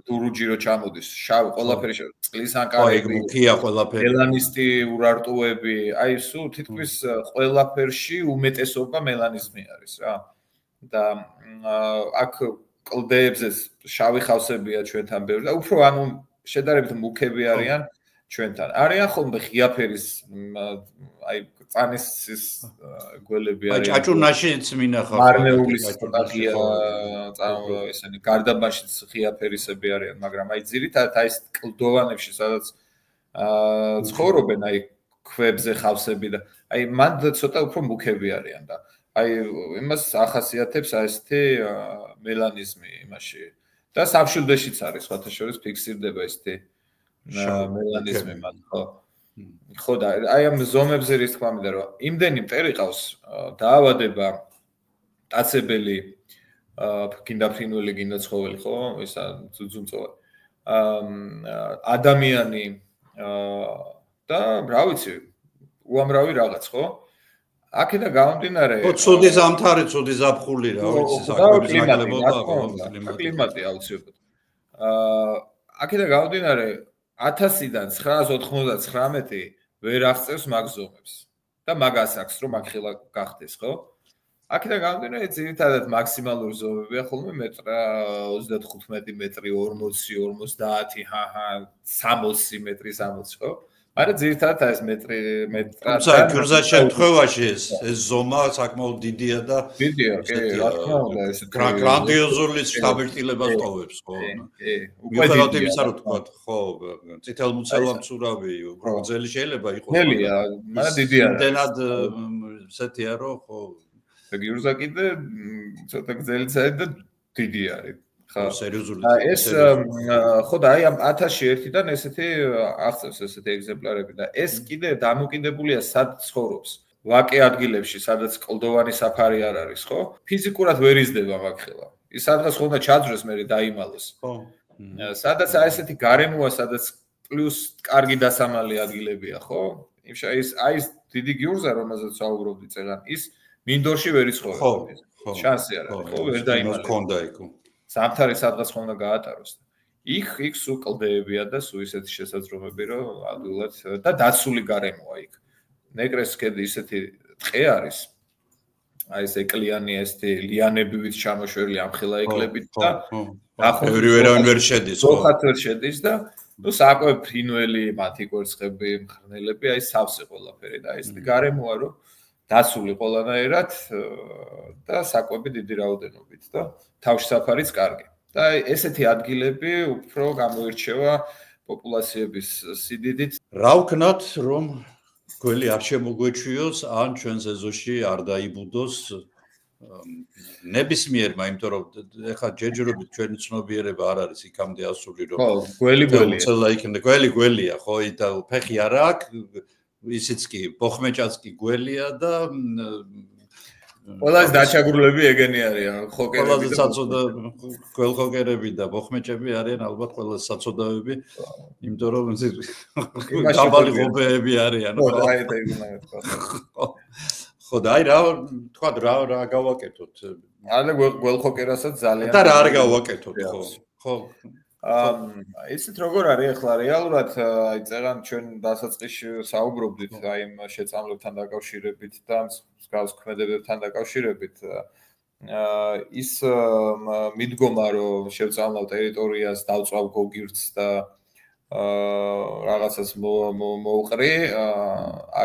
Speaker 2: დურუჯი რო ჩამოდის, შავი ყველაფერი წყლის ანკარები,
Speaker 1: მუქია ყველაფერი.
Speaker 2: მელანისტი ურარტუები, აი სულ თითქმის ყველაფერში უმეტესობა მელანიზმი არის რა. და აქ კლდეებზე შავი ხავსებია ჩვენთან ბევრი და უფრო ანუ შედარებით მუქები არიან ჩვენთან. არიან ხოლმე ღიაფერის აი წანისის გველები არიან.
Speaker 1: აი ჭაჭუნაშიც მინახავ.
Speaker 2: მარნეულის ცოტა ესენი გარდაბაშიც ღიაფერისები არიან, მაგრამ აი ძირითადად აი ეს კლდოვანებში სადაც ცხოვრობენ აი ქვებზე ხავსები და აი მანდ ცოტა უფრო მუქები არიან და აი იმას ახასიათებს აი ესეთი მელანიზმი იმაში და სამშვილდეშიც არის სხვათა შორის ფიქსირდება ესეთი მელანიზმი მათ ხო ხო და აი ამ ზომებზე რის თქმა მინდა რომ იმდენი მტერი ყავს დაავადება ტაცებელი გინდა ფრინველი გინდა ცხოველი ხო ისა ძუძუმწოვარი ადამიანი და რა ვიცი უამრავი რაღაც ხო აქედა გამომდინარე
Speaker 1: ხო ცუდი ზამთარი ცუდი ზაფხული რა ვიცი საქმის ნაკლებობა
Speaker 2: კლიმატი აუცილებლად აქედა გამომდინარე 1000-დან 999 ვერ აღწევს მაგ ზომებს და მაგას აქვს რომ მაგხილა გახდეს ხო აქედან გამომდინარე ძირითადად მაქსიმალური ზომებია ხოლმე მეტრა 35 მეტრი 40 50 ჰაჰა 60 მეტრი 60 ხო მაგრამ ძირითადად ეს მეტრა
Speaker 1: თუმცა გურზა შემთხვევაში ეს ზომა საკმაოდ დიდია და
Speaker 2: დიდია კი რა თქმა უნდა ეს
Speaker 1: გრანდიოზული სტაბილიტებას ტოვებს ხო მიუხედავად იმისა რომ თქვა ხო წითელმუცელმა მცურავი გრძელი შეიძლება იყოს
Speaker 2: ნელია მაგრამ დიდია
Speaker 1: იმდენად ესეთია რომ ხო
Speaker 2: გიურზა კიდე ცოტა გრძელიცაა და დიდი არის ხო
Speaker 1: სერიოზული
Speaker 2: ეს ხო და აი ამ 1000-ში ერთიდან ესეთი აღწევს ესეთი ეგზემპლარები და ეს კიდე დამოკიდებულია სად ცხოვრობს ვაკე ადგილებში სადაც კლდოვანი საფარი არ არის ხო ფიზიკურად ვერ იზრდება მაგხელა ის სადღაც ხონდა ჩაძრეს მე დაიმალოს ხო სადაც აი ესეთი გარემოა სადაც პლუს კარგი დასამალი ადგილებია ხო ის აი ეს დიდი გიურზა რომელზეც საუბრობდი წელან ის მინდორში ვერ იცხოვრება. ხო. შანსი არ არის, ხო, ვერ დაიმალება.
Speaker 1: ქონდა იქ.
Speaker 2: ზამთარი სადღაც ხონდა გაატაროს. იქ სულ კლდეებია და სულ ისეთი შესაძლებლობები რომ ადვილად და დაცული გარემოა იქ. ნეკრეს ქედი ისეთი ტყე არის. აი ეს ეკლიანი ესეთი ლიანებივით ჩამოშვერილი ამხილა ეკლებით და
Speaker 1: ახლა ვერავინ ვერ შედის, ხო.
Speaker 2: ხოხათ ვერ შედის და ნუ საკმაოდ ფრინველი, მათი კვერცხები, მხრნელები, აი სავსე ყველაფერი და ეს გარემოა რომ დაცული ყველანაირად და საკვები დიდი რაოდენობით და თავში საფარიც კარგი. და ესეთი ადგილები უფრო გამოირჩევა პოპულაციების სიდიდით.
Speaker 1: რა ვქნათ რომ გველი არ შემოგვეჩვიოს ან ჩვენს ეზოში არ დაიბუდოს ნებისმიერმა, იმიტომ რომ ეხლა ჯერჯერობით ჩვენი ცნობიერება არ არის იქამდე ასული რომ
Speaker 2: ხო,
Speaker 1: გველია, ხო, და ფეხი არ აქვს ისიც კი ბოხმეჭაც კი გველია და
Speaker 2: ყველას დაჩაგრულები ეგენი არიან ხოკერები
Speaker 1: ყველაზე საწოდა გველხოკერები და ბოხმეჭები არიან ალბათ ყველაზე საწოდავები იმიტომ რომ დაბალი ღობეები არიან ხო და აი რა თქვა რა გავაკეთოთ
Speaker 2: არა გველხოკერასაც ძალიან
Speaker 1: და რა არ გავაკეთოთ ხო
Speaker 2: ისეთ როგორ არის ახლა რეალურად აი წერან ჩვენ დასაწყისში საუბრობდით აი იმ შეწამლებთან დაკავშირებით და მსგავს ქმედებებთან დაკავშირებით ის მიდგომა რომ შევწამლავ ტერიტორიას დავწვავ გოგირდს და რაღაცას მოვყრი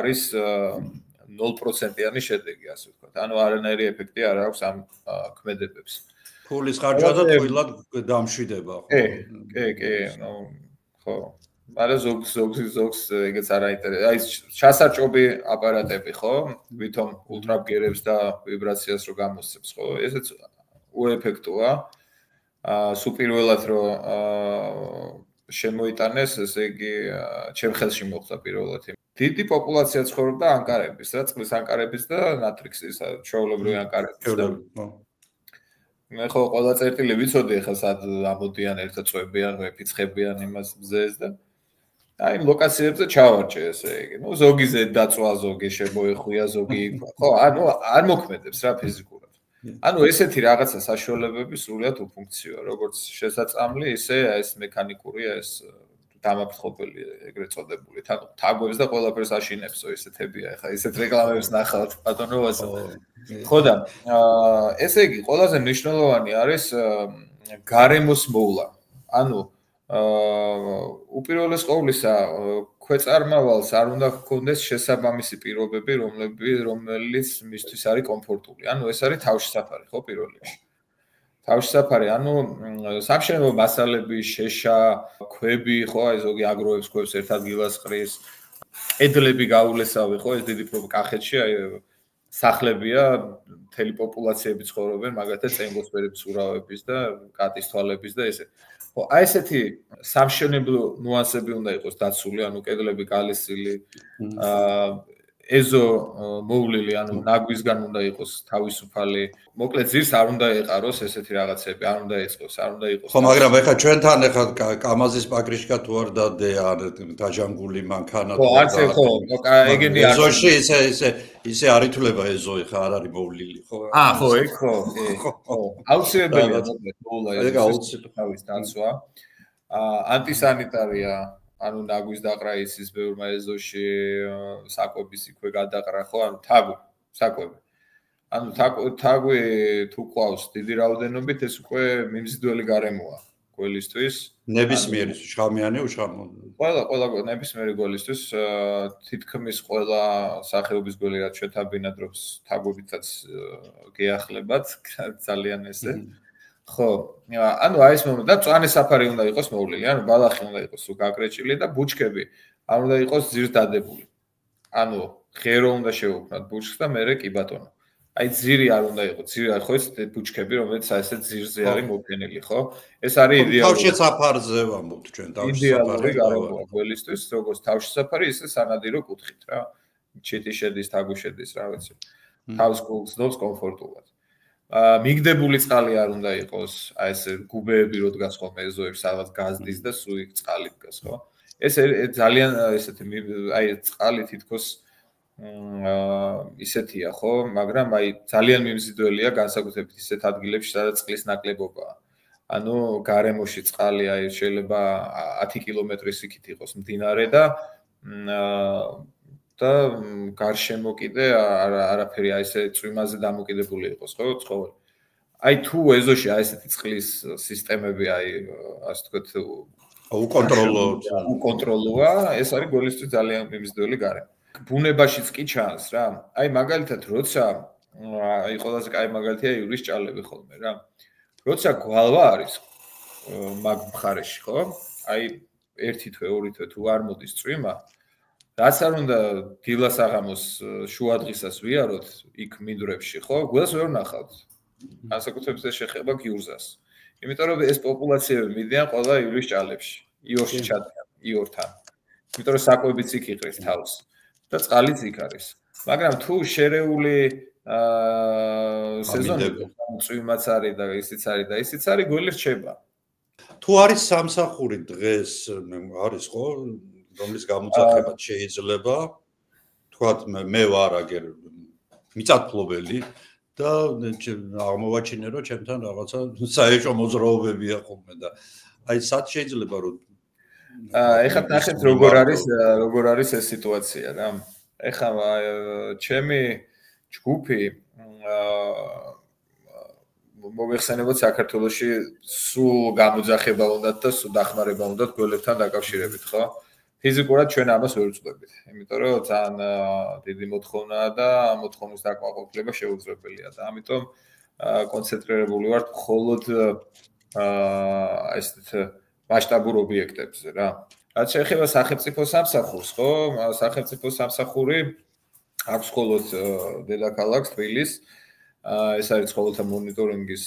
Speaker 2: არის 0%-იანი შედეგი ასე ვთქვათ ანუ არანაირი ეფექტი არ აქვს ამ ქმედებებს
Speaker 1: ფულის ხარჯვა და თვილად დამშვიდება
Speaker 2: ხო. კი, ნუ ხო. მაგრამ ზოგს ეგეც არ აინტერესებს. აი ჩასარჭობი აპარატები, ხო? ვითომ ულტრაბგერებს და ვიბრაციას რო გამოსცემს, ხო? ესეც უეფექტოა. სულ პირველად რო შემოიტანეს, ესე იგი, ჩემ ხელში მოხდა პირველად. დიდი პოპულაცია ცხოვრობდა ანკარების, რა წყლის ანკარების და ნატრიქსის, ჩვეულებრივი ანკარების. მე ხო ყველა წერტილი ვიცოდი, ახლა სად ამოდიან ერთად წვებიან, ეფიცხებიან იმას მზეს და აი იმ ლოკაციებზე ჩავარჭე, ესე იგი. ნუ ზოგი ზედ დაწვა, ზოგი შემოეხვია, ზოგი ხო, ანუ არ მოქმედებს რა ფიზიკურად. ანუ ესეთი რაღაცა საშუალებები სრულიად უფუნქციოა, როგორც შესაძლებელი, ისე ეს მექანიკურია, ეს დამაფრთხობელი ეგრეთ წოდებული. თაგვებს და ყველაფერს აშინებსო ესეთებია, ახლა ესეთ რეკლამებს ნახავთ ბატონო ვასო. ხო და ესე იგი, ყველაზე მნიშვნელოვანი არის გარემოს მოვლა. ანუ უპირველეს ყოვლისა, ქვეწარმავალს არ უნდა ჰქონდეს შესაბამისი პირობები, რომელიც მისთვის არის კომფორტული. ანუ ეს არის თავშესაფარი, ხო, პირველ რიგში. თავშესაფარი, ანუ სამშენებლო მასალები, შეშა, ქვები, ხო, აი ზოგი აგროვებს ქვებს ერთ ადგილას ყრის, კედლები გაულესავი, ხო, ეს დიდი კახეთში, აი სახლებია, მთელი პოპულაციები ცხოვრობენ, მაგალითად წენგოსფერების ურავების და კატის თვალების და ესე. ხო, აი ესეთი სამშენებლო ნუანსები უნდა იყოს დაცული, ანუ კედლები გალესილი, ეზო მოვლილი, ანუ ნაგვისგან უნდა იყოს თავისუფალი. მოკლედ ძირს არ უნდა ეყაროს ესეთი რაღაცები, არ უნდა ეწყოს, არ უნდა იყოს.
Speaker 1: ხო, მაგრამ ეხლა ჩვენთან ეხლა კამაზის პაკრიშკა თუ არ დადე, არ დაჟანგული მანქანა თუ
Speaker 2: არ და ხო, ეგენი არ
Speaker 1: ეზოში ისე არ ითვლება ეზო, ეხლა არ არის მოვლილი, ხო?
Speaker 2: ხო, ეგ ხო. ხო, აუცილებელია მოკლედ მოვლა ეს თავის დაცვა. ანტისანიტარია ანუ ნაგვის დაყრა იცის ბევრმა ეზოში, საკვების იქვე გადაყრა, ხო, ანუ საკვები. ანუ თაგვი თუ ყავს დიდი რაოდენობით, ეს უკვე მიმზიდველი გარემოა გველისთვის.
Speaker 1: ნებისმიერი შხამიანი უშხამო.
Speaker 2: ყველა ნებისმიერი გველისთვის თითქმის ყველა სახეობის გველი რაც შეთავბინადრობს თაგვებითაც გეახლებათ, ძალიან ესე. ხო, ანუ აი ეს მომენტი და წვანე საფარი უნდა იყოს მოვლილი, ანუ ბალახი უნდა იყოს გაკრეჭილი და ბუჩქები არ უნდა იყოს ძირს დადებული. ანუ ღერო უნდა შეუქმნათ ბუჩქს და მერე კი ბატონო. აი ძირი არ უნდა იყოს, ძირი ხო ეს ბუჩქები, რომელიც აი ესე ძირზე არის მოფენილი, ხო? ეს არის იდეალური.
Speaker 1: თავშესაფარზე ვამბობთ ჩვენ
Speaker 2: თავშესაფარი გარემოა გველისთვის, როგორც თავშესაფარი, ისე სანადირო კუთხით რა. ჩიტი შედის, თაგვი შედის, რა ვიცი. თავს გულს კომფორტულად. მიგდებული წყალი არ უნდა იყოს, აი ეს გუბეები რო დგას ხოლმე ეზოებს, სადაც გაზდის და სულ იქ წყალი დგას, ხო? ეს ძალიან ესეთი აი წყალი თითქოს ისეთია, ხო, მაგრამ აი ძალიან მიმზიდველია განსაკუთრებით ისეთ ადგილებში, სადაც წყლის ნაკლებობაა. ანუ გარემოში წყალი აი შეიძლება 10 კილომეტრის იქით იყოს მდინარე და გარშემო კიდე არაფერი აი ესე წვიმაზე დამოკიდებული იყოს, ხო, ცხოველი. აი თუ ეზოში აი ესეთი წყლის სისტემები აი ასე ვთქვათ უკონტროლოა, ეს არის გველისთვის ძალიან მიმზიდველი გარემო. ბუნებაშიც კი ჩანს რა. აი მაგალითად როცა აი ყველაზე კაი მაგალითია ივრის ჭალები ხოლმე რა. როცა გვალვა არის მაგ მხარეში, ხო? აი ერთი თვე, ორი თვე თუ არ მოდის წვიმა, რაც არ უნდა დილას-აღამოს შუადღისას ვიაროთ იქ მინდვრებში, ხო? გველს ვერ ნახავთ. განსაკუთრებით ეს შეხება გიურზას. იმიტომ რომ ეს პოპულაციები მიდიან ყველა ივრის ჭალებში, იორში ჩადიან, იორთან. იმიტომ რომ საკვებიც იქ იყრის თავს და წყალიც იქ არის. მაგრამ თუ შერეული სეზონი წვიმაც არის და ისიც არის, გველი რჩება.
Speaker 1: თუ არის სამსახური დღეს არის ხო, რომლის გამოძახებაც შეიძლება, თქვათ მე ვარ აგერ მიწათმფლობელი და აღმოვაჩინე რომ ჩემთან რაღაცა საეჭვო მოძრაობებია ხოლმე და აი სად შეიძლება რომ
Speaker 2: ეხლა ნახეთ როგორ არის ეს სიტუაცია რა. ეხლა ჩემი ჯგუფი მოგეხსენებათ საქართველოში სულ გამოძახება უნდათ და სულ დახმარება უნდათ გველებთან დაკავშირებით, ხო? ფიზიკურად ჩვენ ამას ვერ ვწყვებით, იმიტომ რომ ძალიან დიდი მოთხოვნაა და მოთხოვნის დაკმაყოფილება შეუძლებელია და ამიტომ კონცენტრირებული ვართ მხოლოდ ესეთ მასშტაბურ ობიექტებზე რა. რაც შეეხება სახელმწიფო სამსახურს, ხო? სახელმწიფო სამსახური აქვს მხოლოდ დედაქალაქს თბილისს. ეს არის ცხოველთა მონიტორინგის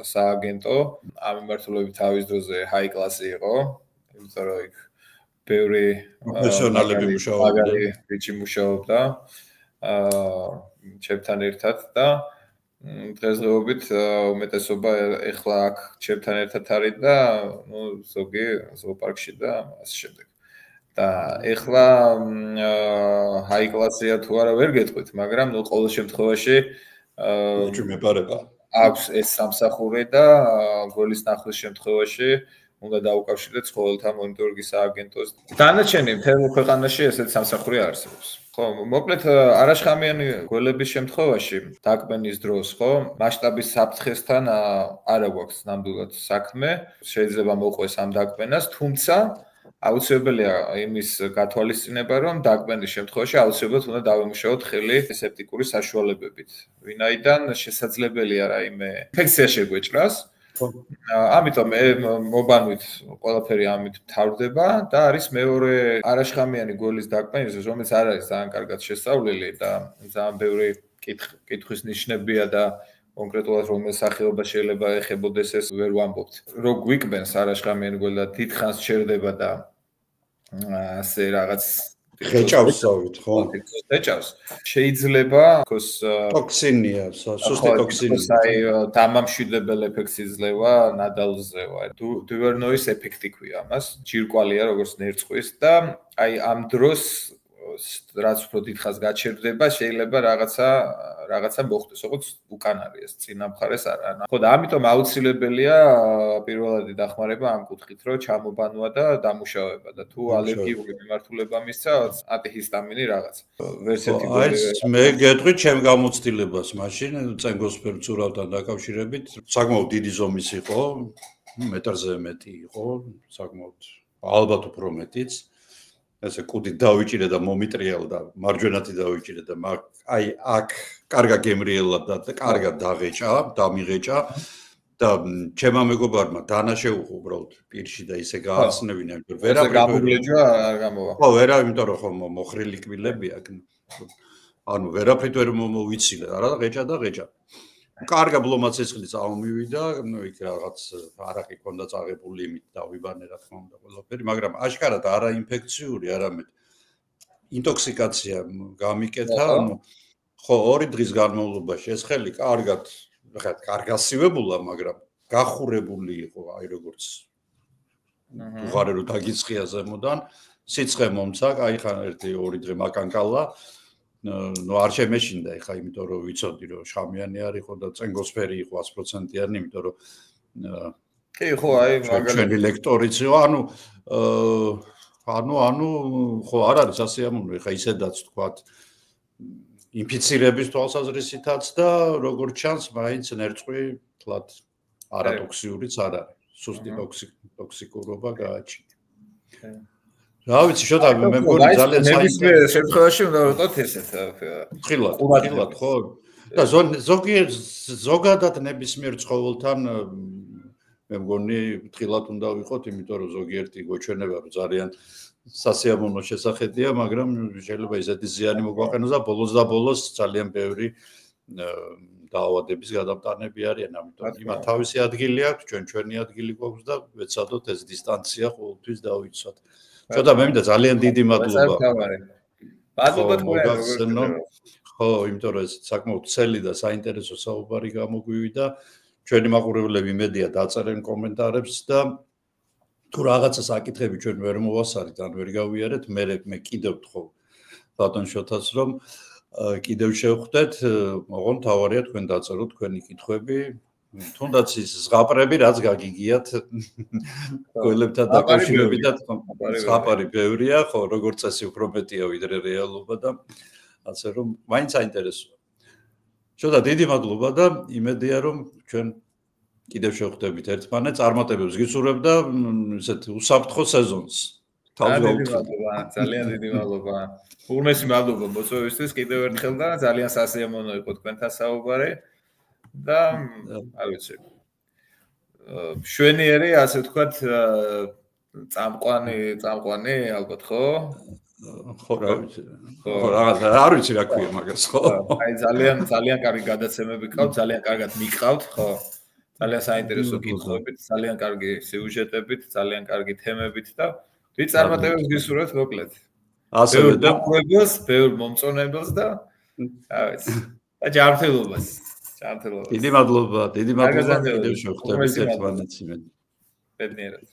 Speaker 2: სააგენტო. ამ მიმართულებით თავის დროზე ჰაი კლასი იყო, იმიტომ რომ იქ ბევრი
Speaker 1: პროფესიონალები
Speaker 2: მუშაობდა. ჩემთან ერთად და დღესდღეობით უმეტესობა ეხლა აქ ჩემთან ერთად არის და ზოგი ზოოპარკში და ასე შემდეგ. და ეხლა ჰაი კლასია თუ არა ვერ გეტყვით, მაგრამ ყოველ შემთხვევაში აქვს ეს სამსახური და გოლის ნახვის შემთხვევაში უნდა დაუკავშირდეთ ცხოველთა მონიტორინგის სააგენტოს. დანარჩენი მთელ ქვეყანაში ესეთ სამსახური არსებობს. ხო, მოკლედ არაშხამიანი გველების შემთხვევაში დაკბენის დროს, ხო, მასშტაბის საფრთხესთან არა გვაქვს ნამდვილად საქმე, შეიძლება მოყვეს ამ დაკბენას, თუმცა აუცილებელია იმის გათვალისწინება, რომ დაკბენის შემთხვევაში აუცილებლად უნდა დავემუშაოთ ხელი სეპტიკური საშუალებებით, ვინაიდან შესაძლებელია რაიმე ინფექცია შეგვეჭრას. ამიტომ მობანვით ყველაფერი ამით თავდება და არის მეორე არაშხამიანი გოლის დაკბენის, რომელიც არ არის ძალიან კარგად შესწავლილი და ძალიან ბევრი კითხვის ნიშნებია და კონკრეტულად რომელ სახეობას შეიძლება ეხებოდეს ეს ვერ ვამბობთ. რო გვიკბენს არაშხამიანი გოლი და დიდხანს ჩერდება და ასე რაღაც
Speaker 1: ხეჭავსავით, ხო?
Speaker 2: ხეჭავს. შეიძლება თქოს
Speaker 1: ტოქსინია, სუსტი ტოქსინია.
Speaker 2: აი დამამშვიდებელ ეფექტს იძლევა ნადავლზევა. დუვერნოის ეფექტი ქვია ამას. ჯირკვალია როგორც ნერწყვის და აი ამ დროს რაც უფრო დიდხანს გაჩერდება, შეიძლება რაღაცა მოხდეს, როგორც უკან არის ეს წინა მხარეს არა. ხო და ამიტომ აუცილებელია პირველადი დახმარება ამ კუთხით, რომ ჩამობანვა და დამუშავება და თუ ალერგიული მიმართულება მისცა, ანტიჰისტამინი რაღაც.
Speaker 1: აი მე გეტყვი ჩემ გამოცდილებას მაშინ წენგოსფერ ცურავთან დაკავშირებით, საკმაოდ დიდი ზომის იყო, მეტრზე მეტი იყო, საკმაოდ ალბათ უფრო მეტიც. ესე კუდი დავიჭირე და მომიტრიალ და მარჯვენათი დავიჭირე და აი აქ კარგა გემრიელა და კარგად დაღეჭა, დამიღეჭა და ჩემმა მეგობარმა დანა შეუხო უბრალოდ პირში და ისე გააცნევინა, იმიტომ ვერაფერი
Speaker 2: გამოგლეჯვა არ გამოვა.
Speaker 1: ხო, ვერა, იმიტომ რომ ხო მოხრილი კბილები აქ. ანუ ვერაფრით ვერ მომოვიცილე, არა და ღეჭა და ღეჭა. კარგა ბლომაცეცხლი წამომივიდა, ნუ იქ რაღაც არაყი ქონდა წაღებული, იმით დავიბანე რა თქმა უნდა ყველაფერი, მაგრამ აშკარად არა ინფექციური, არამედ ინტოქსიკაცია გამიკეთა, ანუ ხო 2 დღის განმავლობაში ეს ხელი კარგად კარგასივებულა, მაგრამ გახურებული იყო, აი როგორც უღარე რო დაგიწყია ზემოდან, სიცხე მომცა, აი ხან 1-2 დღე მაკანკალა ნუ არ შემეშინდა ეხა, იმიტომ რომ ვიცოდი რომ შამიანი არის ხო და წენგოსფერი იყო 100%-იანი, იმიტომ რომ
Speaker 2: კი ხო, აი
Speaker 1: მაგალითად ლექტორიც იყო, ანუ ხო არ არის ასეამუნო, ეხა ისედაც თქვათ ინფიცირების თვალსაზრისითაც და როგორც ჩანს, მაინც ნერწყვი თლად არატოქსიურიც არ არის, სუსტი ტოქსიკურობა გააჩნია. რა ვიცი, შოთა მე მგონი ძალიან
Speaker 2: ნებისმიერ შემთხვევაში უნდა ვიყოთ ესეთ
Speaker 1: ხილად, ხო? და ზოგადად ნებისმიერ ცხოველთან მე მგონი ხილად უნდა ვიყოთ, იმიტომ რომ ზოგიერთი გვეჩვენება რომ ძალიან სასიამოვნო შესახედია, მაგრამ შეიძლება ისეთი ზიანი მოგვაყენოს და ბოლოს ძალიან ბევრი დაავადების გადამტანები არიან, ამიტომ იმათ თავისი ადგილი აქვს, ჩვენი ადგილი გვაქვს და ვეცადოთ ეს დისტანცია ყოველთვის დავიცვათ. შოთა მე მინდა ძალიან დიდი მადლობა.
Speaker 2: მადლობა თქვენ.
Speaker 1: ხო, იმიტომ რომ ეს საკმაოდ ცელი და საინტერესო საუბარი გამოგვივიდა. ჩვენი მაყურებლები მედია დაწერენ კომენტარებს და თუ რაღაცა საკითხები ჩვენ ვერ მოვასარით, ან ვერ გავიარეთ, მე კიდევ ვთხოვ ბატონ შოთას, რომ კიდევ შევხვდეთ, ოღონდ თავარია თქვენ დაწეროთ თქვენი კითხვები. თუნდაც ის ზღაპრები რაც გაგიგიათ გველებთან დაკავშირებით და ზღაპარი ბევრია, ხო, როგორც წესი უფრო მეტია ვიდრე რეალობა და ასე რომ მაინც საინტერესოა. შოთა დიდი მადლობა და იმედია რომ ჩვენ კიდევ შევხვდებით ერთმანეთს, წარმატებებს გისურვებ და ესეთ უსაფრთხო სეზონს.
Speaker 2: ძალიან დიდი მადლობა. უღრმესი მადლობა მოწვევისთვის კიდევ ერთხელ და ძალიან სასიამოვნო იყო თქვენთან საუბარი. და არ ვიცი. შვენიერი, ასე ვთქვათ, წამყვანი ალბათ ხო?
Speaker 1: ხო რა ვიცი. ხო არ ვიცი რა ქვია მაგას ხო?
Speaker 2: აი ძალიან კარგი გადაცემები ყავთ, ძალიან კარგად მიყავთ, ხო? ძალიან საინტერესო კითხვებით, ძალიან კარგი სიუჟეტებით, ძალიან კარგი თემებით და დიდ წარმატებებს გისურვებთ მოკლედ.
Speaker 1: ასევე და
Speaker 2: ბევრ მომწონებელს და რა ვიცი. და ჯანმრთელობას.
Speaker 1: დიდი მადლობა, კიდევ შევხვდებით ერთმანეთს.
Speaker 2: ბედნიერად.